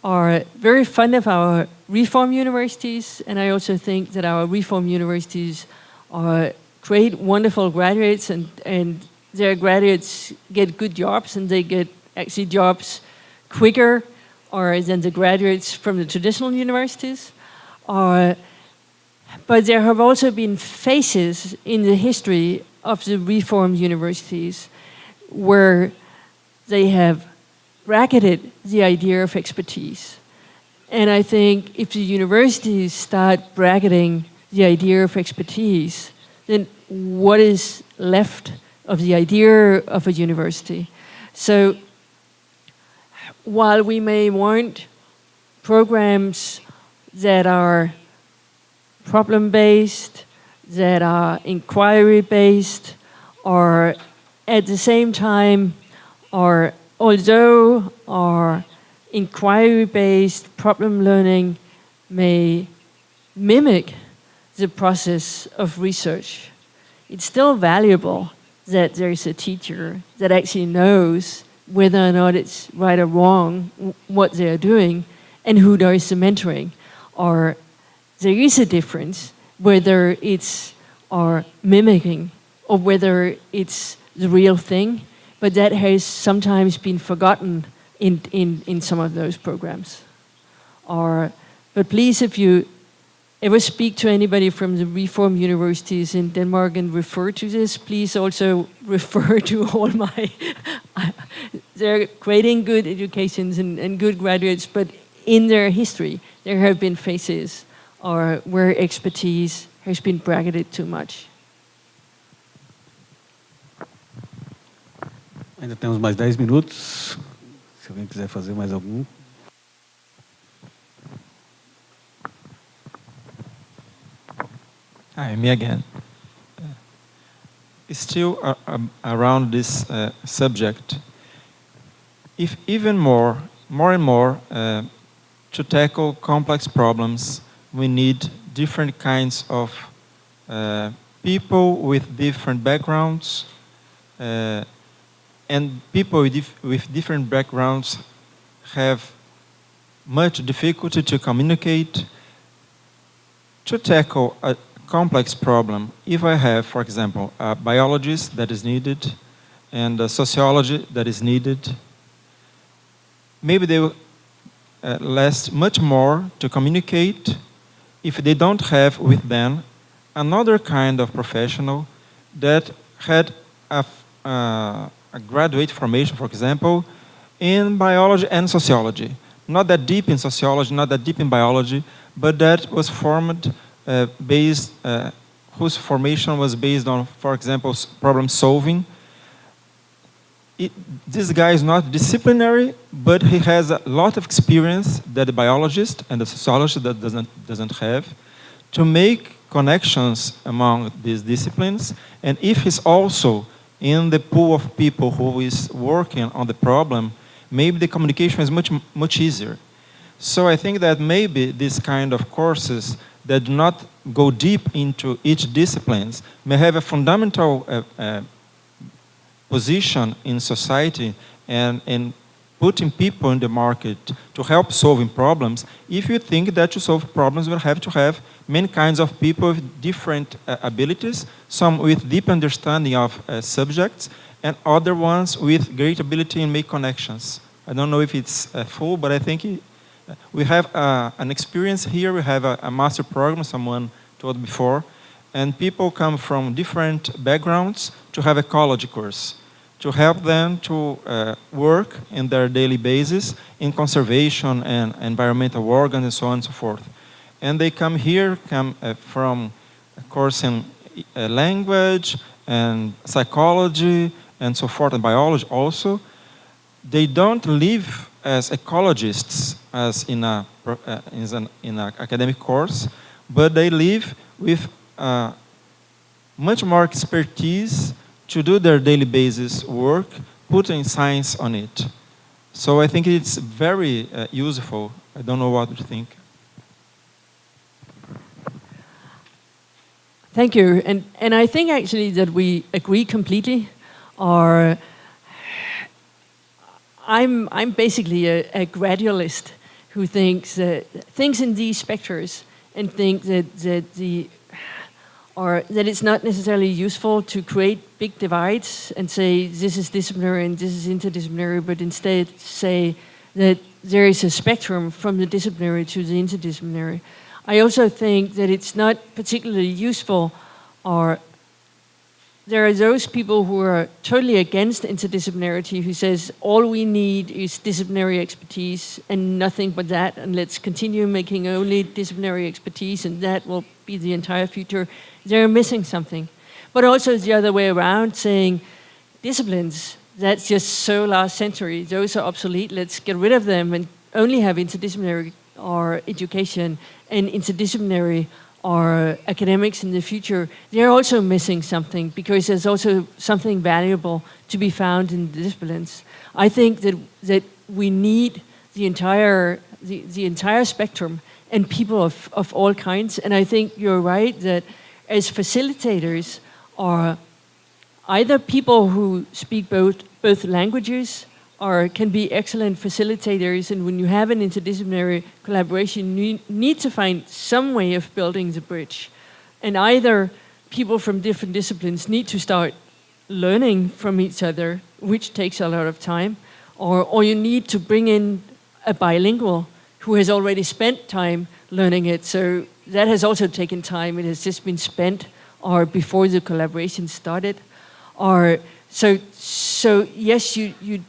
very fond of our reform universities, and I also think that our reform universities create wonderful graduates, and their graduates get good jobs, and they get actually jobs quicker than the graduates from the traditional universities. But there have also been phases in the history of the reform universities where they have bracketed the idea of expertise. And I think if the universities start bracketing the idea of expertise, then what is left of the idea of a university? So while we may want programs that are problem-based, that are inquiry-based, or at the same time, although our inquiry-based problem learning may mimic the process of research, it's still valuable that there is a teacher that actually knows whether or not it's right or wrong what they're doing and who does the mentoring. Or there is a difference whether it's mimicking or whether it's the real thing, but that has sometimes been forgotten in some of those programs. But please, if you ever speak to anybody from the reform universities in Denmark and refer to this, please also refer to all my... they're creating good educations and good graduates, but in their history, there have been phases where expertise has been bracketed too much.
Ainda temos mais 10 minutos. Se alguém quiser fazer mais algum.
Hi, me again. Still around this subject, if even more and more, to tackle complex problems, we need different kinds of people with different backgrounds, and people with different backgrounds have much difficulty to communicate. To tackle a complex problem, if I have, for example, a biologist that is needed and a sociology that is needed, maybe they will last much more to communicate if they don't have with them another kind of professional that had a graduate formation, for example, in biology and sociology. Not that deep in sociology, not that deep in biology, but that was formed whose formation was based on, for example, problem solving. This guy is not disciplinary, but he has a lot of experience that the biologist and the sociologist that doesn't have, to make connections among these disciplines. And if he's also in the pool of people who is working on the problem, maybe the communication is much easier. So I think that maybe this kind of courses that do not go deep into each disciplines may have a fundamental position in society and putting people in the market to help solving problems. If you think that to solve problems, we'll have to have many kinds of people with different abilities, some with deep understanding of subjects, and other ones with great ability in make connections. I don't know if it's full, but I think we have an experience here. We have a master program, someone told before, and people come from different backgrounds to have ecology course, to help them to work in their daily basis in conservation and environmental organs and so on and so forth. And they come here, from a course in language and psychology and so forth, and biology also. They don't live as ecologists as in an academic course, but they live with much more expertise to do their daily basis work, putting science on it. So I think it's very useful. I don't know what you think.
Thank you. And I think actually that we agree completely. I'm basically a gradualist who thinks in these specters and think that it's not necessarily useful to create big divides and say this is disciplinary and this is interdisciplinary, but instead say that there is a spectrum from the disciplinary to the interdisciplinary. I also think that it's not particularly useful, or there are those people who are totally against interdisciplinarity, who says all we need is disciplinary expertise and nothing but that, and let's continue making only disciplinary expertise and that will be the entire future. They're missing something. But also the other way around, saying disciplines, that's just so last century, those are obsolete, let's get rid of them and only have interdisciplinary or education and interdisciplinary or academics in the future. They're also missing something, because there's also something valuable to be found in the disciplines. I think that we need the entire spectrum and people of all kinds. And I think you're right that as facilitators are either people who speak both languages, can be excellent facilitators, and when you have an interdisciplinary collaboration, you need to find some way of building the bridge. And either people from different disciplines need to start learning from each other, which takes a lot of time, or you need to bring in a bilingual who has already spent time learning it. So that has also taken time. It has just been spent or before the collaboration started. Or so yes, you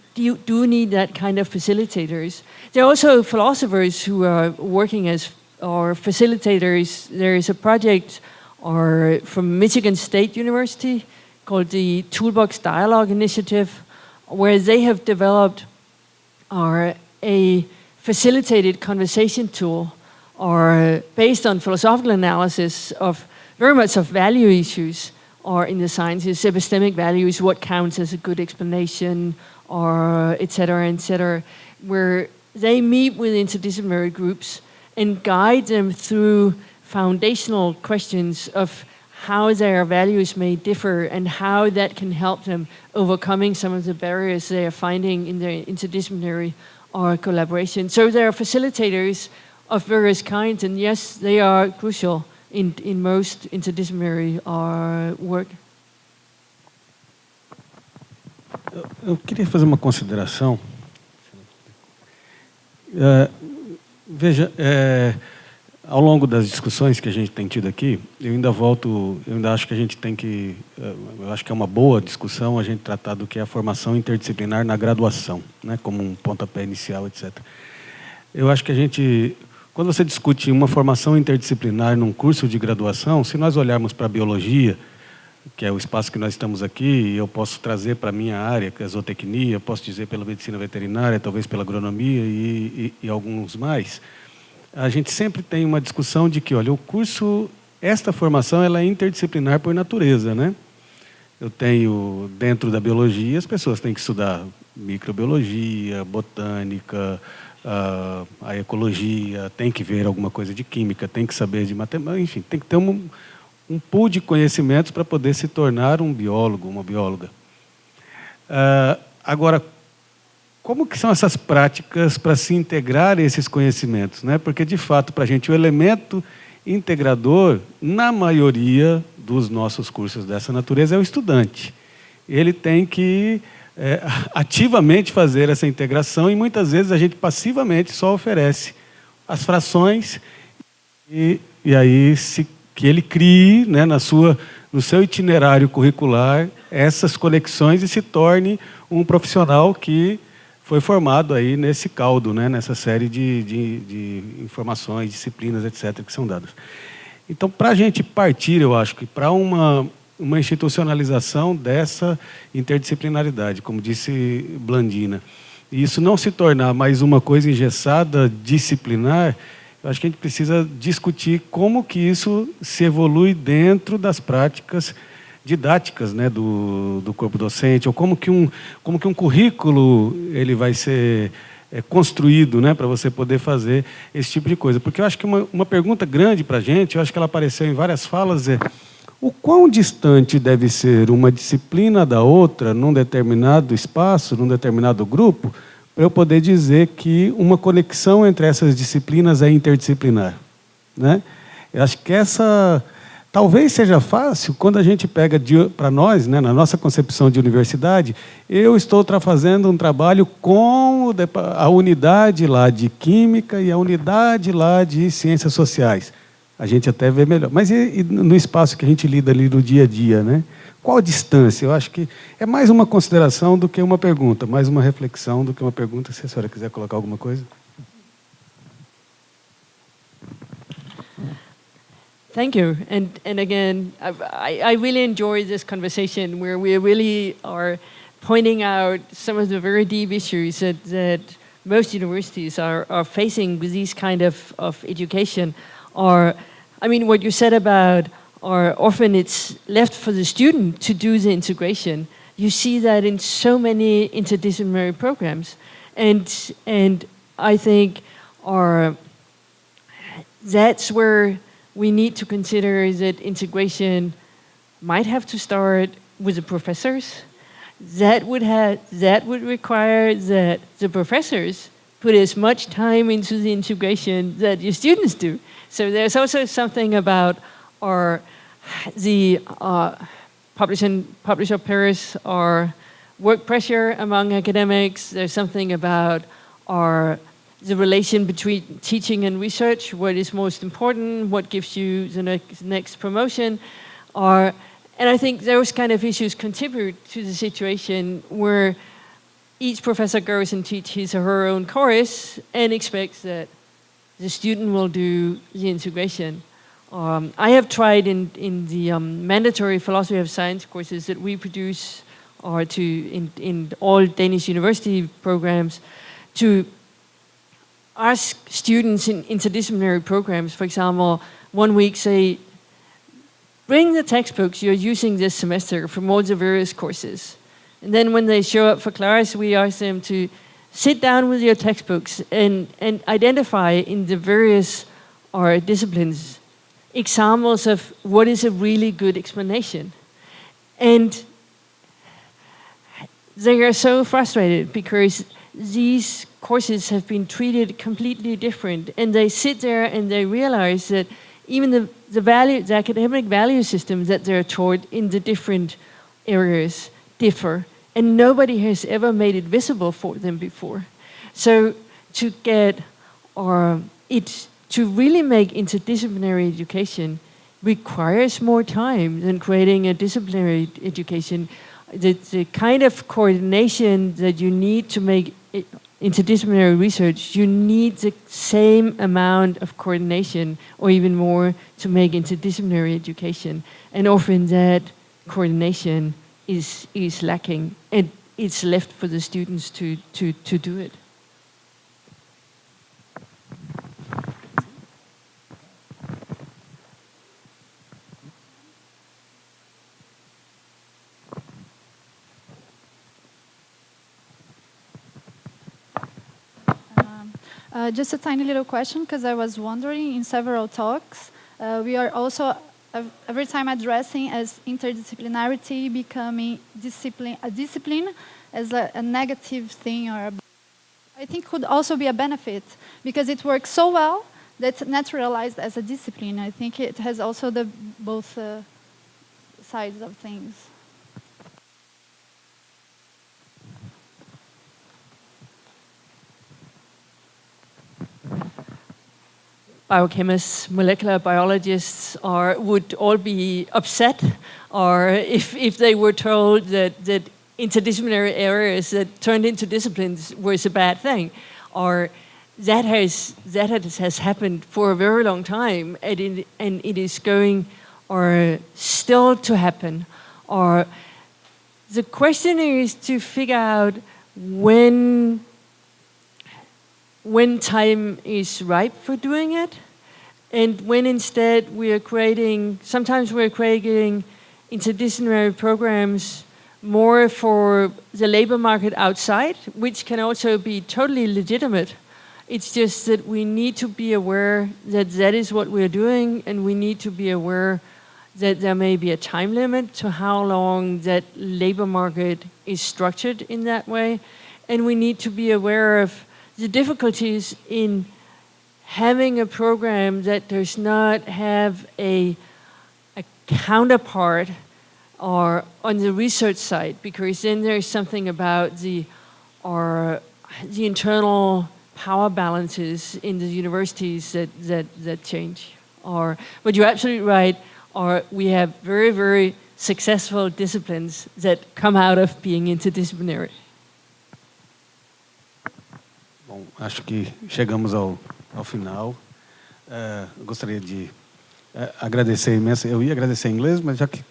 do need that kind of facilitators. There are also philosophers who are working as or facilitators. There is a project from Michigan State University called the Toolbox Dialogue Initiative, where they have developed a facilitated conversation tool based on philosophical analysis of very much of value issues or in the sciences, epistemic values, what counts as a good explanation, or et cetera, where they meet with interdisciplinary groups and guide them through foundational questions of how their values may differ and how that can help them overcoming some of the barriers they are finding in their interdisciplinary or collaboration. So there are facilitators of various kinds, and yes, they are crucial in most interdisciplinary work.
Eu queria fazer uma consideração. Veja, ao longo das discussões que a gente tem tido aqui, eu ainda acho que a gente tem que, eu acho que é uma boa discussão a gente tratar do que é a formação interdisciplinar na graduação, né, como um pontapé inicial, etc. Eu acho que quando você discute uma formação interdisciplinar num curso de graduação, se nós olharmos para a biologia, que é o espaço que nós estamos aqui, e eu posso trazer para a minha área, que é a zootecnia, posso dizer pela medicina veterinária, talvez pela agronomia e alguns mais, a gente sempre tem uma discussão de que, olha, o curso, esta formação, ela é interdisciplinar por natureza, né? Eu tenho, dentro da biologia, as pessoas têm que estudar microbiologia, botânica, a ecologia, tem que ver alguma coisa de química, tem que saber de matemática, enfim, tem que ter um pool de conhecimentos para poder se tornar um biólogo, uma bióloga. Agora, como que são essas práticas para se integrar esses conhecimentos, né? Porque, de fato, para a gente, o elemento integrador, na maioria dos nossos cursos dessa natureza, é o estudante. Ele tem que ativamente fazer essa integração e, muitas vezes, a gente passivamente só oferece as frações e aí que ele crie, né, no seu itinerário curricular essas conexões e se torne um profissional que foi formado aí nesse caldo, né, nessa série de informações, disciplinas, etc., que são dadas. Então, para a gente partir, eu acho que para uma institucionalização dessa interdisciplinaridade, como disse Blandina, e isso não se tornar mais uma coisa engessada, disciplinar, eu acho que a gente precisa discutir como que isso se evolui dentro das práticas didáticas, né, do corpo docente, ou como que um currículo ele vai ser construído, né, para você poder fazer esse tipo de coisa. Porque eu acho que uma pergunta grande para a gente, eu acho que ela apareceu em várias falas, é o quão distante deve ser uma disciplina da outra num determinado espaço, num determinado grupo, para eu poder dizer que uma conexão entre essas disciplinas é interdisciplinar, né? Eu acho que essa talvez seja fácil quando a gente pega para nós, né, na nossa concepção de universidade, eu estou fazendo um trabalho com a unidade lá de química e a unidade lá de ciências sociais. A gente até vê melhor. Mas e no espaço que a gente lida ali no dia a dia, né? Qual a distância? Eu acho que é mais uma consideração do que uma pergunta, mais uma reflexão do que uma pergunta. Se a senhora quiser colocar alguma coisa.
Thank you. And again, I really enjoyed this conversation where we really are pointing out some of the very deep issues that most universities are facing with these kind of education. Or, I mean, what you said about, or often it's left for the student to do the integration. You see that in so many interdisciplinary programs. And I think that's where we need to consider that integration might have to start with the professors, that would require that the professors put as much time into the integration that your students do. So there's also something about the publisher pairs or work pressure among academics. There's something about the relation between teaching and research, what is most important, what gives you the next promotion. And I think those kind of issues contribute to the situation where each professor goes and teaches his or her own course and expects that the student will do the integration. I have tried in the mandatory philosophy of science courses that we produce in all Danish university programs to ask students in interdisciplinary programs, for example, one week say, bring the textbooks you're using this semester from all the various courses. And then when they show up for class, we ask them to sit down with your textbooks and identify in the various disciplines examples of what is a really good explanation. And they are so frustrated because these courses have been treated completely different, and they sit there and they realize that even the academic value systems that they're taught in the different areas differ, and nobody has ever made it visible for them before. So to get to really make interdisciplinary education requires more time than creating a disciplinary education. The kind of coordination that you need to make interdisciplinary research, you need the same amount of coordination or even more to make interdisciplinary education. And often that coordination is lacking, and it's left for the students to do it.
Just a tiny little question, because I was wondering in several talks, we are also every time addressing as interdisciplinarity becoming a discipline as a negative thing, I think could also be a benefit, because it works so well that naturalized as a discipline. I think it has also both sides of things.
Biochemists, molecular biologists would all be upset, or if they were told that interdisciplinary areas that turned into disciplines was a bad thing, or that has happened for a very long time, and it is going still to happen. Or the question is to figure out when time is ripe for doing it, and when instead sometimes we're creating interdisciplinary programs more for the labor market outside, which can also be totally legitimate. It's just that we need to be aware that is what we're doing, and we need to be aware that there may be a time limit to how long that labor market is structured in that way, and we need to be aware of the difficulties in having a program that does not have a counterpart or on the research side, because then there's something about the internal power balances in the universities that change. But you're absolutely right. We have very, very successful disciplines that come out of being interdisciplinary.
Bom, acho que chegamos ao final. Eu gostaria de agradecer imenso. Eu ia agradecer em inglês, mas já que...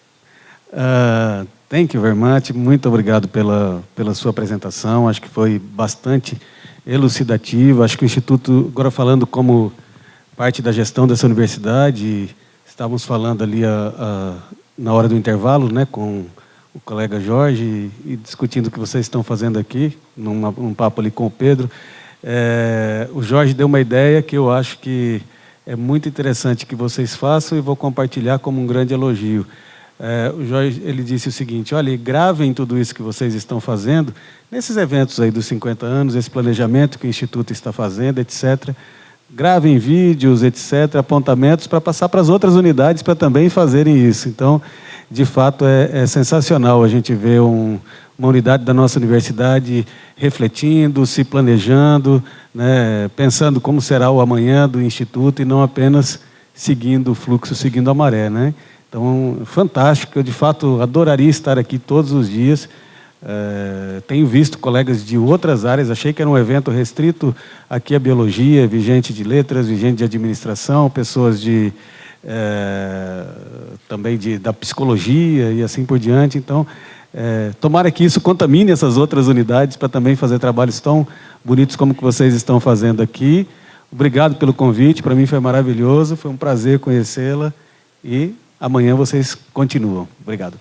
thank you very much. Muito obrigado pela sua apresentação. Acho que foi bastante elucidativa. Acho que o Instituto, agora falando como parte da gestão dessa universidade, estávamos falando ali na hora do intervalo, né, com o colega Jorge, e discutindo o que vocês estão fazendo aqui, num papo ali com o Pedro. O Jorge deu uma ideia que eu acho que é muito interessante que vocês façam, e vou compartilhar como um grande elogio. o Jorge, ele disse o seguinte: olha, gravem tudo isso que vocês estão fazendo nesses eventos aí dos 50 anos, esse planejamento que o Instituto está fazendo, etc. Gravem vídeos, etc., apontamentos para passar para as outras unidades para também fazerem isso. Então, de fato, é sensacional a gente ver uma unidade da nossa universidade refletindo, se planejando, né, pensando como será o amanhã do Instituto e não apenas seguindo o fluxo, seguindo a maré, né? Então, fantástico. Eu, de fato, adoraria estar aqui todos os dias. Tenho visto colegas de outras áreas, achei que era um evento restrito aqui à biologia, vi gente de letras, vi gente de administração, pessoas também da psicologia e assim por diante. Então, tomara que isso contamine essas outras unidades para também fazer trabalhos tão bonitos como que vocês estão fazendo aqui. Obrigado pelo convite, para mim foi maravilhoso, foi um prazer conhecê-la e amanhã vocês continuam. Obrigado.